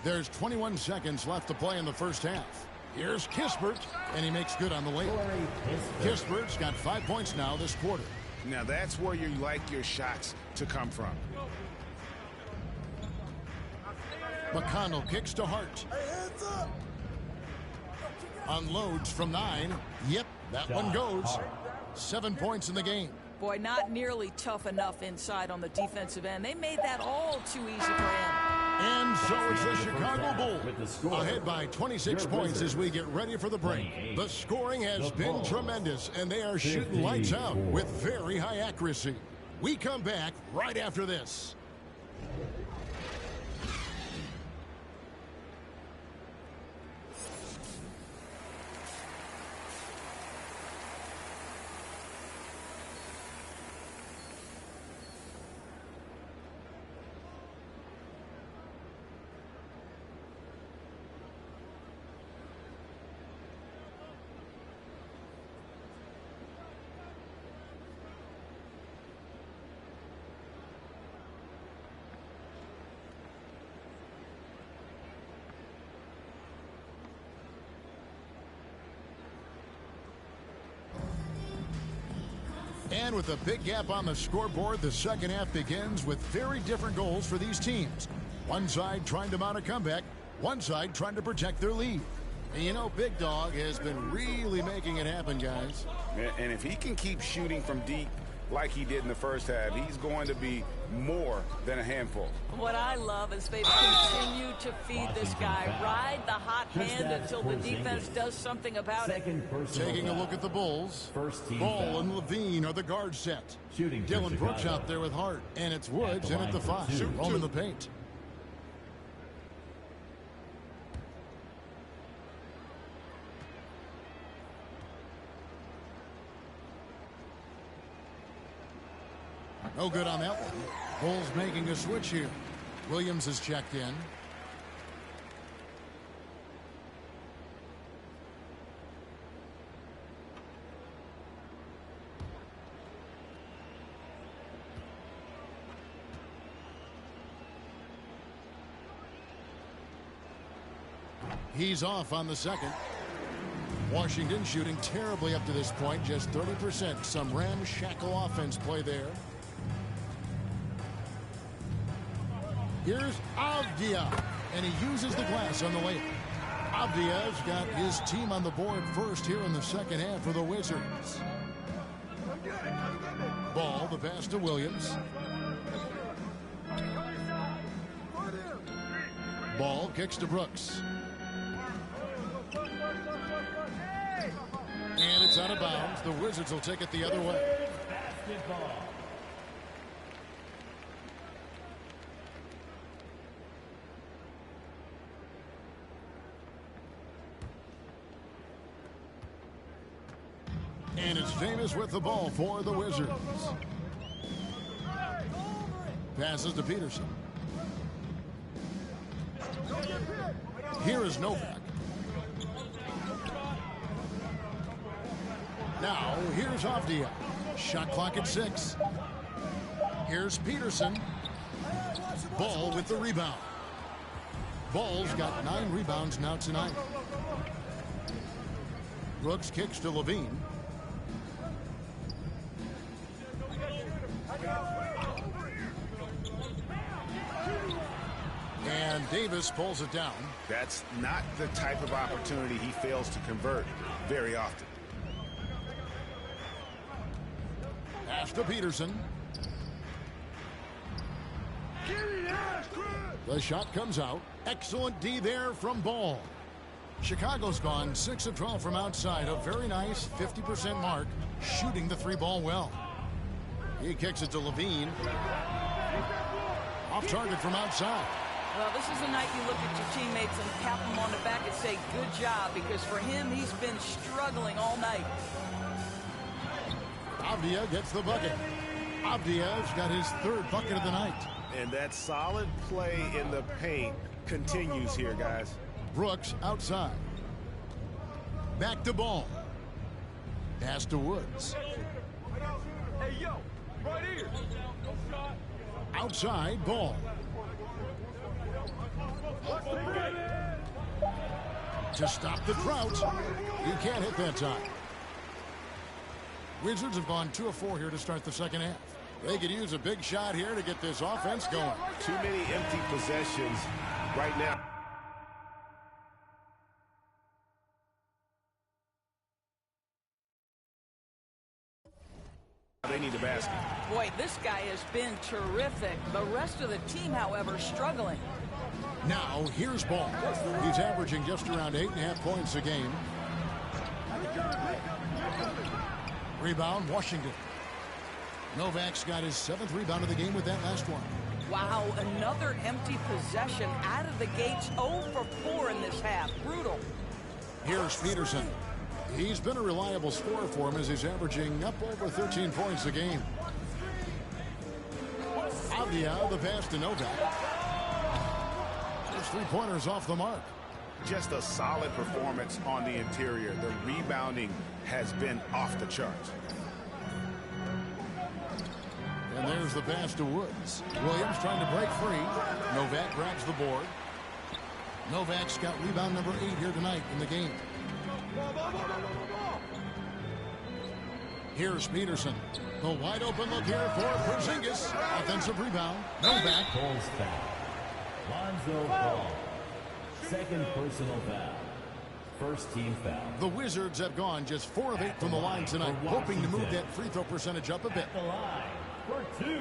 There's 21 seconds left to play in the first half. Here's Kispert, and he makes good on the layup. Kispert's got 5 points now this quarter. Now that's where you like your shots to come from. McConnell kicks to Hart. Unloads from 9. Yep, that one goes. 7 points in the game. Boy, not nearly tough enough inside on the defensive end. They made that all too easy for him. And so it's the Chicago Bulls ahead by 26 points as we get ready for the break. The scoring has been tremendous, and they are shooting lights out with very high accuracy. We come back right after this. And with a big gap on the scoreboard, the second half begins with very different goals for these teams. One side trying to mount a comeback, one side trying to protect their lead. And you know, Big Dog has been really making it happen, guys. And if he can keep shooting from deep like he did in the first half, he's going to be more than a handful. What I love is they continue to feed this guy. Ride the hot hand until the defense does something about it. Taking a look at the Bulls. Ball and Levine are the guard set. Dylan Brooks out there with Hart. And it's Woods in at the 5. Home in the paint. No good on that one. Bulls making a switch here. Williams is checked in. He's off on the second. Washington shooting terribly up to this point, just 30%. Some ramshackle offense play there. Here's Avdia, and he uses the glass on the layup. Avdia's got his team on the board first here in the second half for the Wizards. Ball, the pass to Williams. Ball kicks to Brooks. And it's out of bounds. The Wizards will take it the other way. Basketball. And it's Davis with the ball for the Wizards. Passes to Peterson. Here is Novak. Now, here's Avdia. Shot clock at 6. Here's Peterson. Ball with the rebound. Ball's got 9 rebounds now tonight. Brooks kicks to Levine. And Davis pulls it down. That's not the type of opportunity he fails to convert very often. Pass to Peterson. The shot comes out. Excellent D there from Ball. Chicago's gone 6 of 12 from outside. A very nice 50% mark. Shooting the 3-ball well. He kicks it to Levine. Off target from outside. Well, this is a night you look at your teammates and tap them on the back and say, good job, because for him, he's been struggling all night. Avdia gets the bucket. Avdia's got his 3rd bucket of the night. And that solid play in the paint continues here, guys. Brooks outside. Back to Ball. Pass to Woods. Hey, yo, right here. Outside, Ball. To stop the drought. He can't hit that time. Wizards have gone 2 of 4 here to start the second half. They could use a big shot here to get this offense going. Too many empty possessions right now. They need a basket. Boy, this guy has been terrific. The rest of the team, however, struggling. Now, here's Ball. He's averaging just around 8.5 points a game. Rebound, Washington. Novak's got his 7th rebound of the game with that last one. Wow, another empty possession out of the gates. 0 for 4 in this half. Brutal. Here's Peterson. He's been a reliable scorer for him as he's averaging up over 13 points a game. Avdia, the pass to Novak. His 3-pointers off the mark. Just a solid performance on the interior. The rebounding has been off the charts. And there's the pass to Woods. Williams trying to break free. Novak grabs the board. Novak's got rebound number 8 here tonight in the game. Here's Peterson. The wide open look here for Porzingis. Offensive rebound. Novak. Bulls foul. Lonzo Ball. 2nd personal foul. 1st team foul. The Wizards have gone just 4 of 8 from the line tonight, hoping to move that free throw percentage up a bit. The line for 2.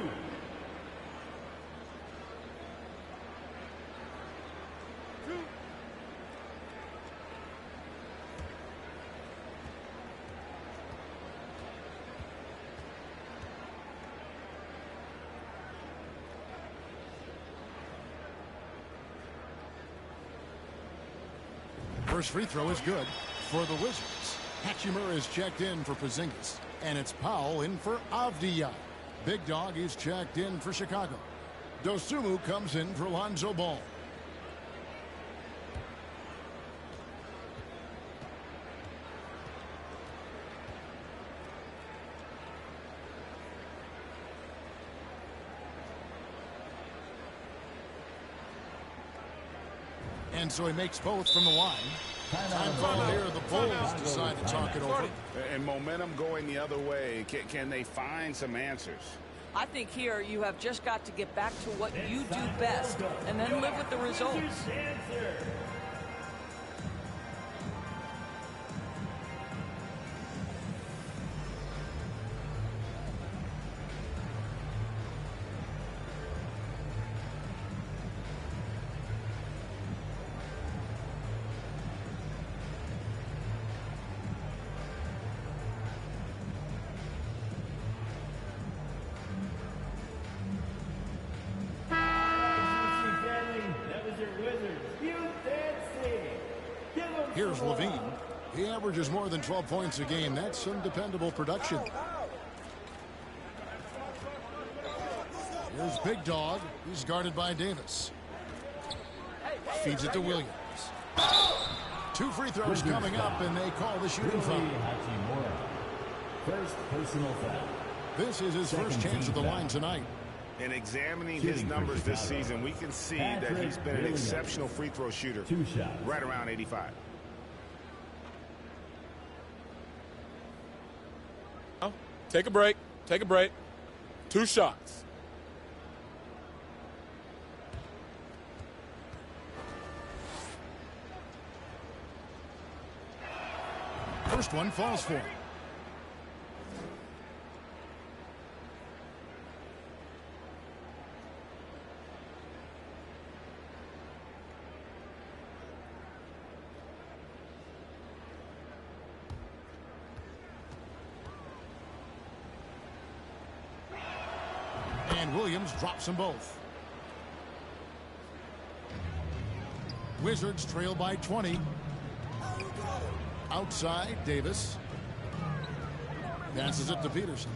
First free throw is good for the Wizards. Hachimura is checked in for Porzingis. And it's Powell in for Avdija. Big Dog is checked in for Chicago. Dosunmu comes in for Lonzo Ball. And so he makes both from the line. Time foul here. The Bulls decide to talk it over. And momentum going the other way. Can they find some answers? I think here you have just got to get back to what you do best and then live with the results. Here's Levine. He averages more than 12 points a game. That's some dependable production. Here's Big Dog. He's guarded by Davis. Feeds it to Williams. 2 free throws coming up, and they call the shooting foul. First personal foul. This is his first chance at the line tonight. In examining his numbers this season, we can see that he's been an exceptional free throw shooter. 2 shots. Right around 85. Take a break. Take a break. 2 shots. First one falls for him. And Williams drops them both. Wizards trail by 20. Outside, Davis. Passes it to Peterson.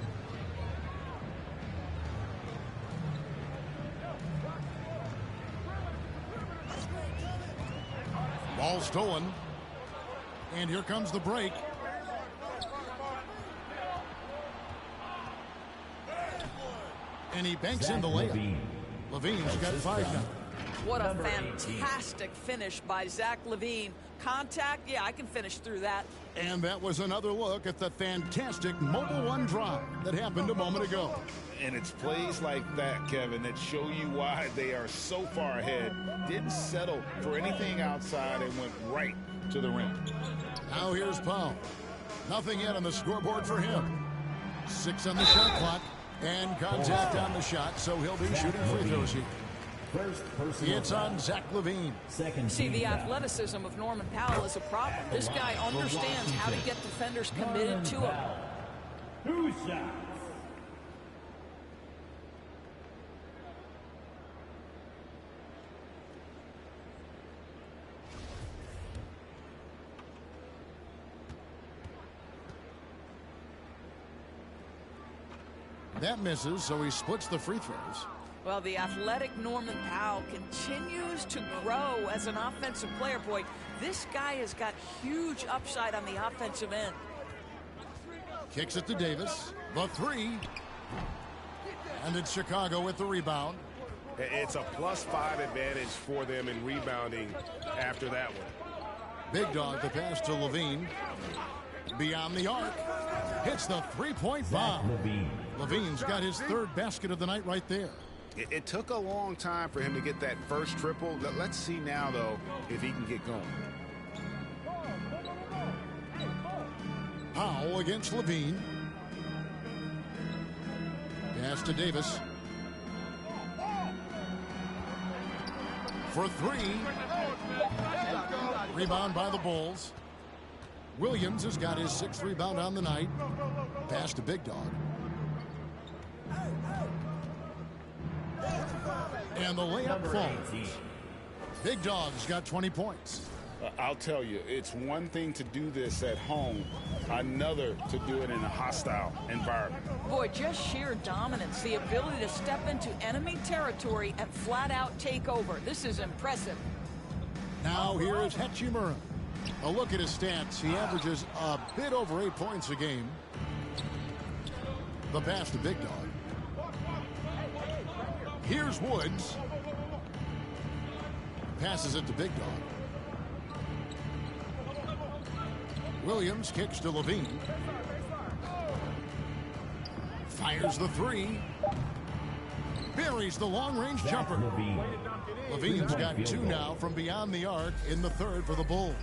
Ball stolen. And here comes the break. And he banks in the layup. Levine's got 5 now. What a fantastic finish by Zach LaVine. Contact, yeah, I can finish through that. And that was another look at the fantastic Mobile One drive that happened a moment ago. And it's plays like that, Kevin, that show you why they are so far ahead. Didn't settle for anything outside and went right to the rim. Now here's Powell. Nothing yet on the scoreboard for him. 6 on the shot clock. And contact on the shot, so he'll be shooting free throws here. It's on Zach LaVine. See, the athleticism of Norman Powell is a problem. This guy understands how to get defenders committed to him. 2 shots. That misses, so he splits the free throws. Well, the athletic Norman Powell continues to grow as an offensive player. Boy, this guy has got huge upside on the offensive end. Kicks it to Davis. The 3. And it's Chicago with the rebound. It's a +5 advantage for them in rebounding after that one. Big Dog, the pass to Levine. Beyond the arc. Hits the 3-point bomb. Levine's got his 3rd basket of the night right there. It took a long time for him to get that first triple. Let's see now, though, if he can get going. Powell against Levine. Pass to Davis. For 3. Rebound by the Bulls. Williams has got his 6th rebound on the night. Pass to Big Dog. And the layup falls. Big Dog's got 20 points. I'll tell you, it's one thing to do this at home, another to do it in a hostile environment. Boy, just sheer dominance, the ability to step into enemy territory and flat out take over. This is impressive. Now here is Hachimura. A look at his stats. He averages a bit over 8 points a game. The pass to Big Dog. Here's Woods. Passes it to Big Dog. Williams kicks to Levine. Fires the three. Buries the long-range jumper. Levine's got 2 now from beyond the arc in the third for the Bulls.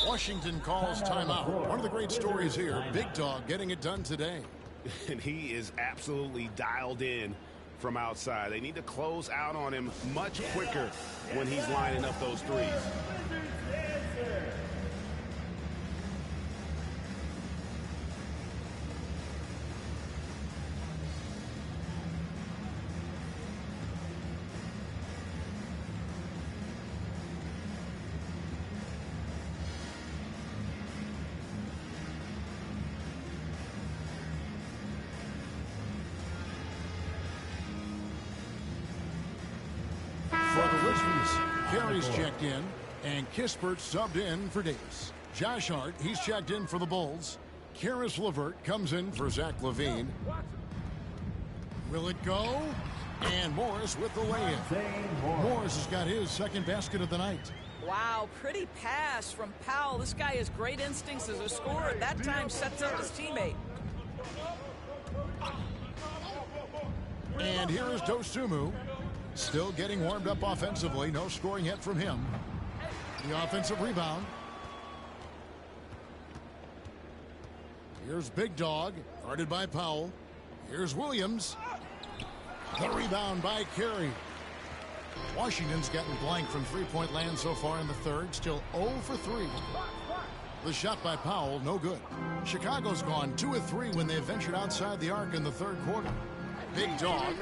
Washington calls timeout. One of the great stories here, Big Dog getting it done today. And he is absolutely dialed in from outside. They need to close out on him much quicker when he's lining up those threes. For the Wizards, Carey's checked in, and Kispert subbed in for Davis. Josh Hart, he's checked in for the Bulls. Karis LeVert comes in for Zach LaVine. Will it go? And Morris with the lay-in. Morris has got his second basket of the night. Wow, pretty pass from Powell. This guy has great instincts as a scorer. At that time, sets up his teammate. And here is Dosunmu. Still getting warmed up offensively. No scoring yet from him. The offensive rebound. Here's Big Dog, guarded by Powell. Here's Williams. The rebound by Carey. Washington's gotten blank from three-point land so far in the third. Still 0 for 3. The shot by Powell, no good. Chicago's gone 2 of 3 when they ventured outside the arc in the third quarter. Big Dog.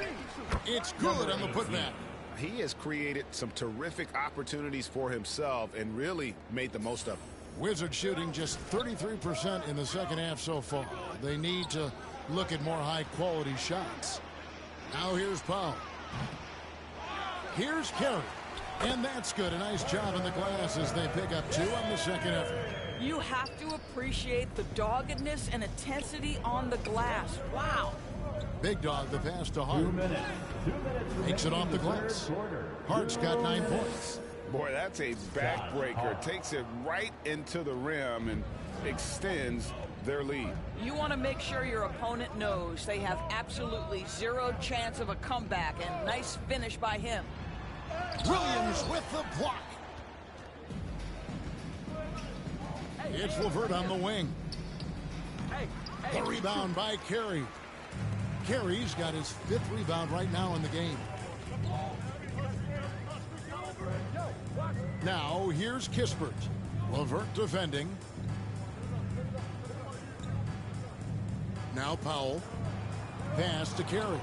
It's good on the putback. He has created some terrific opportunities for himself and really made the most of them. Wizards shooting just 33% in the second half so far. They need to look at more high-quality shots. Now here's Powell. Here's Carey. And that's good. A nice job in the glass as they pick up 2 on the second effort. You have to appreciate the doggedness and intensity on the glass. Wow. Big Dog, the pass to Hart. 2 minutes. 2 minutes. Takes it off the glass. Hart's got 9 points. Boy, that's a backbreaker. Takes it right into the rim and extends their lead. You want to make sure your opponent knows they have absolutely 0 chance of a comeback, and nice finish by him. Williams with the block. It's LeVert on the wing. The rebound by Carey. Carey's got his 5th rebound right now in the game. Now here's Kispert. LeVert defending. Now Powell. Pass to Carey.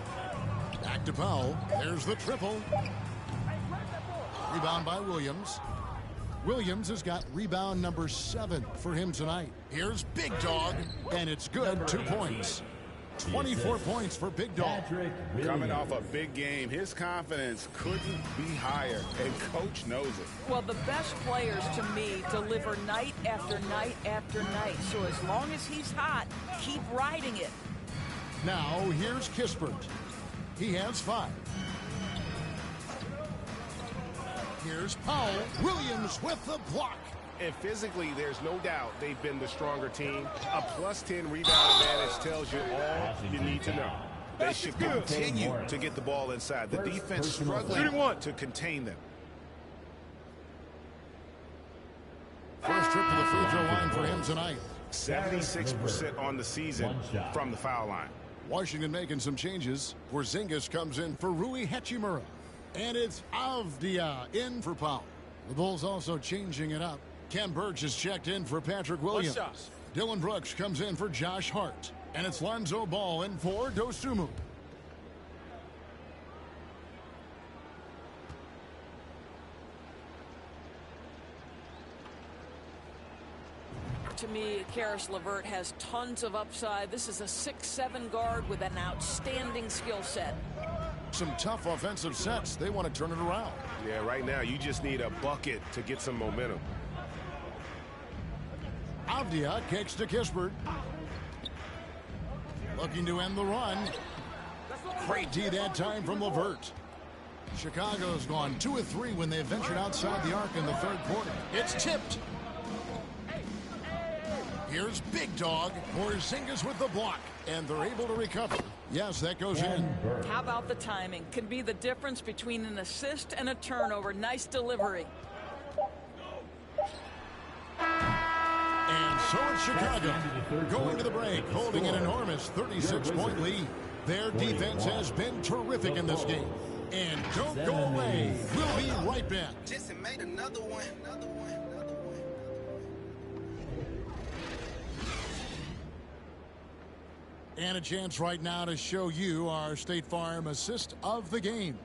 Back to Powell. There's the triple. Rebound by Williams. Williams has got rebound number 7 for him tonight. Here's Big Dog, and it's good. 2 points. 24 points for Big Dog. Coming off a big game, his confidence couldn't be higher, and coach knows it. Well, the best players, to me, deliver night after night after night. So as long as he's hot, keep riding it. Now, here's Kispert. He has 5. Here's Powell. Williams with the block. And physically, there's no doubt they've been the stronger team. A +10 rebound advantage tells you all you need to know. They should continue to get the ball inside. The defense struggling to contain them. First trip to the free throw line for him tonight. 76% on the season from the foul line. Washington making some changes. Porzingis comes in for Rui Hachimura. And it's Avdia in for Powell. The Bulls also changing it up. Ken Burch is checked in for Patrick Williams. Dylan Brooks comes in for Josh Hart. And it's Lonzo Ball in for Dosunmu. to me, Karis LeVert has tons of upside. This is a 6'7" guard with an outstanding skill set. Some tough offensive sets. They want to turn it around. Yeah, right now you just need a bucket to get some momentum. Avdia kicks to Kispert. Looking to end the run. Great D that time from LeVert. Chicago's gone 2 of 3 when they ventured outside the arc in the third quarter. It's tipped. Here's Big Dog. Porzingis with the block. And they're able to recover. Yes, that goes in. How about the timing? Can be the difference between an assist and a turnover. Nice delivery. And so it's Chicago going to the break, holding an enormous 36-point lead. Their defense has been terrific in this game. And don't go away. We'll be right back. Jesse made another one. And a chance right now to show you our State Farm assist of the game.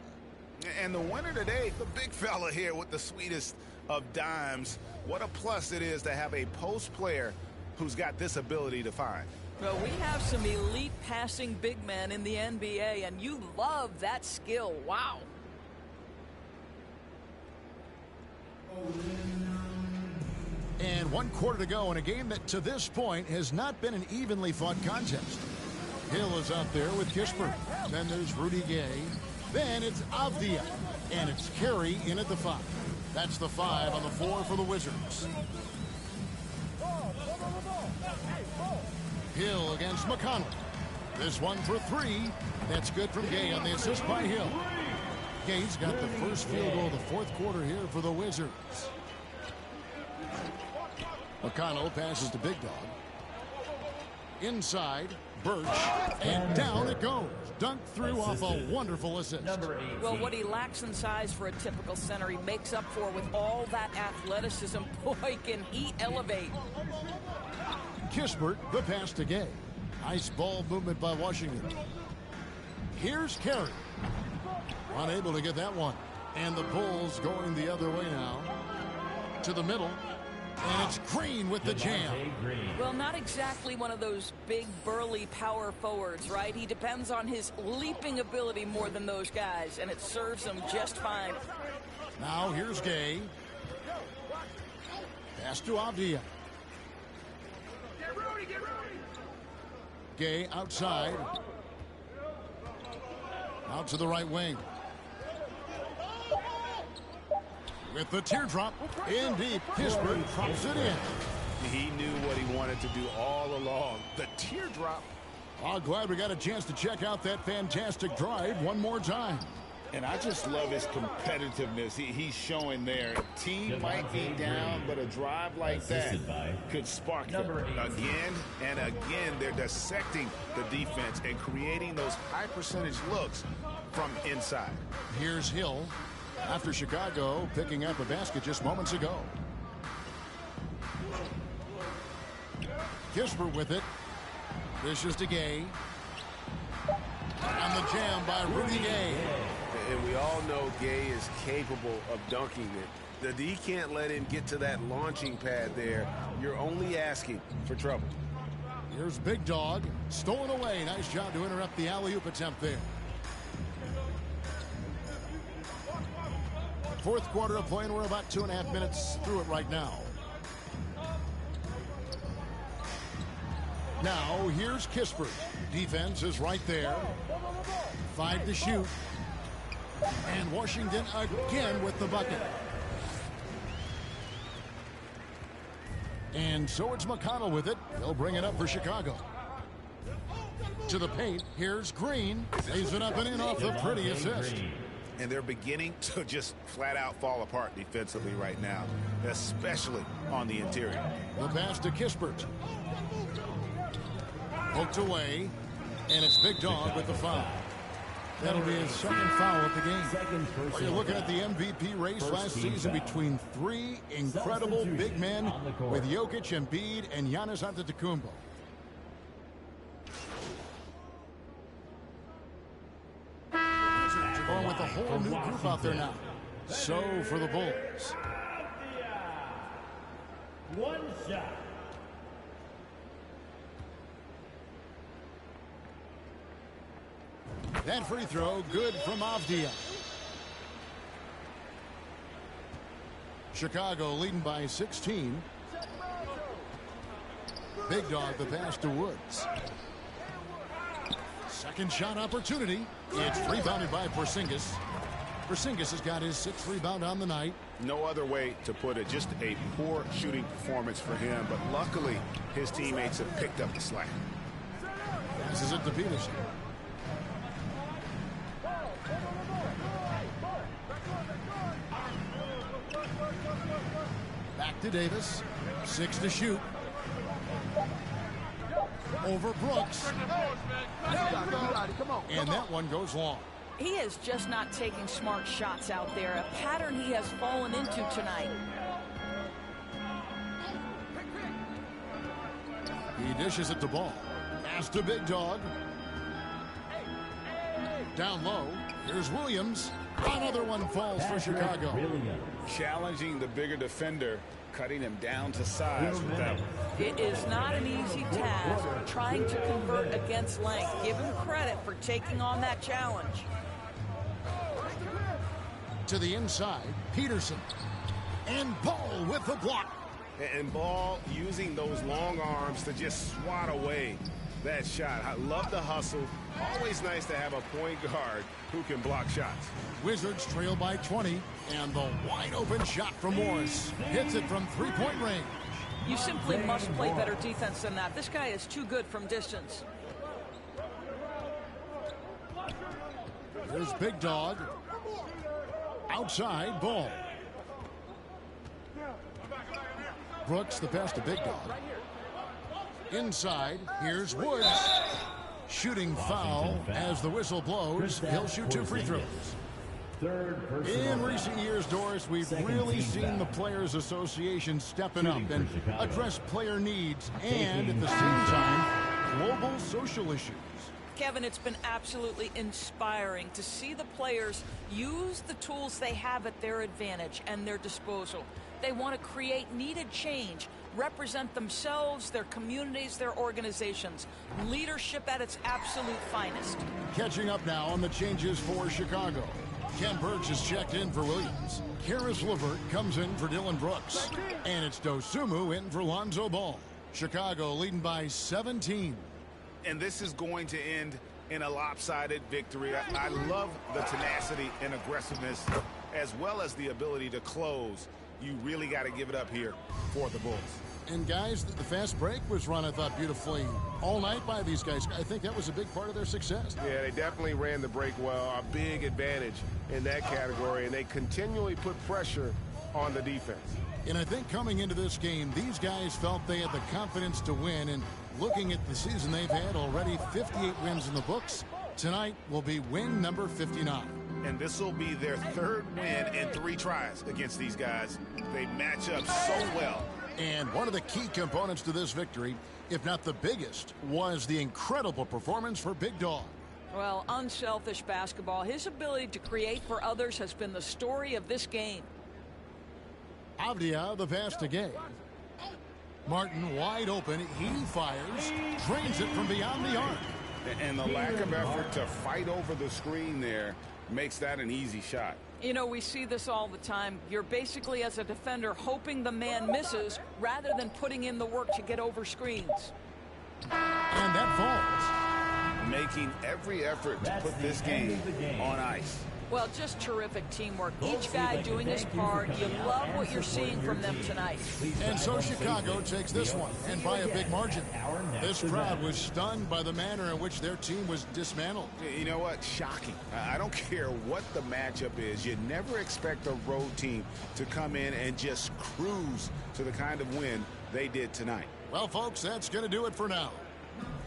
And the winner today, the big fella here with the sweetest of dimes. What a plus it is to have a post player who's got this ability to find. Well, we have some elite passing big men in the NBA, and you love that skill. Wow. And 1 quarter to go in a game that to this point has not been an evenly fought contest. Hill is out there with Kispert. Then there's Rudy Gay. Then it's Avdia. And it's Carey in at the 5. That's the 5 on the floor for the Wizards. Hill against McConnell. This one for 3. That's good from Gay on the assist by Hill. Gay's got the first field goal of the fourth quarter here for the Wizards. McConnell passes to Big Dog. Inside, Birch, and down it goes. Dunked through off a wonderful assist. Well, what he lacks in size for a typical center, he makes up for with all that athleticism. Boy, can he elevate. Kispert, the pass to Gay. Nice ball movement by Washington. Here's Carey. Unable to get that one. And the Bulls going the other way now. To the middle. And it's Green with the jam. Well, not exactly one of those big, burly power forwards, right? He depends on his leaping ability more than those guys, and it serves him just fine. Now here's Gay. Pass to Avdia. Gay outside. Out to the right wing. With the teardrop in deep, Kispert drops it in. He knew what he wanted to do all along. The teardrop. Oh, glad we got a chance to check out that fantastic drive one more time. And I just love his competitiveness he's showing there. Team might be down, but a drive like that could spark them. Again and again, they're dissecting the defense and creating those high percentage looks from inside. Here's Hill after Chicago picking up a basket just moments ago. Kispert with it. Dishes to Gay. And the jam by Rudy Gay. And we all know Gay is capable of dunking it. The D can't let him get to that launching pad there. You're only asking for trouble. Here's Big Dog. Stolen away. Nice job to interrupt the alley-oop attempt there. Fourth quarter of play, and we're about 2.5 minutes through it right now. Now, here's Kispert. Defense is right there. 5 to shoot. And Washington again with the bucket. And so it's McConnell with it. They'll bring it up for Chicago. To the paint, here's Green. Lays it up and in off the pretty assist. And they're beginning to just flat out fall apart defensively right now, especially on the interior. The pass to Kispert. Poked away, and it's Big Dog with the foul. That'll be his second foul of the game. Well, you're looking at the MVP race last season between 3 incredible big men with Jokic, Embiid, and Giannis Antetokounmpo. Going with a whole new group out there now. So for the Bulls. One shot. That free throw good from Avdia. Chicago leading by 16. Big Dog the pass to Woods. Second shot opportunity. It's rebounded by Porzingis. Porzingis has got his 6th rebound on the night. No other way to put it. Just a poor shooting performance for him. But luckily, his teammates have picked up the slack. Passes it to Peterson. Back to Davis. 6 to shoot. Over Brooks. And that one goes long. He is just not taking smart shots out there, a pattern he has fallen into tonight. He dishes it to Ball. Pass to Big Dog. Down low. Here's Williams. Another one falls for Chicago. Challenging the bigger defender, cutting him down to size with that one. It is not an easy task trying to convert against length. Give him credit for taking on that challenge. To the inside, Peterson. And Ball with the block. And Ball using those long arms to just swat away that shot. I love the hustle. Always nice to have a point guard who can block shots. Wizards trail by 20. And the wide open shot from Morris. Hits it from 3-point range. You simply must play better defense than that. This guy is too good from distance. Here's Big Dog. Outside, Ball. Brooks the pass to Big Dog. Inside, here's Woods. Shooting foul as the whistle blows. He'll shoot 2 free throws. In recent years, Doris, we've really seen the Players Association stepping up and address player needs and, at the same time, global social issues. Kevin, it's been absolutely inspiring to see the players use the tools they have at their advantage and their disposal. They want to create needed change, represent themselves, their communities, their organizations. Leadership at its absolute finest. Catching up now on the changes for Chicago. Ken Burks has checked in for Williams. Karis LeVert comes in for Dylan Brooks. And it's Dosunmu in for Lonzo Ball. Chicago leading by 17. And this is going to end in a lopsided victory. I love the tenacity and aggressiveness as well as the ability to close. You really got to give it up here for the Bulls. And guys, the fast break was run, I thought, beautifully all night by these guys. I think that was a big part of their success. Yeah, they definitely ran the break well. A big advantage in that category, and they continually put pressure on the defense. And I think coming into this game, these guys felt they had the confidence to win. And looking at the season they've had, already 58 wins in the books. Tonight will be win number 59. And this will be their 3rd win in 3 tries against these guys. They match up so well. And one of the key components to this victory, if not the biggest, was the incredible performance for Big Dog. Well, unselfish basketball. His ability to create for others has been the story of this game. Avdia the pass to Gay. Martin wide open. He fires. Drains it from beyond the arc. And the lack of effort to fight over the screen there makes that an easy shot. You know, we see this all the time. You're basically, as a defender, hoping the man misses rather than putting in the work to get over screens. And that falls. Making every effort to put this game on ice. Well, just terrific teamwork. Each guy doing his part. You love what you're seeing from them tonight. And so Chicago takes this one, and by a big margin. This crowd was stunned by the manner in which their team was dismantled. You know what? Shocking. I don't care what the matchup is. You never expect a road team to come in and just cruise to the kind of win they did tonight. Well, folks, that's going to do it for now.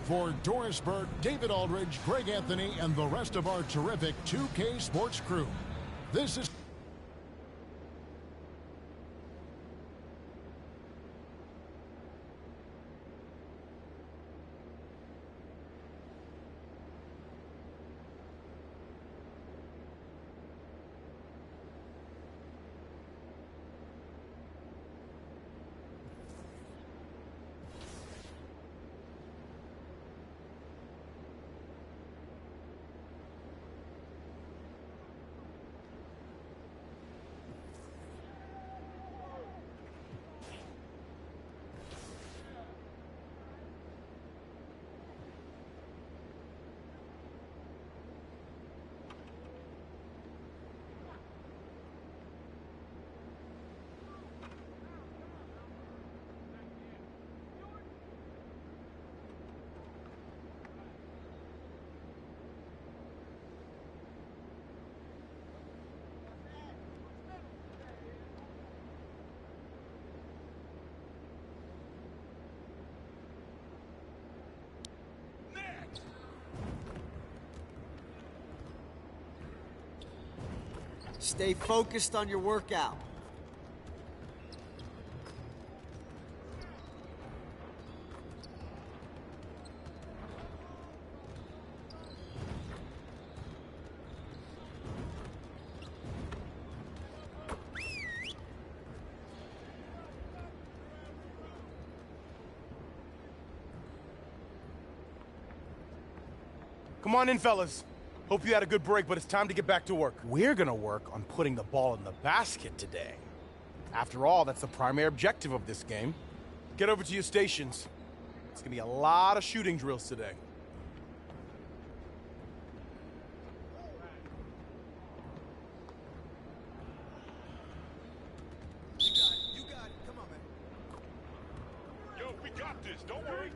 For Doris Burke, David Aldridge, Greg Anthony, and the rest of our terrific 2K Sports crew, this is Stay focused on your workout. Come on in, fellas. Hope you had a good break, but it's time to get back to work. We're gonna work on putting the ball in the basket today. After all, that's the primary objective of this game. Get over to your stations. It's gonna be a lot of shooting drills today. You got it. Come on, man. Yo, we got this. Don't worry.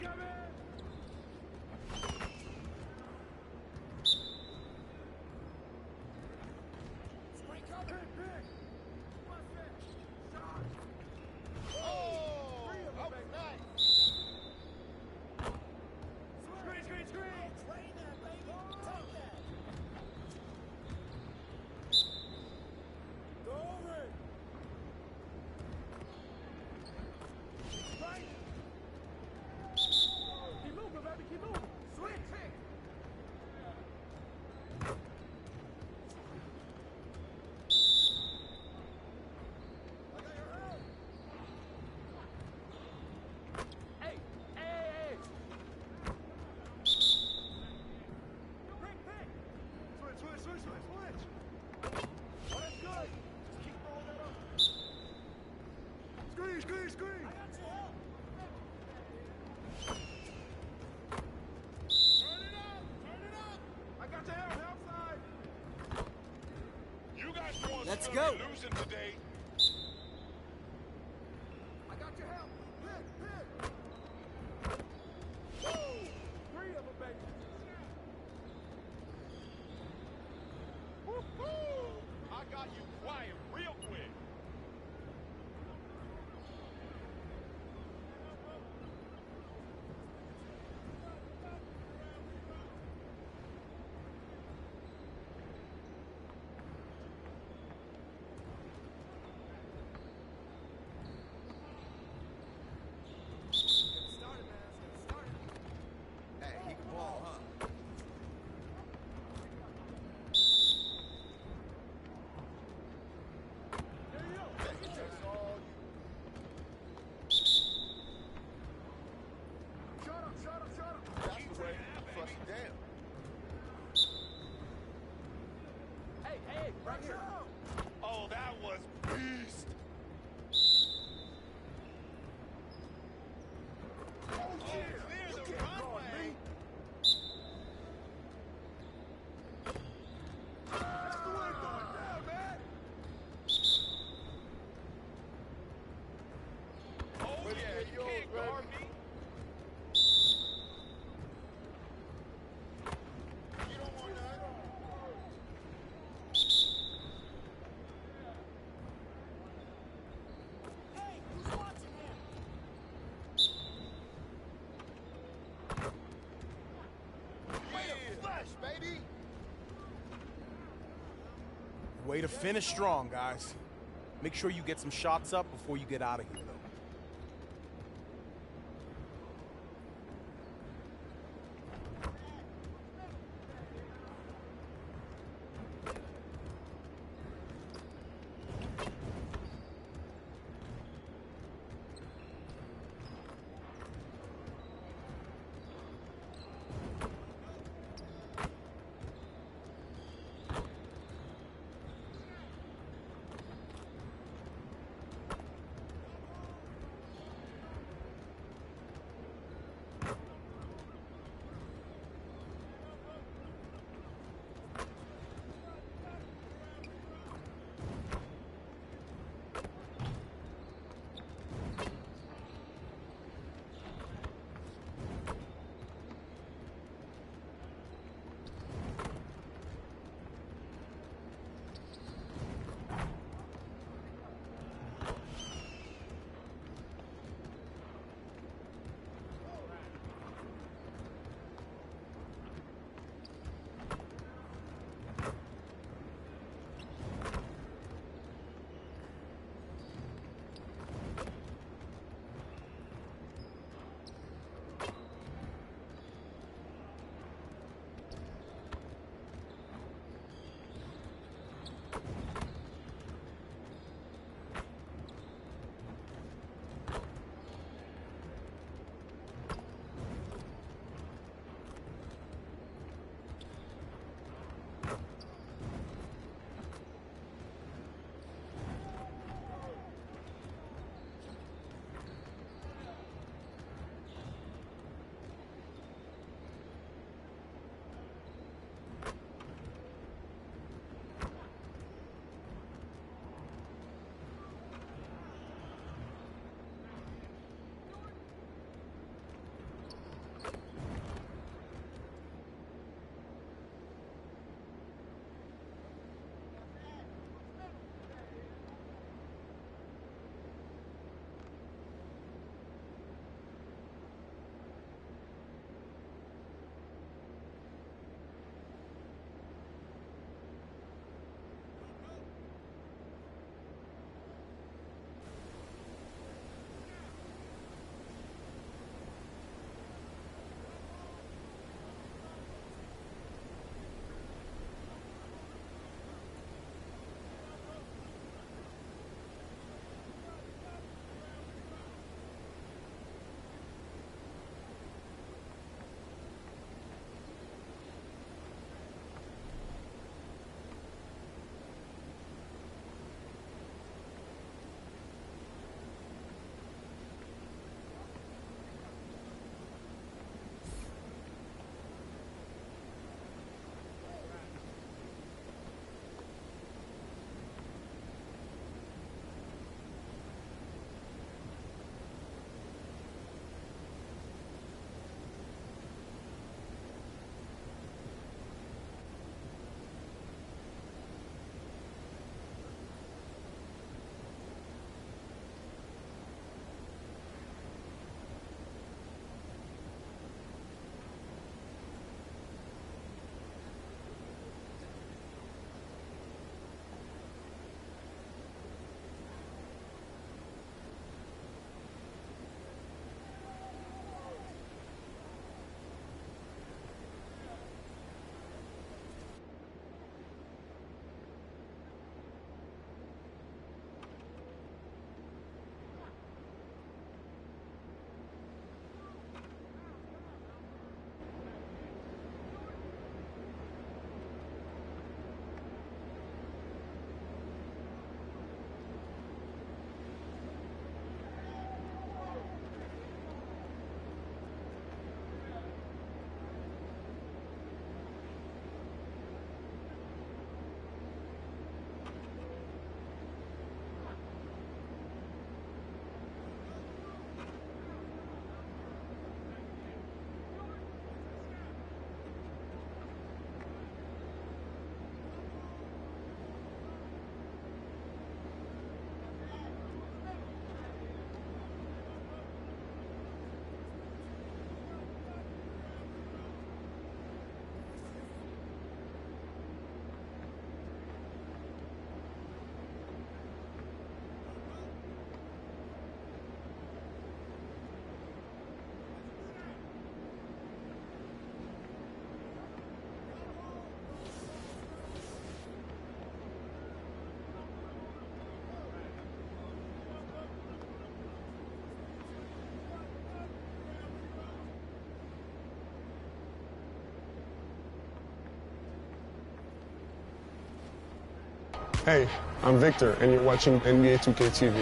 Let's go. Losing today. I got your help. Woo! 3 of them, baby. Woo-hoo! I got you quiet real quick. Oh, that was beast. Oh, clear the runway. That's the way it's going down, man. Oh, yeah, you can't guard me. You don't want that. Way to finish strong, guys. Make sure you get some shots up before you get out of here, though. Hey, I'm Victor, and you're watching NBA 2K TV.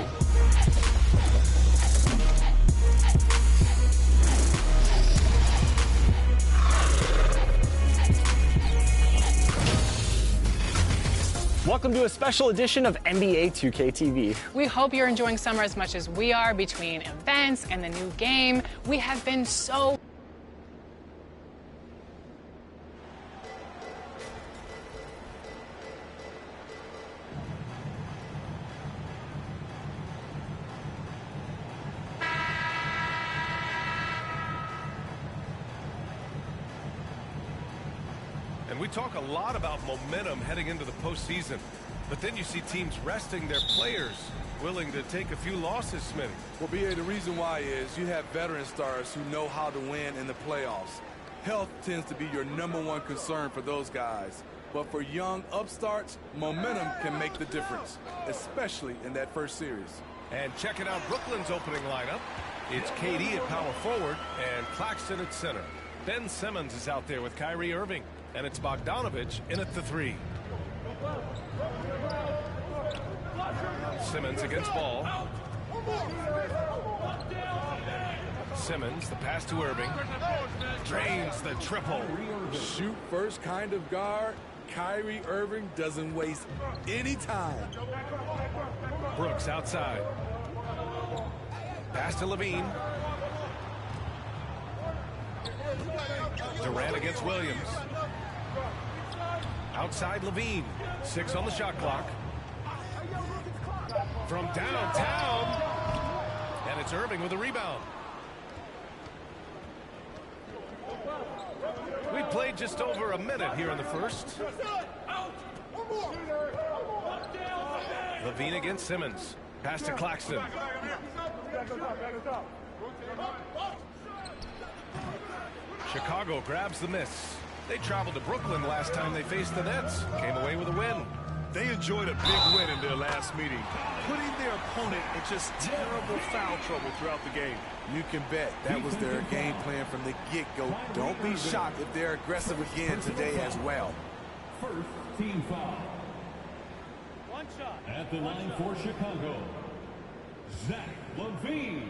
Welcome to a special edition of NBA 2K TV. We hope you're enjoying summer as much as we are between events and the new game. We have been so And we talk a lot about momentum heading into the postseason. But then you see teams resting their players, willing to take a few losses, Smitty. Well, B.A., the reason why is you have veteran stars who know how to win in the playoffs. Health tends to be your #1 concern for those guys. But for young upstarts, momentum can make the difference, especially in that first series. And checking out Brooklyn's opening lineup. It's KD at power forward and Claxton at center. Ben Simmons is out there with Kyrie Irving. And it's Bogdanovich in at the 3. Simmons against Ball. Simmons, the pass to Irving. Drains the triple. Shoot first kind of guard. Kyrie Irving doesn't waste any time. Brooks outside. Pass to Levine. Durant against Williams. Outside Levine. 6 on the shot clock. From downtown. And it's Irving with a rebound. We played just over a minute here in the first. Levine against Simmons. Pass to Claxton. Chicago grabs the miss. They traveled to Brooklyn last time they faced the Nets. Came away with a win. They enjoyed a big win in their last meeting, putting their opponent in just terrible foul trouble throughout the game. You can bet that was their game plan from the get-go. Don't be shocked if they're aggressive again today as well. First team foul. One shot. At the line for Chicago, Zach LaVine.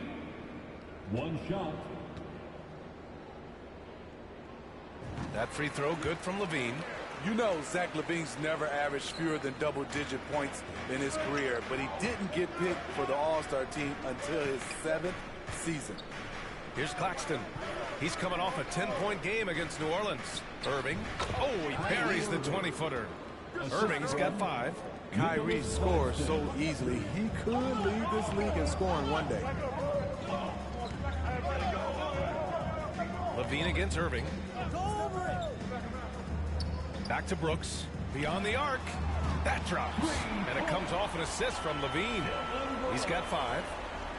One shot. That free throw good from Levine. You know Zach LaVine's never averaged fewer than double-digit points in his career, but he didn't get picked for the All-Star team until his 7th season. Here's Claxton. He's coming off a 10-point game against New Orleans. Irving. Oh, he parries the 20-footer. Irving's got 5. Kyrie scores so easily. He could lead this league in scoring one day. Levine against Irving. Back to Brooks. Beyond the arc. That drops. And it comes off an assist from Levine. He's got 5.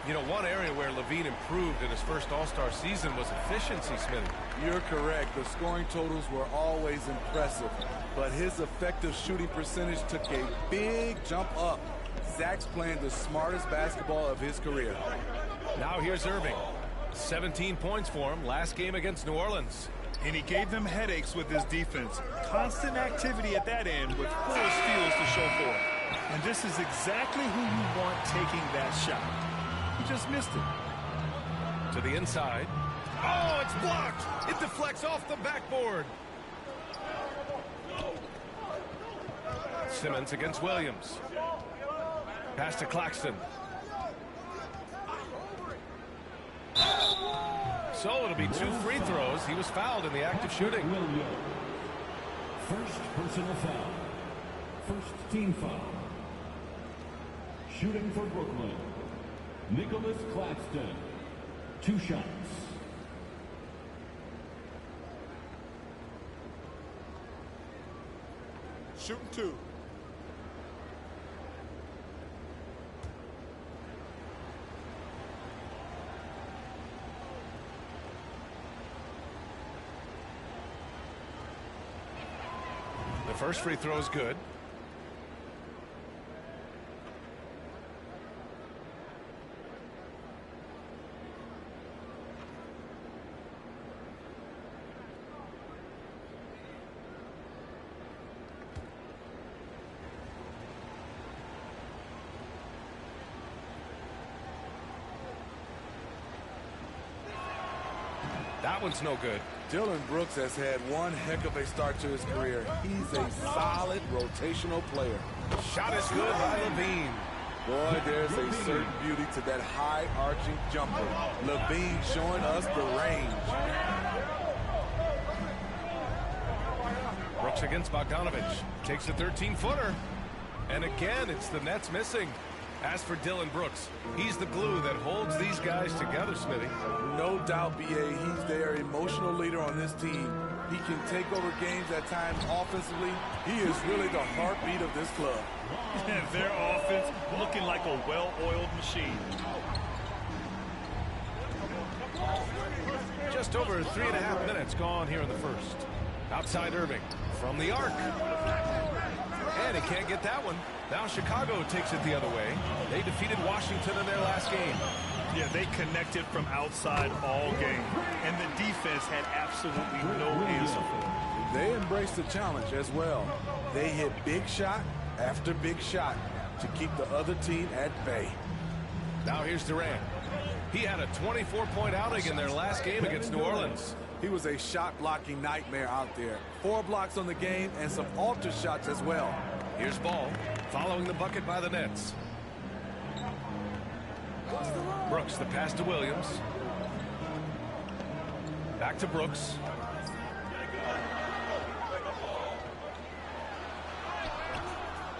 You know, one area where Levine improved in his first All-Star season was efficiency, Smitty. You're correct. The scoring totals were always impressive, but his effective shooting percentage took a big jump up. Zach's playing the smartest basketball of his career. Now here's Irving. 17 points for him last game against New Orleans. And he gave them headaches with his defense. Constant activity at that end with 4 steals to show for it. And this is exactly who you want taking that shot. He just missed it. To the inside. Oh, it's blocked. It deflects off the backboard. Simmons against Williams. Pass to Claxton. So it'll be 2 free throws. He was fouled in the act of shooting. First personal foul. First team foul. Shooting for Brooklyn, Nicholas Claxton. 2 shots. Shooting 2. The first free throw is good. That one's no good. Dylan Brooks has had one heck of a start to his career. He's a solid rotational player. Shot is good by Levine. Boy, there's a certain beauty to that high arching jumper. Levine showing us the range. Brooks against Bogdanovich. Takes a 13-footer. And again, it's the Nets missing. As for Dylan Brooks, he's the glue that holds these guys together, Smitty. No doubt, B.A., he's their emotional leader on this team. He can take over games at times offensively. He is really the heartbeat of this club. Their offense looking like a well-oiled machine. Just over 3.5 minutes gone here in the first. Outside Irving from the arc. And he can't get that one. Now Chicago takes it the other way. They defeated Washington in their last game. Yeah, they connected from outside all game. And the defense had absolutely no answer for them. They embraced the challenge as well. They hit big shot after big shot to keep the other team at bay. Now here's Durant. He had a 24-point outing in their last game against New Orleans. He was a shot-blocking nightmare out there. 4 blocks on the game and some alter shots as well. Here's Ball, following the bucket by the Nets. Brooks, the pass to Williams. Back to Brooks.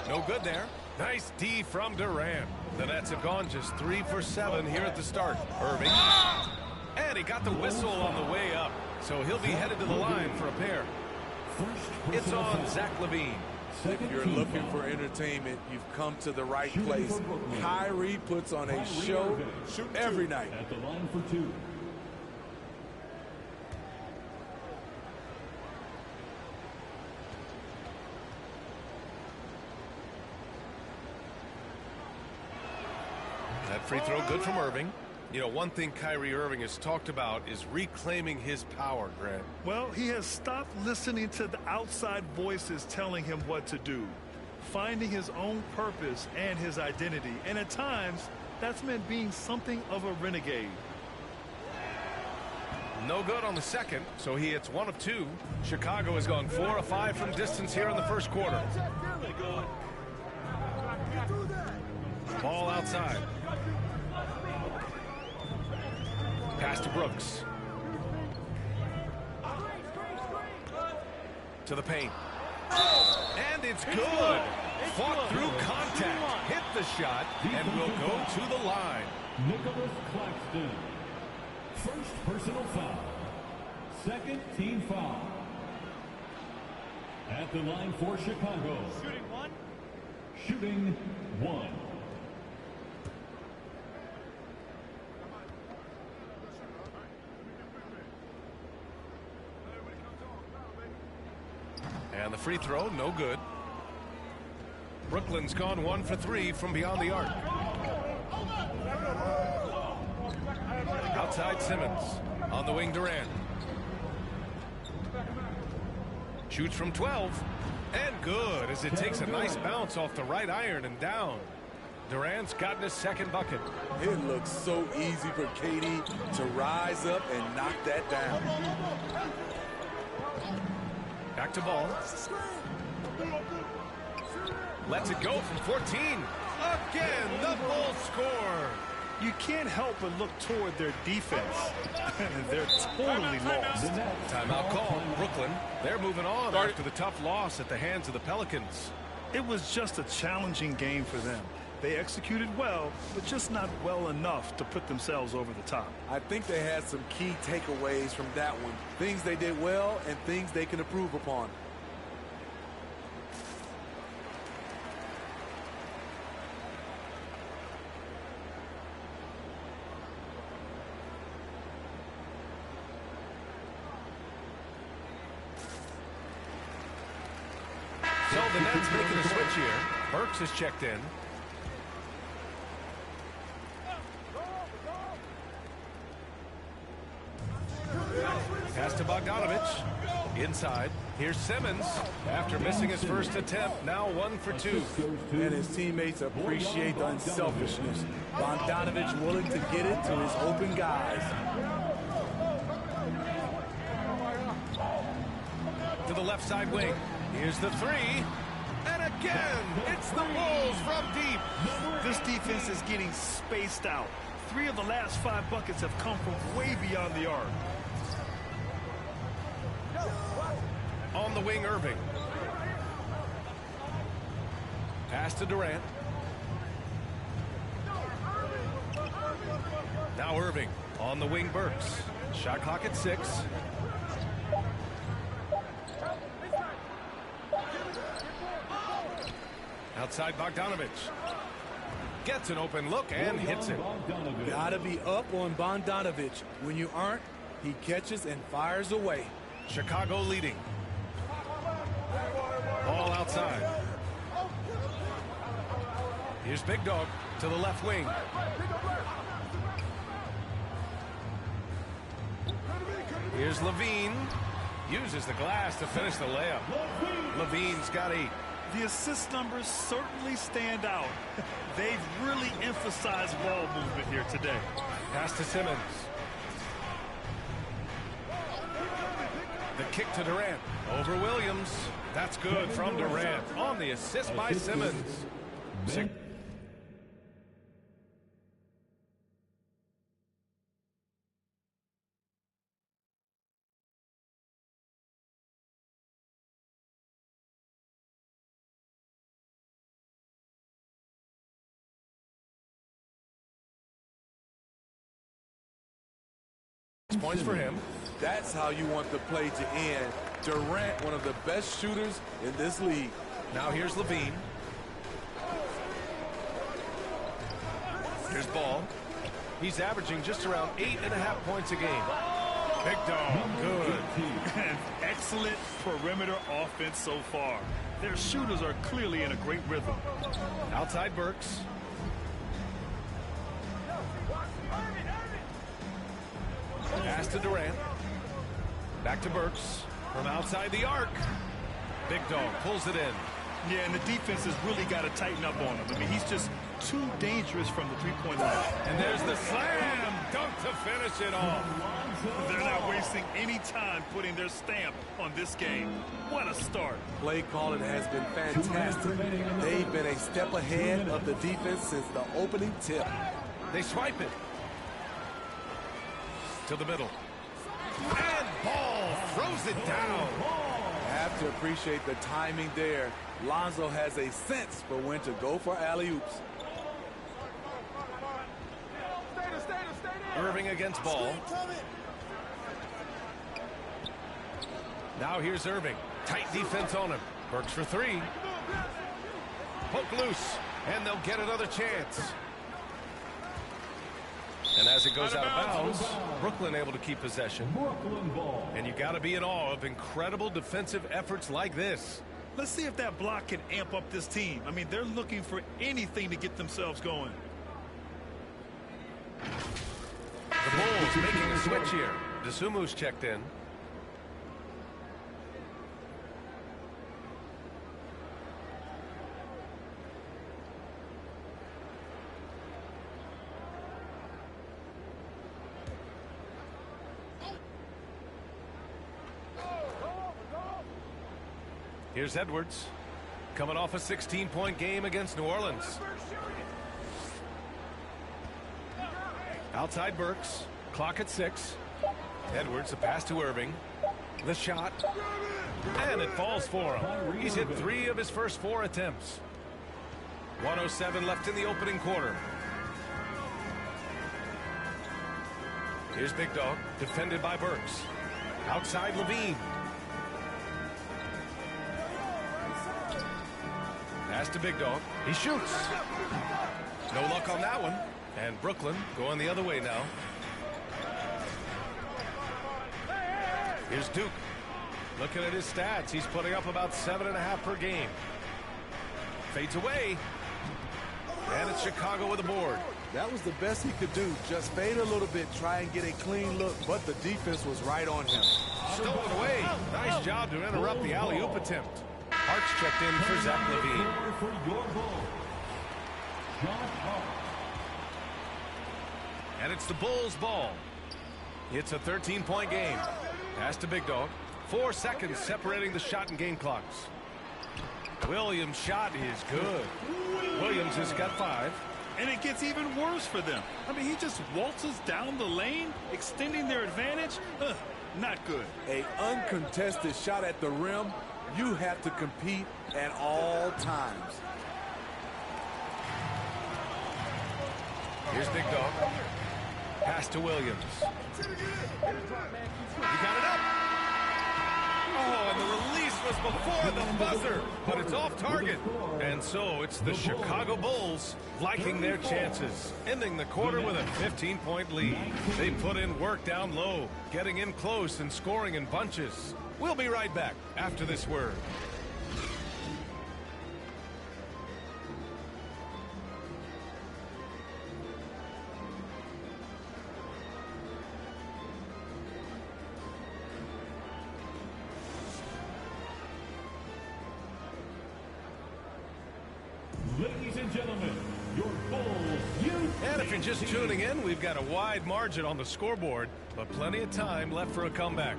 No good there. Nice D from Durant. The Nets have gone just 3 for 7 here at the start. Irving. And he got the whistle on the way up. So he'll be headed to the line for a pair. It's on Zach LaVine. If you're looking for entertainment, you've come to the right place. Kyrie puts on a show every night. At the line for 2. That free throw good from Irving. You know, one thing Kyrie Irving has talked about is reclaiming his power, Grant. Well, he has stopped listening to the outside voices telling him what to do, finding his own purpose and his identity. And at times, that's meant being something of a renegade. No good on the second, so he hits 1 of 2. Chicago has gone 4 of 5 from distance here in the first quarter. Ball outside. Pass to Brooks. To the paint. And it's good. Fought through contact. Hit the shot and will go to the line. Nicholas Claxton. First personal foul. Second team foul. At the line for Chicago. Shooting 1. Shooting 1. And the free throw, no good. Brooklyn's gone 1 for 3 from beyond the arc. Outside Simmons. On the wing, Durant. Shoots from 12. And good, as it takes a nice bounce off the right iron and down. Durant's gotten his second bucket. It looks so easy for KD to rise up and knock that down. Back to Ball. Lets it go from 14. Again, the Bulls score. You can't help but look toward their defense. They're totally lost. Timeout call. Brooklyn, they're moving on after the tough loss at the hands of the Pelicans. It was just a challenging game for them. They executed well, but just not well enough to put themselves over the top. I think they had some key takeaways from that one. Things they did well and things they can improve upon. So the Nets making a switch here. Burks is checked in. Pass to Bogdanovich. Inside. Here's Simmons. After missing his first attempt, now 1 for 2. And his teammates appreciate the unselfishness. Bogdanovich willing to get it to his open guys. left side wing. Here's the three. And again, it's the Bulls from deep. This defense is getting spaced out. 3 of the last 5 buckets have come from way beyond the arc. On the wing, Irving. Pass to Durant. Now Irving. On the wing, Burks. Shot clock at 6. Outside Bogdanovich. Gets an open look and hits it. Gotta be up on Bogdanovich. When you aren't, he catches and fires away. Chicago leading. Ball outside. Here's Big Dog to the left wing. Here's Levine. Uses the glass to finish the layup. Levine's got 8. The assist numbers certainly stand out. They've really emphasized ball movement here today. Pass to Simmons. The kick to Durant. Over Williams. That's good from Durant. On the assist by Simmons. Points for him. That's how you want the play to end. Durant, one of the best shooters in this league. Now here's Levine. Here's Ball. He's averaging just around 8.5 points a game. Big Dog, good. And excellent perimeter offense so far. Their shooters are clearly in a great rhythm. Outside Burks. Pass to Durant. Back to Burks. From outside the arc. Big Dog pulls it in. Yeah, and the defense has really got to tighten up on him. I mean, he's just too dangerous from the three-point line. And there's the slam dunk to finish it off. They're not wasting any time putting their stamp on this game. What a start. Play calling has been fantastic. They've been a step ahead of the defense since the opening tip. They swipe it. To the middle. And Ball throws it down. Have to appreciate the timing there. Lonzo has a sense for when to go for alley-oops. Irving against Ball. Now here's Irving. Tight defense on him. Burks for 3. Poke loose. And they'll get another chance. And as it goes out of bounds, Brooklyn able to keep possession. And you got to be in awe of incredible defensive efforts like this. Let's see if that block can amp up this team. I mean, they're looking for anything to get themselves going. The Bulls making a switch here. Desumu's checked in. Here's Edwards, coming off a 16-point game against New Orleans. Outside Burks, clock at 6. Edwards, a pass to Irving. The shot, and it falls for him. He's hit 3 of his first 4 attempts. 1:07 left in the opening quarter. Here's Big Dog, defended by Burks. Outside Levine. Pass to Big Dog. He shoots. No luck on that one. And Brooklyn going the other way now. Here's Duke. Looking at his stats, he's putting up about 7.5 per game. Fades away. And it's Chicago with a board. That was the best he could do. Just fade a little bit, try and get a clean look, but the defense was right on him. Stolen away. Nice job to interrupt the alley-oop attempt. Hart's checked in for Zach Levine. And it's the Bulls' ball. It's a 13-point game. Pass to Big Dog. 4 seconds separating the shot and game clocks. Williams' shot is good. Williams has got 5. And it gets even worse for them. I mean, he just waltzes down the lane, extending their advantage. Not good. A uncontested shot at the rim, you have to compete at all times. Here's Big Dog. Pass to Williams. He got it up. Oh, and the release was before the buzzer, but it's off target. And so it's the Chicago Bulls liking their chances, ending the quarter with a 15-point lead. They put in work down low, getting in close and scoring in bunches. We'll be right back after this word. Ladies and gentlemen, your Bulls youth. And if you're just tuning in, we've got a wide margin on the scoreboard, but plenty of time left for a comeback.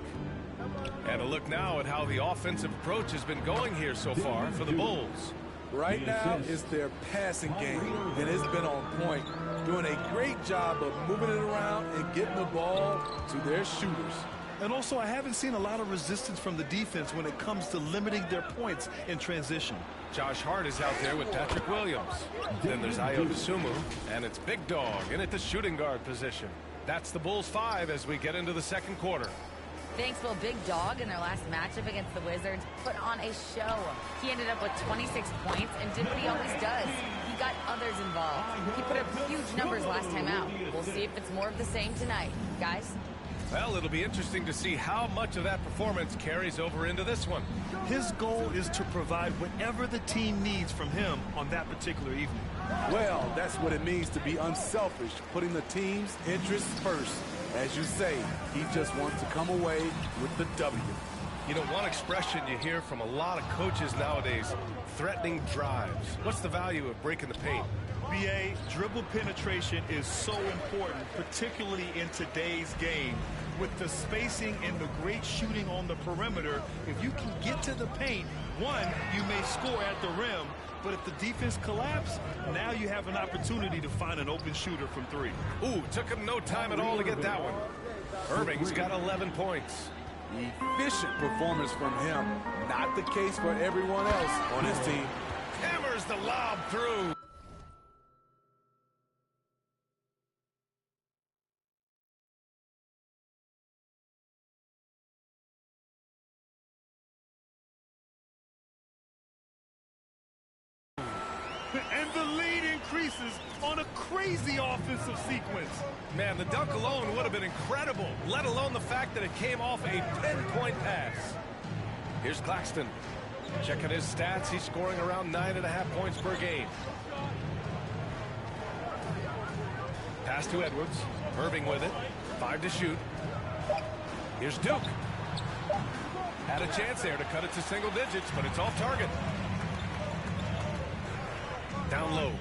And a look now at how the offensive approach has been going here so far for the Bulls. Right now, it's their passing game, and it's been on point. Doing a great job of moving it around and getting the ball to their shooters. And also, I haven't seen a lot of resistance from the defense when it comes to limiting their points in transition. Josh Hart is out there with Patrick Williams. Then there's Ayo Dosunmu, and it's Big Dog in at the shooting guard position. That's the Bulls 5 as we get into the second quarter. Thanks, well, Big Dog in their last matchup against the Wizards put on a show. He ended up with 26 points and did what he always does. He got others involved. He put up huge numbers last time out. We'll see if it's more of the same tonight. Guys? Well, it'll be interesting to see how much of that performance carries over into this one. His goal is to provide whatever the team needs from him on that particular evening. Well, that's what it means to be unselfish, putting the team's interests first. As you say, he just wants to come away with the W. You know, one expression you hear from a lot of coaches nowadays, threatening drives. What's the value of breaking the paint? BA, dribble penetration is so important, particularly in today's game. With the spacing and the great shooting on the perimeter, if you can get to the paint, one, you may score at the rim, but if the defense collapses, now you have an opportunity to find an open shooter from 3. Ooh, took him no time at all to get that one. Irving's got 11 points. Efficient performance from him. Not the case for everyone else on his team. Hammers the lob through. And the lead increases on a crazy offensive sequence. Man, the dunk alone would have been incredible, let alone the fact that it came off a pinpoint pass. Here's Claxton. Checking his stats, he's scoring around 9.5 points per game. Pass to Edwards. Irving with it. 5 to shoot. Here's Duke. Had a chance there to cut it to single digits, but it's off target. Down low.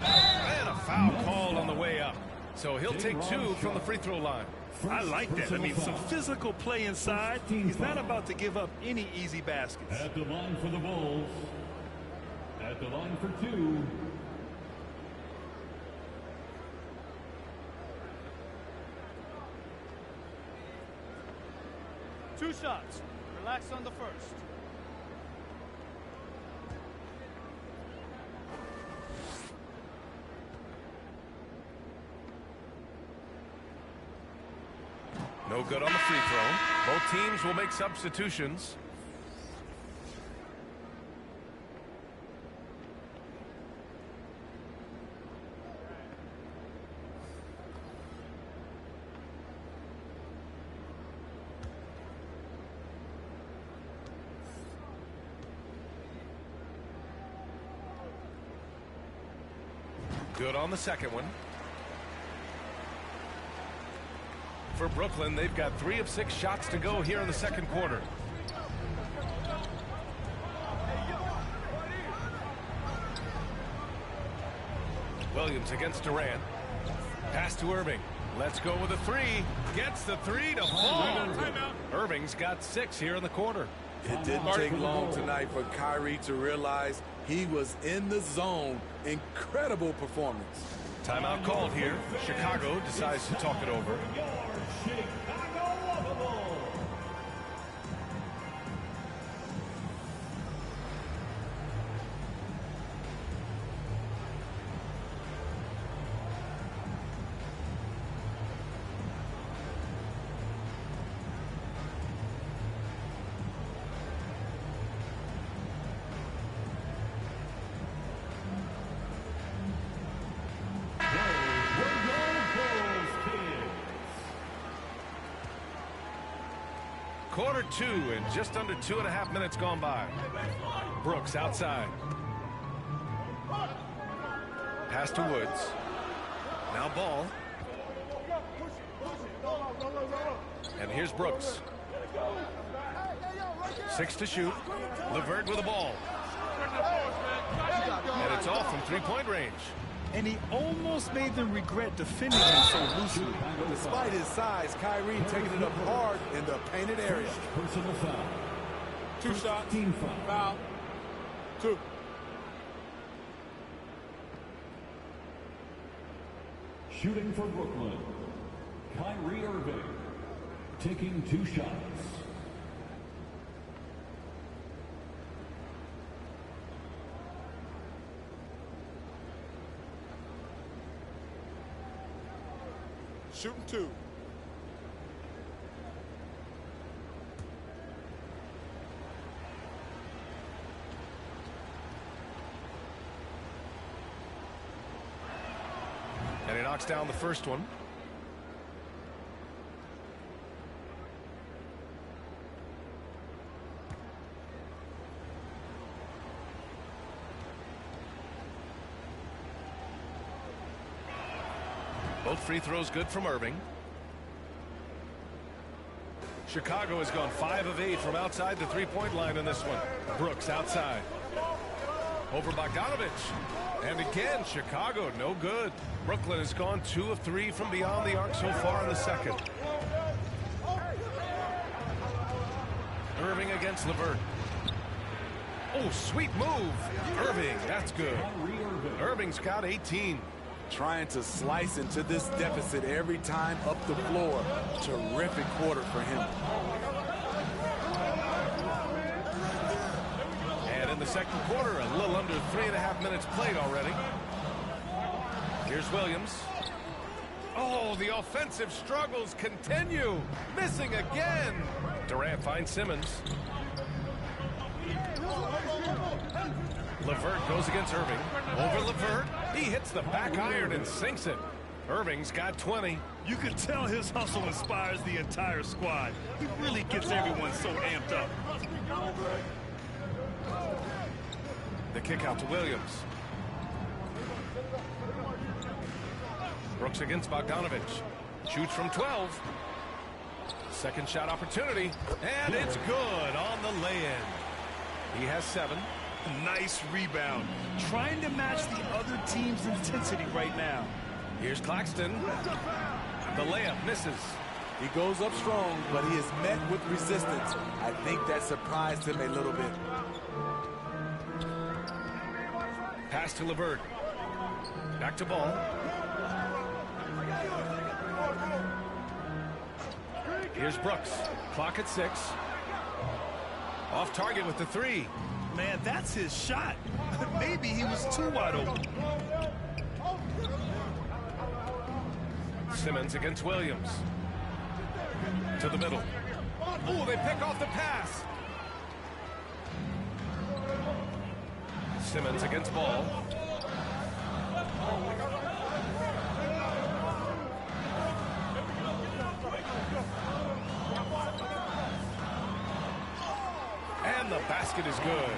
And a foul called on the way up. So he'll take 2 from the free throw line. I like that. I mean, some physical play inside. He's not about to give up any easy baskets. At the line for the Bulls. At the line for 2. Two shots. Relax on the first. No good on the free throw. Both teams will make substitutions. Good on the second one. For Brooklyn, they've got 3 of 6 shots to go here in the second quarter. Williams against Durant. Pass to Irving. Let's go with a three. Gets the three to fall. Irving's got 6 here in the quarter. It didn't take long tonight for Kyrie to realize he was in the zone. Incredible performance. Timeout called here. Chicago decides to talk it over. Quarter 2 and just under 2.5 minutes gone by. Brooks outside. Pass to Woods. Now Ball. And here's Brooks. 6 to shoot. LeVert with the ball. And it's off from three-point range. And he almost made them regret defending him so loosely. Despite his size, Kyrie taking it up hard in the painted area. Personal foul. 2 shots. Team foul. 2. Shooting for Brooklyn, Kyrie Irving, taking 2 shots. Shooting 2. And he knocks down the first one. Both free throws good from Irving. Chicago has gone 5 of 8 from outside the three-point line in this one. Brooks outside. Over Bogdanovich. And again, Chicago, no good. Brooklyn has gone 2 of 3 from beyond the arc so far in the second. Irving against LeVert. Oh, sweet move. Irving, that's good. Irving's got 18. Trying to slice into this deficit every time up the floor. Terrific quarter for him. And in the second quarter, a little under 3.5 minutes played already. Here's Williams. Oh, the offensive struggles continue. Missing again. Durant finds Simmons. LeVert goes against Irving. Over LeVert. He hits the back iron and sinks it. Irving's got 20. You can tell his hustle inspires the entire squad. He really gets everyone so amped up. The kick out to Williams. Brooks against Bogdanovich. Shoots from 12. Second shot opportunity. And it's good on the lay-in. He has 7. Nice rebound. Trying to match the other team's intensity right now. Here's Claxton. The layup misses. He goes up strong, but he is met with resistance. I think that surprised him a little bit. Pass to LeVert. Back to Ball. Here's Brooks. Clock at 6. Off target with the 3. Man, that's his shot. Maybe he was too wide open. Simmons against Williams. To the middle. Oh, they pick off the pass. Simmons against Ball. And the basket is good.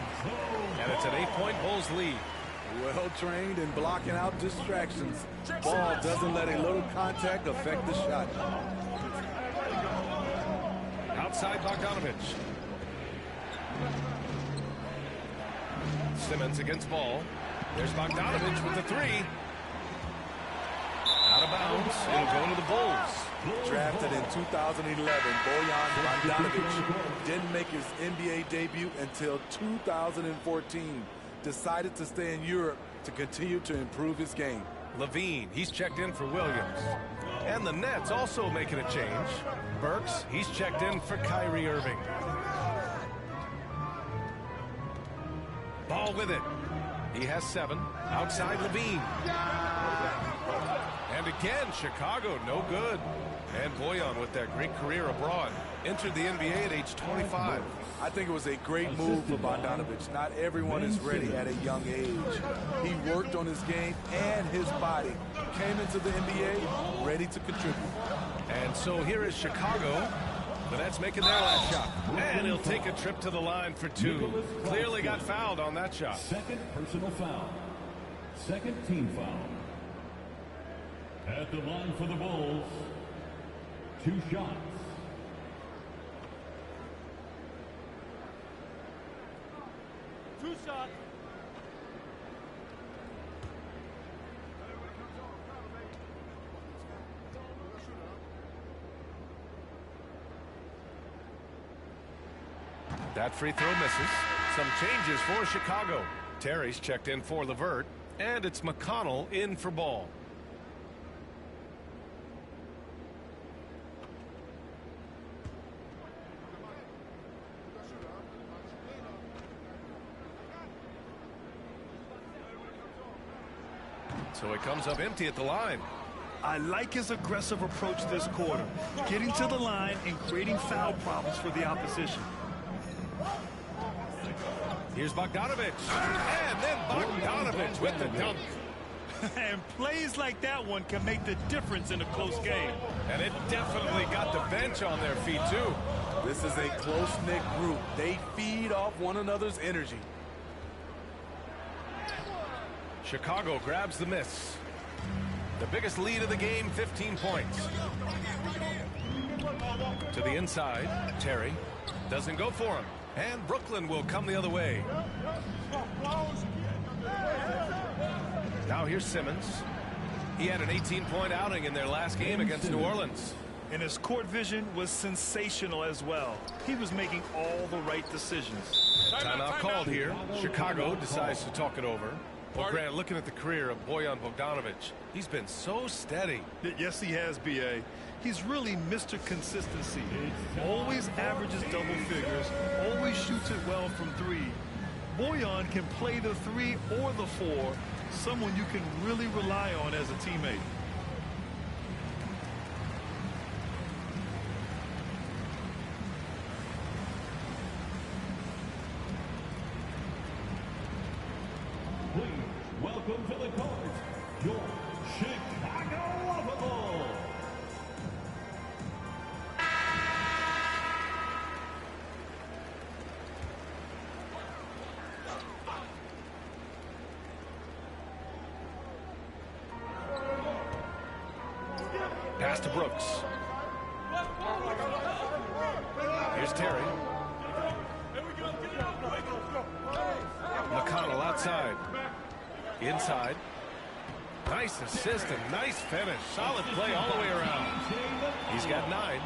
And it's an 8-point Bulls lead. Well trained in blocking out distractions. Ball doesn't let a little contact affect the shot. Outside Bogdanovich. Simmons against Ball. There's Bogdanovich with the 3. Out of bounds. It'll go to the Bulls. Drafted in 2011, Bojan Bogdanovic didn't make his NBA debut until 2014. Decided to stay in Europe to continue to improve his game. Levine, he's checked in for Williams. And the Nets also making a change. Burks, he's checked in for Kyrie Irving. Ball with it. He has 7. Outside Levine. And again, Chicago, no good. And Bojan with that great career abroad. Entered the NBA at age 25. I think it was a great move for Bogdanovic. Not everyone is ready at a young age. He worked on his game and his body. Came into the NBA ready to contribute. And so here is Chicago. The Nets making their last shot. And he'll take a trip to the line for 2. Clearly got fouled on that shot. Second personal foul. Second team foul. At the line for the Bulls, 2 shots. Two shots. That free throw misses. Some changes for Chicago. Terry's checked in for LeVert. And it's McConnell in for Ball. So he comes up empty at the line. I like his aggressive approach this quarter, getting to the line and creating foul problems for the opposition. Here's Bogdanovic. And then Bogdanovic with the dunk. And plays like that one can make the difference in a close game. And it definitely got the bench on their feet, too. This is a close-knit group. They feed off one another's energy. Chicago grabs the miss. The biggest lead of the game, 15 points. To the inside, Terry doesn't go for him. And Brooklyn will come the other way. Now here's Simmons. He had an 18-point outing in their last game against New Orleans. And his court vision was sensational as well. He was making all the right decisions. Timeout called here. Chicago decides to talk it over. Well, Grant, looking at the career of Bojan Bogdanovic, he's been so steady. Yes, he has, B.A. He's really Mr. Consistency. Always averages double figures, always shoots it well from 3. Bojan can play the 3 or the 4, someone you can really rely on as a teammate. Welcome to the court, your Chicago Bulls. Pass to Brooks. Here's Terry. McConnell outside. Inside. Nice assist and nice finish. Solid play all the way around. He's got 9.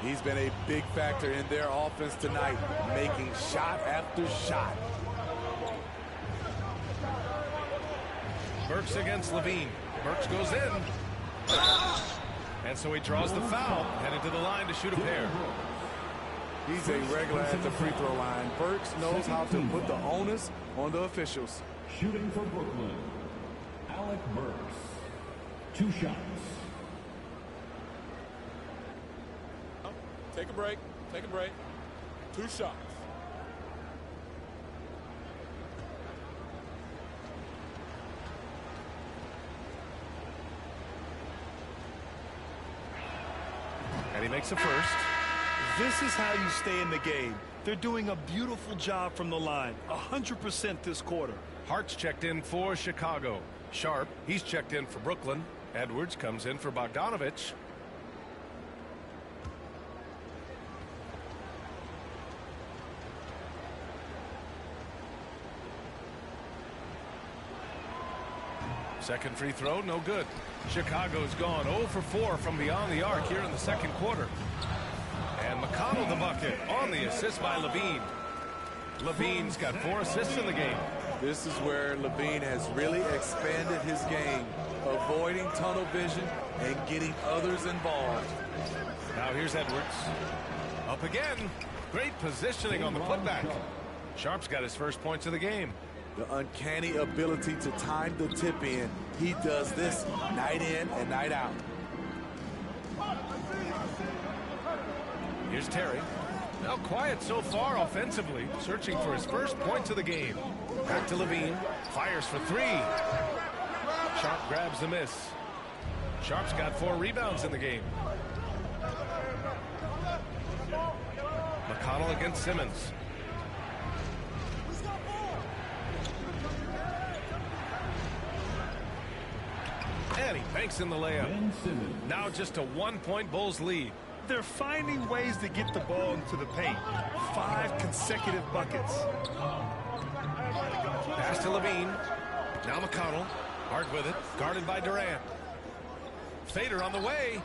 He's been a big factor in their offense tonight, making shot after shot. Burks against Levine. Burks goes in. And so he draws the foul, headed to the line to shoot a pair. He's a regular at the free throw line. Burks knows how to put the onus on the officials. Shooting for Brooklyn, Alec Burks. 2 shots. Take a break. Take a break. 2 shots. And he makes a first. This is how you stay in the game. They're doing a beautiful job from the line. 100% this quarter. Hart's checked in for Chicago. Sharp, he's checked in for Brooklyn. Edwards comes in for Bogdanovic. Second free throw, no good. Chicago's gone 0 for 4 from beyond the arc here in the second quarter. And McConnell the bucket on the assist by Levine. Levine's got 4 assists in the game. This is where Levine has really expanded his game, avoiding tunnel vision and getting others involved. Now here's Edwards. Up again. Great positioning on the putback. Sharp's got his first points of the game. The uncanny ability to time the tip in. He does this night in and night out. Here's Terry. Now quiet so far offensively, searching for his first points of the game. Back to Levine. Fires for 3. Sharp grabs the miss. Sharp's got 4 rebounds in the game. McConnell against Simmons. And he banks in the layup. Now just a 1-point Bulls lead. They're finding ways to get the ball into the paint. 5 consecutive buckets. Pass to Levine. Now McConnell. Hard with it. Guarded by Durant. Fader on the way.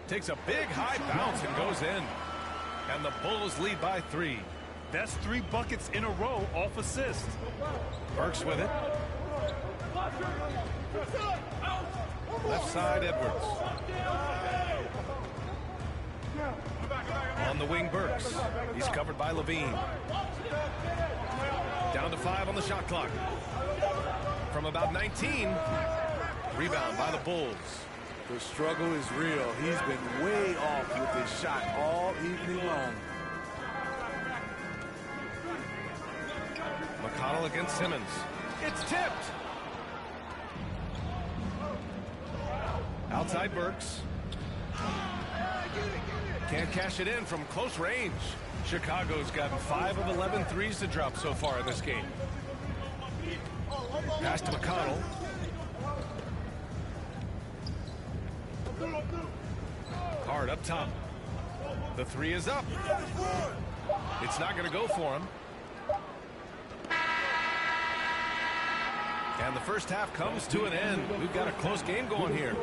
Takes a big high bounce and goes in. And the Bulls lead by 3. That's 3 buckets in a row off assist. Burks with it. Left side, Edwards. On the wing, Burks. He's covered by Levine. Down to 5 on the shot clock. From about 19. Rebound by the Bulls. The struggle is real. He's been way off with his shot all evening long. McConnell against Simmons. It's tipped. Outside Burks. Can't cash it in from close range. Chicago's gotten 5 of 11 threes to drop so far in this game. Pass to McConnell. Hard up top. The 3 is up. It's not going to go for him. And the first half comes to an end. We've got a close game going here.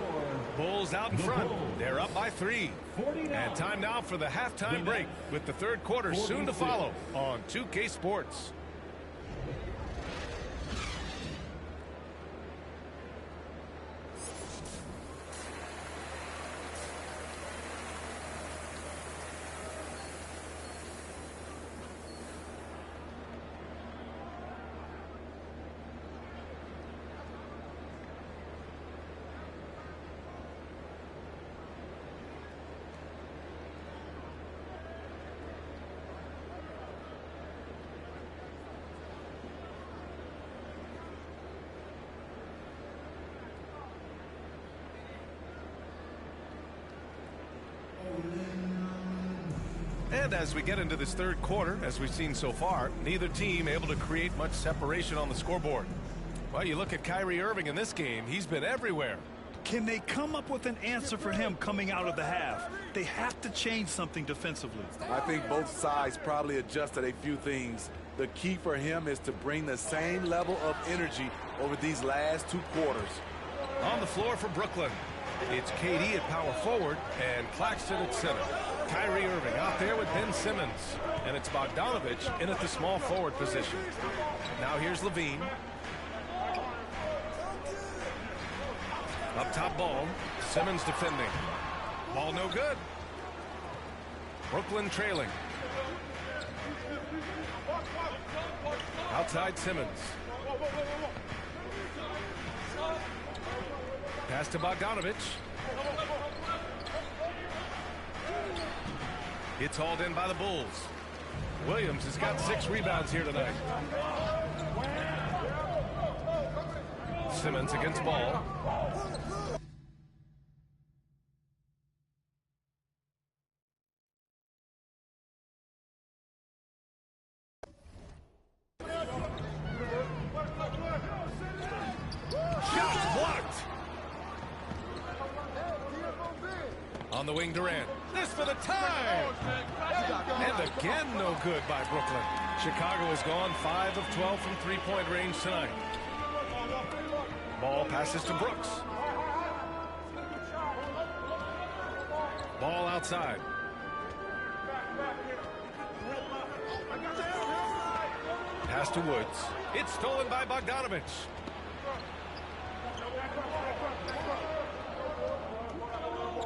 Bulls out in front. They're up by 3. And time now for the halftime break with the third quarter soon to follow on 2K Sports. And as we get into this third quarter, as we've seen so far, neither team able to create much separation on the scoreboard. Well, you look at Kyrie Irving in this game, he's been everywhere. Can they come up with an answer for him coming out of the half? They have to change something defensively. I think both sides probably adjusted a few things. The key for him is to bring the same level of energy over these last 2 quarters. On the floor for Brooklyn, it's KD at power forward and Claxton at center. Kyrie Irving out there with Ben Simmons. And it's Bogdanovich in at the small forward position. Now here's Levine. Up top Ball. Simmons defending. Ball no good. Brooklyn trailing. Outside Simmons. Pass to Bogdanovich. It's hauled in by the Bulls. Williams has got 6 rebounds here tonight. Simmons against Ball. Shot blocked. On the wing, Durant. This for the tie. And again, no good by Brooklyn. Chicago has gone 5 of 12 from 3-point range tonight. Ball passes to Brooks. Ball outside. Pass to Woods. It's stolen by Bogdanovich.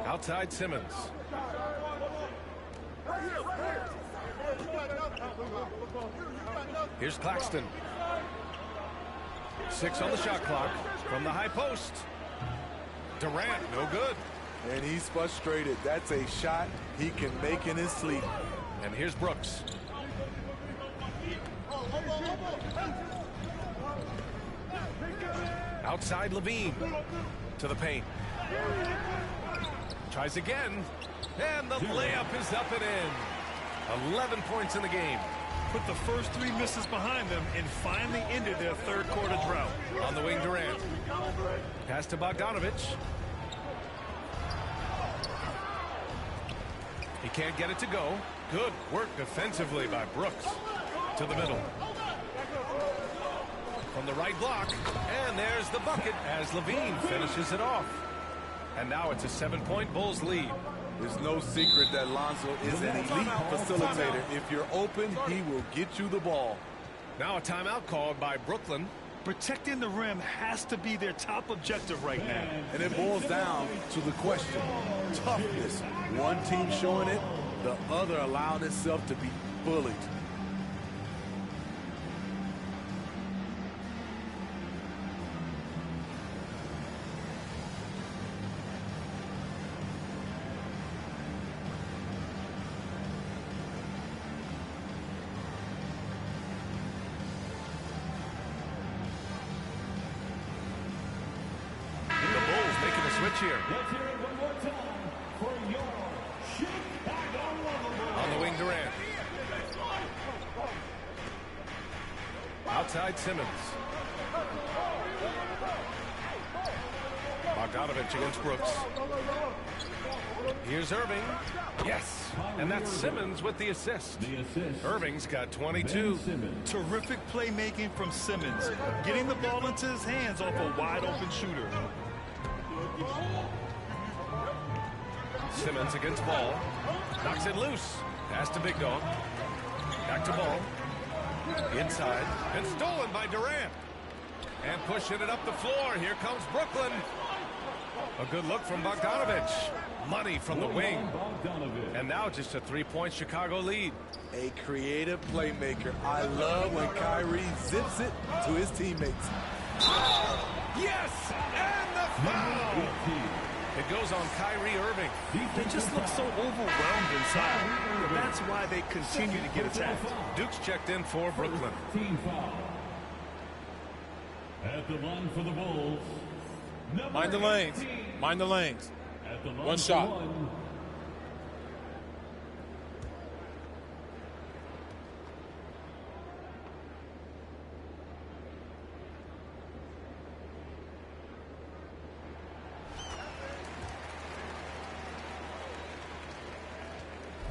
Outside Simmons. Here's Claxton. 6 on the shot clock from the high post. Durant, no good. And he's frustrated. That's a shot he can make in his sleep. And here's Brooks. Outside Levine. To the paint. Tries again. And the layup is up and in. 11 points in the game. Put the first 3 misses behind them and finally ended their third quarter drought. On the wing, Durant. Pass to Bogdanovich. He can't get it to go. Good work defensively by Brooks. To the middle. From the right block. And there's the bucket as Levine finishes it off. And now it's a 7-point Bulls lead. There's no secret that Lonzo is an elite facilitator. If you're open, he will get you the ball. Now a timeout called by Brooklyn. Protecting the rim has to be their top objective right now. And it boils down to the question. Toughness. One team showing it, the other allowing itself to be bullied. Here. On the wing, Durant. Outside Simmons. Bogdanovich against Brooks. Here's Irving. Yes. And that's Simmons with the assist. Irving's got 22. Terrific playmaking from Simmons. Getting the ball into his hands off a wide open shooter. Simmons against Ball. Knocks it loose. Pass to Big Dog. Back to Ball. Inside. And stolen by Durant. And pushing it up the floor. Here comes Brooklyn. A good look from Bogdanovich. Money from the wing. And now just a 3-point Chicago lead. A creative playmaker. I love when Kyrie zips it to his teammates. Yes! And the foul! It goes on Kyrie Irving. They just look so overwhelmed inside. That's why they continue to get attacked. Duke's checked in for Brooklyn. Team foul. At the line for the Bulls. Mind the lanes. Mind the lanes. One shot.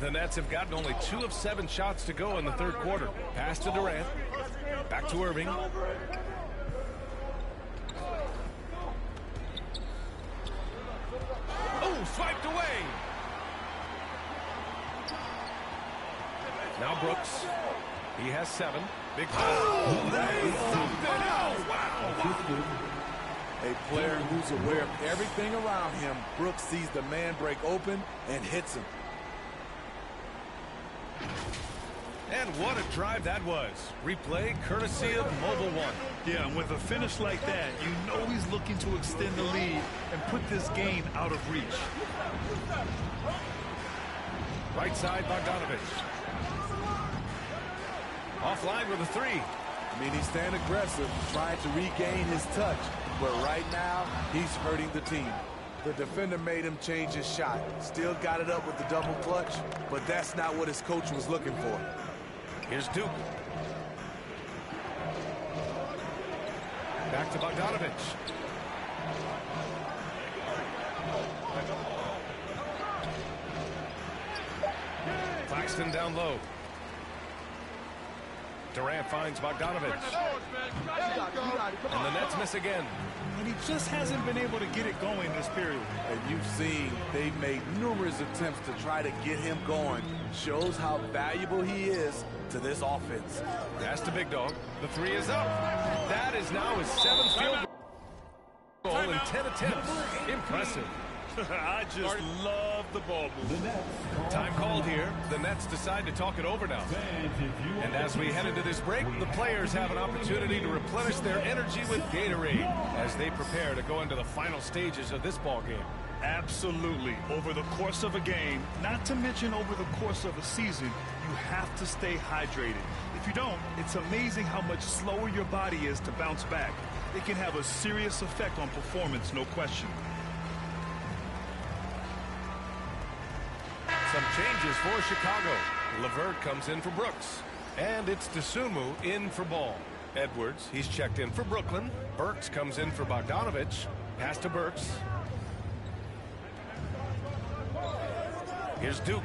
The Nets have gotten only 2 of 7 shots to go in the third quarter. Pass to Durant. Back to Irving. Oh, swiped away. Now Brooks. He has 7. Big foul. They something else. Wow. A player who's aware of everything around him. Brooks sees the man break open and hits him. And what a drive that was. Replay courtesy of Mobile One. Yeah, and with a finish like that, you know he's looking to extend the lead and put this game out of reach. Right side, Bogdanovich. Offline with a 3. I mean, he's staying aggressive, trying to regain his touch. But right now, he's hurting the team. The defender made him change his shot. Still got it up with the double clutch, but that's not what his coach was looking for. Here's Duke. Back to Bogdanovich. Claxton down low. Durant finds Bogdanovich. And the Nets miss again. And he just hasn't been able to get it going this period. And you've seen they've made numerous attempts to try to get him going. Shows how valuable he is to this offense. Pass to Big Dog. The three is up. That is now his 7th field goal in 10 attempts. Impressive. I just love the ball movement. Time called here. The Nets decide to talk it over now. And as we head into this break, the players have an opportunity to replenish their energy with G.O.R.E. as they prepare to go into the final stages of this ball game. Absolutely. Over the course of a game, not to mention over the course of a season, you have to stay hydrated. If you don't, it's amazing how much slower your body is to bounce back. It can have a serious effect on performance, no question. Some changes for Chicago. LeVert comes in for Brooks. And it's Dosunmu in for Ball. Edwards, he's checked in for Brooklyn. Burks comes in for Bogdanovich. Pass to Burks. Here's Duke.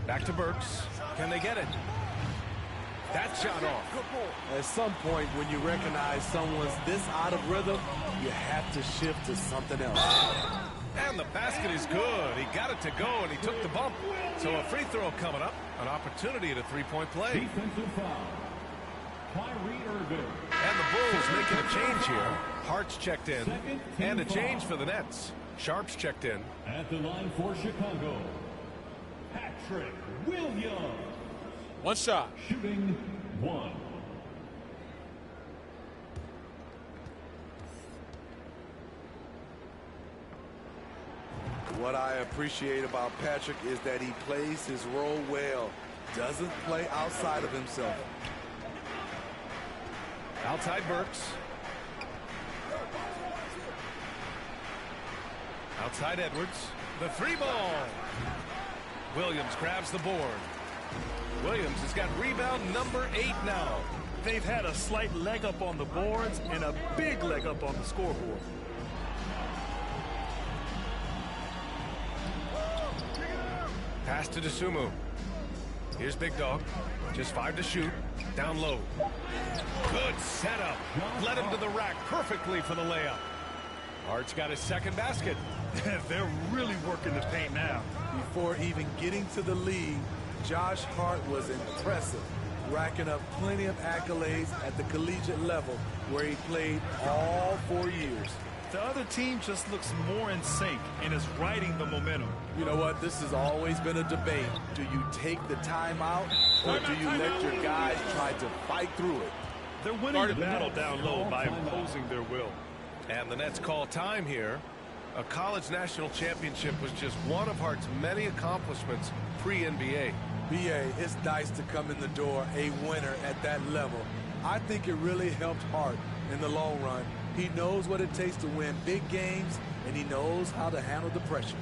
Back to Burks. Can they get it? That shot off. At some point, when you recognize someone's this out of rhythm, you have to shift to something else. And the basket is good. He got it to go, and he took the bump. So a free throw coming up. An opportunity at a three-point play. Defensive foul. Kyrie Irving. And the Bulls making a change here. Hart's checked in. And a change for the Nets. Sharp's checked in. At the line for Chicago, Patrick Williams. One shot. Shooting one. What I appreciate about Patrick is that he plays his role well. Doesn't play outside of himself. Outside Burks. Outside Edwards. The three ball. Williams grabs the board. Williams has got rebound number 8 now. They've had a slight leg up on the boards and a big leg up on the scoreboard. Pass to Dosunmu. Here's Big Dog. Just 5 to shoot. Down low. Good setup. Led him to the rack perfectly for the layup. Hart's got his second basket. They're really working the paint now. Before even getting to the lead, Josh Hart was impressive, racking up plenty of accolades at the collegiate level where he played all 4 years. The other team just looks more in sync and is riding the momentum. You know what? This has always been a debate. Do you take the timeout or do you let your guys try to fight through it? They're winning the battle down low by imposing their will. And the Nets call time here. A college national championship was just one of Hart's many accomplishments pre-NBA. BA, it's nice to come in the door a winner at that level. I think it really helped Hart in the long run. He knows what it takes to win big games, and he knows how to handle the pressure.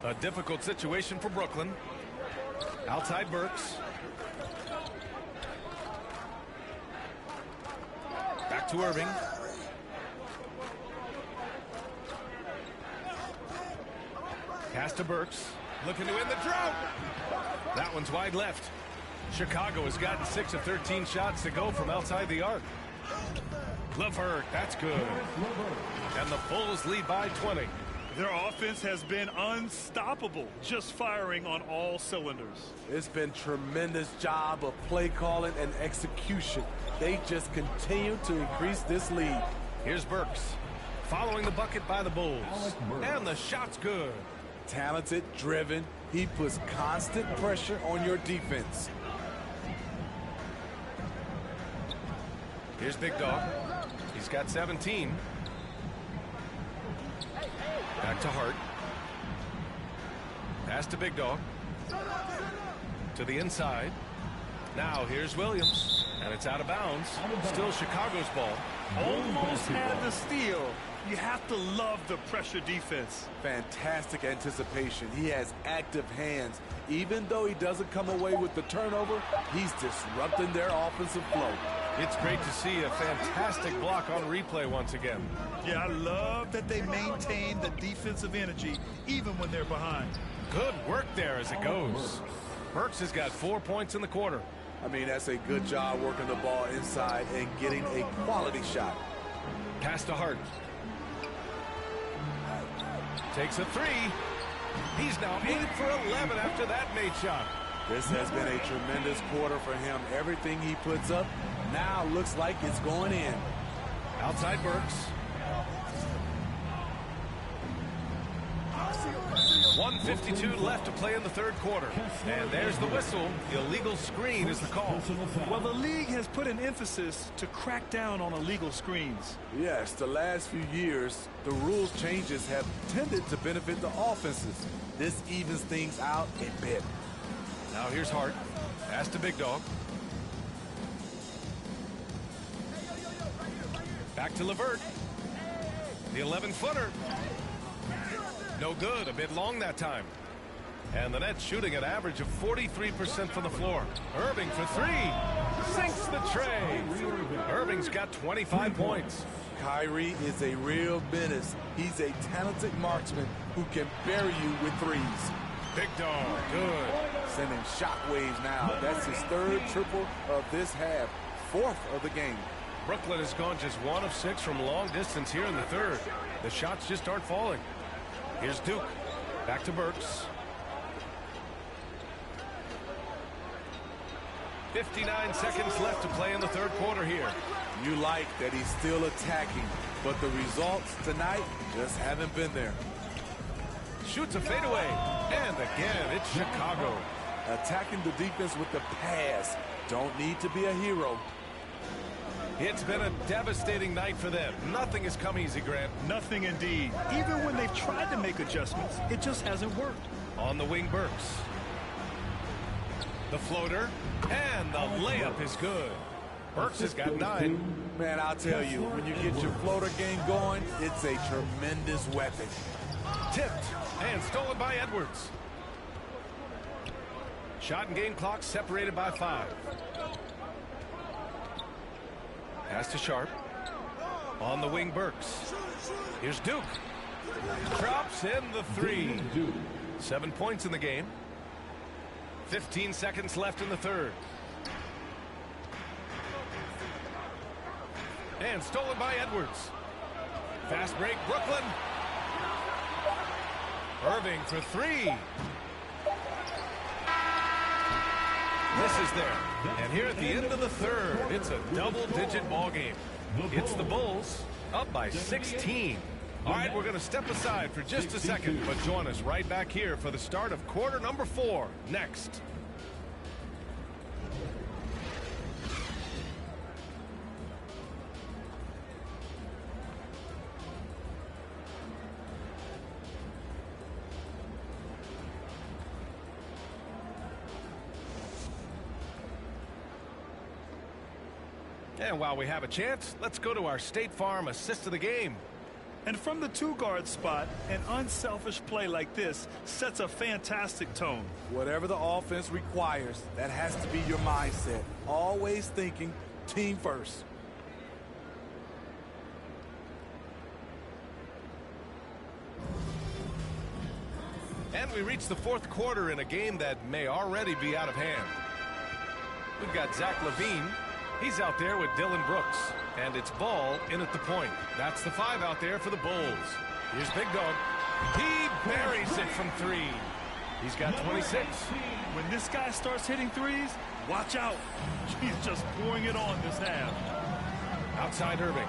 A difficult situation for Brooklyn. Outside Burks. Back to Irving. Pass to Burks. Looking to end the drought. That one's wide left. Chicago has gotten 6 of 13 shots to go from outside the arc. LeVert, that's good. And the Bulls lead by 20. Their offense has been unstoppable, just firing on all cylinders. It's been tremendous job of play calling and execution. They just continue to increase this lead. Here's Burks, following the bucket by the Bulls. And the shot's good. Talented, driven. He puts constant pressure on your defense. Here's Big Dog. He's got 17. Back to Hart. Pass to Big Dog. To the inside. Now here's Williams. And it's out of bounds. Still Chicago's ball. Almost had the steal. You have to love the pressure defense. Fantastic anticipation. He has active hands. Even though he doesn't come away with the turnover, he's disrupting their offensive flow. It's great to see a fantastic block on replay once again. Yeah, I love that they maintain the defensive energy even when they're behind. Good work there as it goes. Burks has got 4 points in the quarter. I mean, that's a good job working the ball inside and getting a quality shot. Pass to Hart. Takes a three. He's now 8 for 11 after that made shot. This has been a tremendous quarter for him. Everything he puts up now looks like it's going in. Outside Burks. 1:52 left to play in the third quarter. And there's the whistle. Illegal screen is the call. Well, the league has put an emphasis to crack down on illegal screens. Yes, the last few years, the rules changes have tended to benefit the offenses. This evens things out a bit. Now here's Hart. Pass to Big Dog. Back to LeVert. The 11-footer. No good. A bit long that time. And the net shooting an average of 43% from the floor. Irving for three. Sinks the tray. Irving's got 25 points. Kyrie is a real menace. He's a talented marksman who can bury you with threes. Big Dog. Good. Sending shockwaves now. That's his third triple of this half. Fourth of the game. Brooklyn has gone just 1 of 6 from long distance here in the third. The shots just aren't falling. Here's Duke. Back to Burks. 59 seconds left to play in the third quarter here. You like that he's still attacking, but the results tonight just haven't been there. Shoots a fadeaway. And again, it's Chicago. Attacking the defense with the pass. Don't need to be a hero. It's been a devastating night for them. Nothing has come easy, Grant. Nothing indeed. Even when they've tried to make adjustments, it just hasn't worked. On the wing, Burks. The floater. And the layup is good. Burks has got 9. Man, I'll tell you, when you get your floater game going, it's a tremendous weapon. Tipped and stolen by Edwards. Shot and game clock separated by 5. Pass to Sharp. On the wing, Burks. Here's Duke. Drops in the 3. 7 points in the game. 15 seconds left in the third. And stolen by Edwards. Fast break, Brooklyn. Irving for 3. Misses there. And here at the end of the third, it's a double-digit ball game. It's the Bulls up by 16. All right, we're going to step aside for just a second, but join us right back here for the start of quarter number 4 next. And while we have a chance, let's go to our State Farm assist of the game. And from the 2-guard spot, an unselfish play like this sets a fantastic tone. Whatever the offense requires, that has to be your mindset. Always thinking team first. And we reach the fourth quarter in a game that may already be out of hand. We've got Zach LaVine. He's out there with Dylan Brooks. And it's ball in at the point. That's the 5 out there for the Bulls. Here's Big Dog. He buries it from 3. He's got 26. When this guy starts hitting threes, watch out. He's just pouring it on this half. Outside Irving.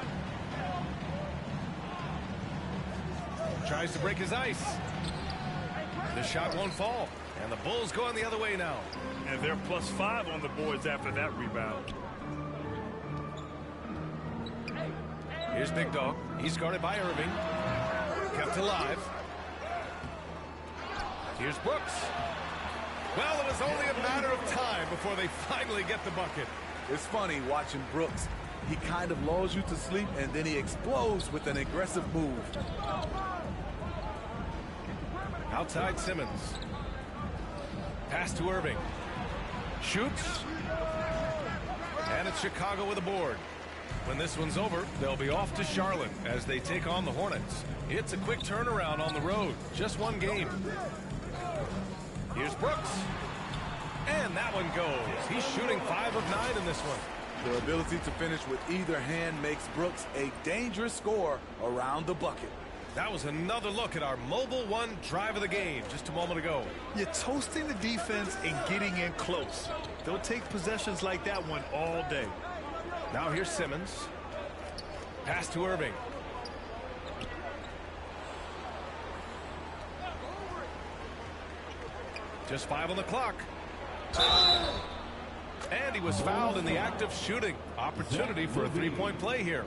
Tries to break his ice. The shot won't fall. And the Bulls going the other way now. And they're +5 on the boards after that rebound. Here's Big Dog. He's guarded by Irving. Kept alive. Here's Brooks. Well, it was only a matter of time before they finally get the bucket. It's funny watching Brooks. He kind of lulls you to sleep, and then he explodes with an aggressive move. Outside Simmons. Pass to Irving. Shoots. And it's Chicago with a board. When this one's over, they'll be off to Charlotte as they take on the Hornets. It's a quick turnaround on the road. Just one game. Here's Brooks. And that one goes. He's shooting 5 of 9 in this one. The ability to finish with either hand makes Brooks a dangerous scorer around the bucket. That was another look at our Mobile One drive of the game just a moment ago. You're toasting the defense and getting in close. They'll take possessions like that one all day. Now here's Simmons. Pass to Irving. Just 5 on the clock. And he was fouled in the act of shooting. Opportunity for a three-point play here.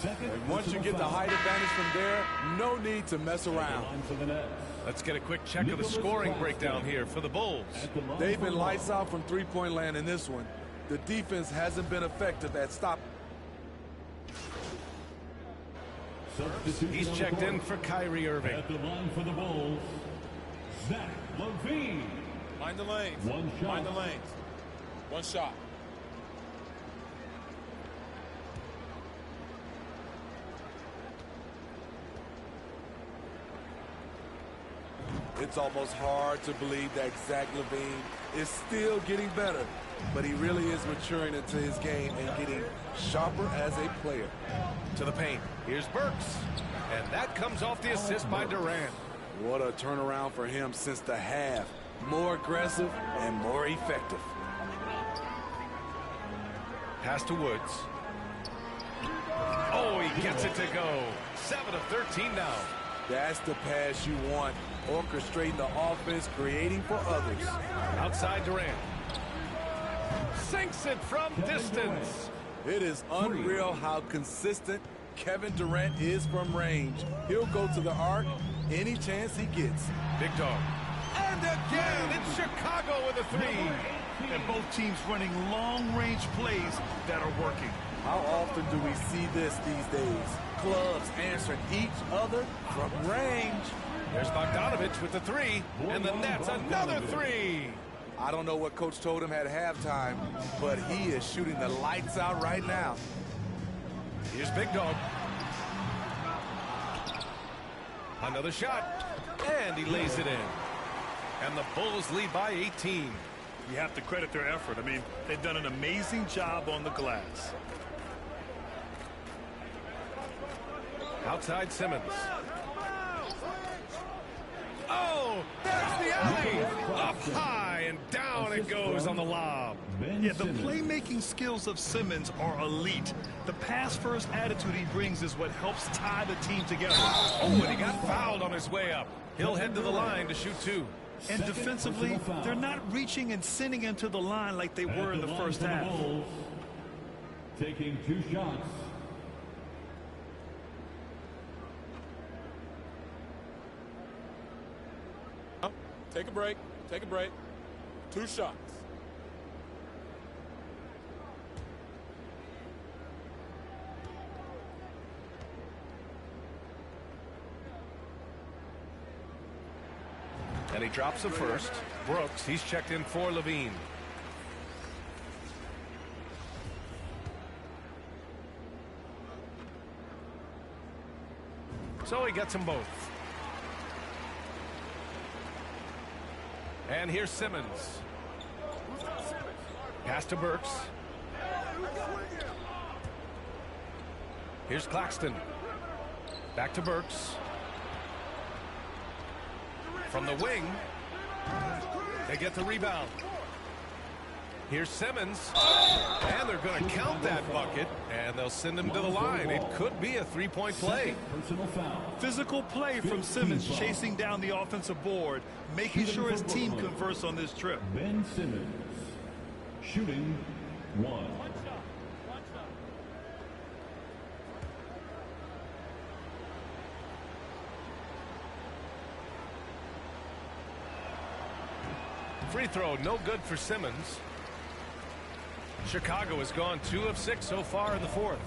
And once you get the height advantage from there, no need to mess around. Let's get a quick check of the scoring breakdown here for the Bulls. They've been lights out from three-point land in this one. The defense hasn't been effective at stopping. He's checked in for Kyrie Irving. At the line for the Bulls, Zach LaVine. Mind the lanes. One shot. Mind the lanes. One shot. It's almost hard to believe that Zach LaVine is still getting better, but he really is maturing into his game and getting sharper as a player. To the paint. Here's Burks. And that comes off the assist by Durant. What a turnaround for him since the half. More aggressive and more effective. Pass to Woods. Oh, he gets it to go. 7 of 13 now. That's the pass you want. Orchestrating the offense, creating for others. Outside Durant. Sinks it from distance. It is unreal how consistent Kevin Durant is from range. He'll go to the arc any chance he gets. Big dog. And again, it's Chicago with a 3. And both teams running long-range plays that are working. How often do we see this these days? Clubs answering each other from range. There's Bogdanovich with the 3, and the Nets another 3. I don't know what Coach told him at halftime, but he is shooting the lights out right now. Here's Big Dog. Another shot, and he lays it in. And the Bulls lead by 18. You have to credit their effort. I mean, they've done an amazing job on the glass. Outside Simmons. Oh, there's the alley. Up high and down it goes on the lob. Yeah, the playmaking skills of Simmons are elite. The pass-first attitude he brings is what helps tie the team together. Oh, and he got fouled on his way up. He'll head to the line to shoot 2. And defensively, they're not reaching and sending him to the line like they were in the first half. Taking 2 shots. Take a break. Take a break. 2 shots. And he drops the first. Brooks, he's checked in for Levine. So he gets them both. And here's Simmons. Pass to Burks. Here's Claxton. Back to Burks. From the wing. They get the rebound. Here's Simmons. And they're going to count that bucket. And they'll send him to the line. It could be a 3-point play. Physical play from Simmons chasing down the offensive board, making sure his team converts on this trip. Ben Simmons, shooting 1. free throw, no good for Simmons. Chicago has gone 2 of 6 so far in the fourth.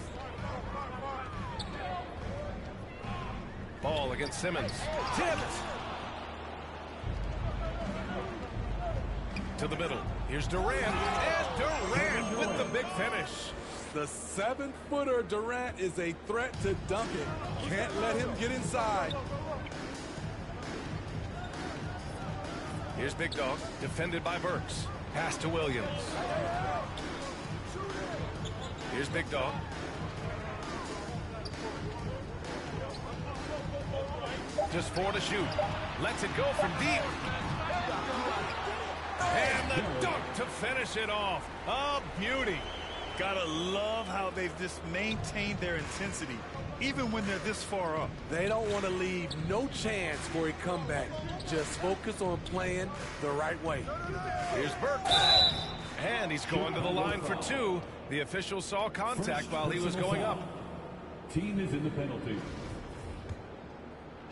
Ball against Simmons. Tipped. To the middle. Here's Durant. And Durant with the big finish. The 7-footer Durant is a threat to dunk it. Can't let him get inside. Here's Big Dog, defended by Burks. Pass to Williams. Here's Big Dog. Just 4 to shoot. Lets it go from deep. And the dunk to finish it off. A beauty. Gotta love how they've just maintained their intensity, even when they're this far up. They don't want to leave no chance for a comeback. Just focus on playing the right way. Here's Burks. And he's going to the line for 2. The official saw contact while he was going up. Team is in the penalty.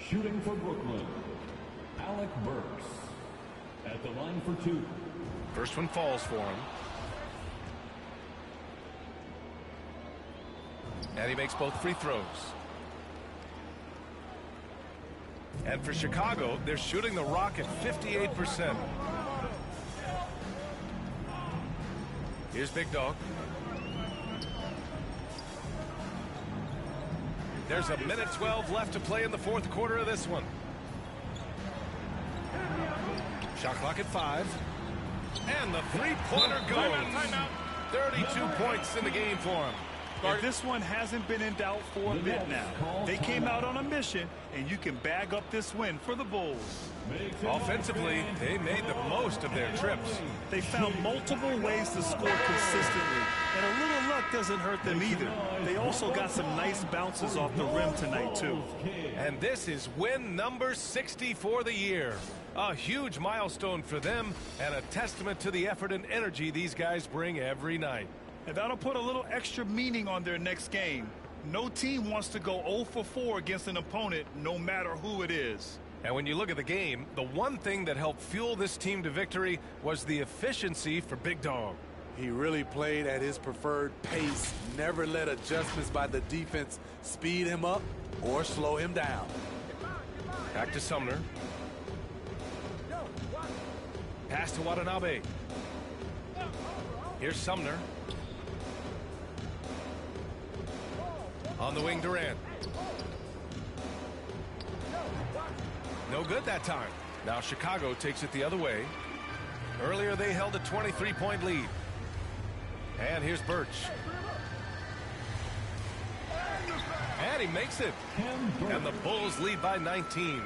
Shooting for Brooklyn, Alec Burks. At the line for 2. First one falls for him. And he makes both free throws. And for Chicago, they're shooting the rock at 58%. Here's Big Dog. There's a minute 12 left to play in the fourth quarter of this one. Shot clock at 5. And the three-pointer goes. Timeout. 32 points in the game for him. And this one hasn't been in doubt for a bit now. They came out on a mission, and you can bag up this win for the Bulls. Offensively, they made the most of their trips. They found multiple ways to score consistently, and a little luck doesn't hurt them either. They also got some nice bounces off the rim tonight, too. And this is win number 60 for the year. A huge milestone for them, and a testament to the effort and energy these guys bring every night. And that'll put a little extra meaning on their next game. No team wants to go 0 for 4 against an opponent, no matter who it is. And when you look at the game, the one thing that helped fuel this team to victory was the efficiency for Big Dog. He really played at his preferred pace, never let adjustments by the defense speed him up or slow him down. Back to Sumner. Pass to Watanabe. Here's Sumner. On the wing, Durant. No good that time. Now Chicago takes it the other way. Earlier they held a 23-point lead. And here's Birch. And he makes it. And the Bulls lead by 19.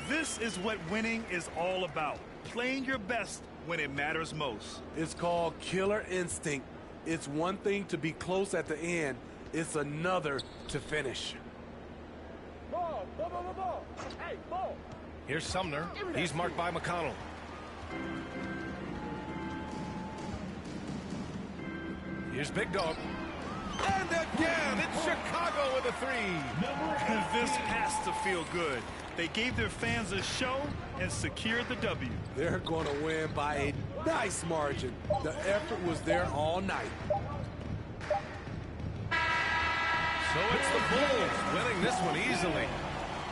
This is what winning is all about. Playing your best when it matters most. It's called killer instinct. It's one thing to be close at the end. It's another to finish. Ball, ball, ball, ball, ball. Hey, ball. Here's Sumner. He's marked by McConnell. Here's Big Dog. And again, it's Chicago with a 3. This has to feel good. They gave their fans a show and secured the W. They're going to win by a nice margin. The effort was there all night. So it's the Bulls winning this one easily.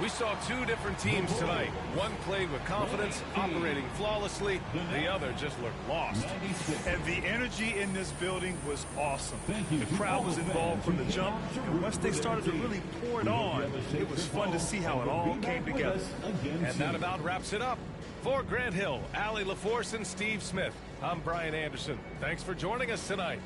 We saw 2 different teams tonight. One played with confidence, operating flawlessly. The other just looked lost. And the energy in this building was awesome. The crowd was involved from the jump, and once they started to really pour it on, it was fun to see how it all came together. And that about wraps it up. For Grant Hill, Allie LaForce, and Steve Smith, I'm Brian Anderson. Thanks for joining us tonight.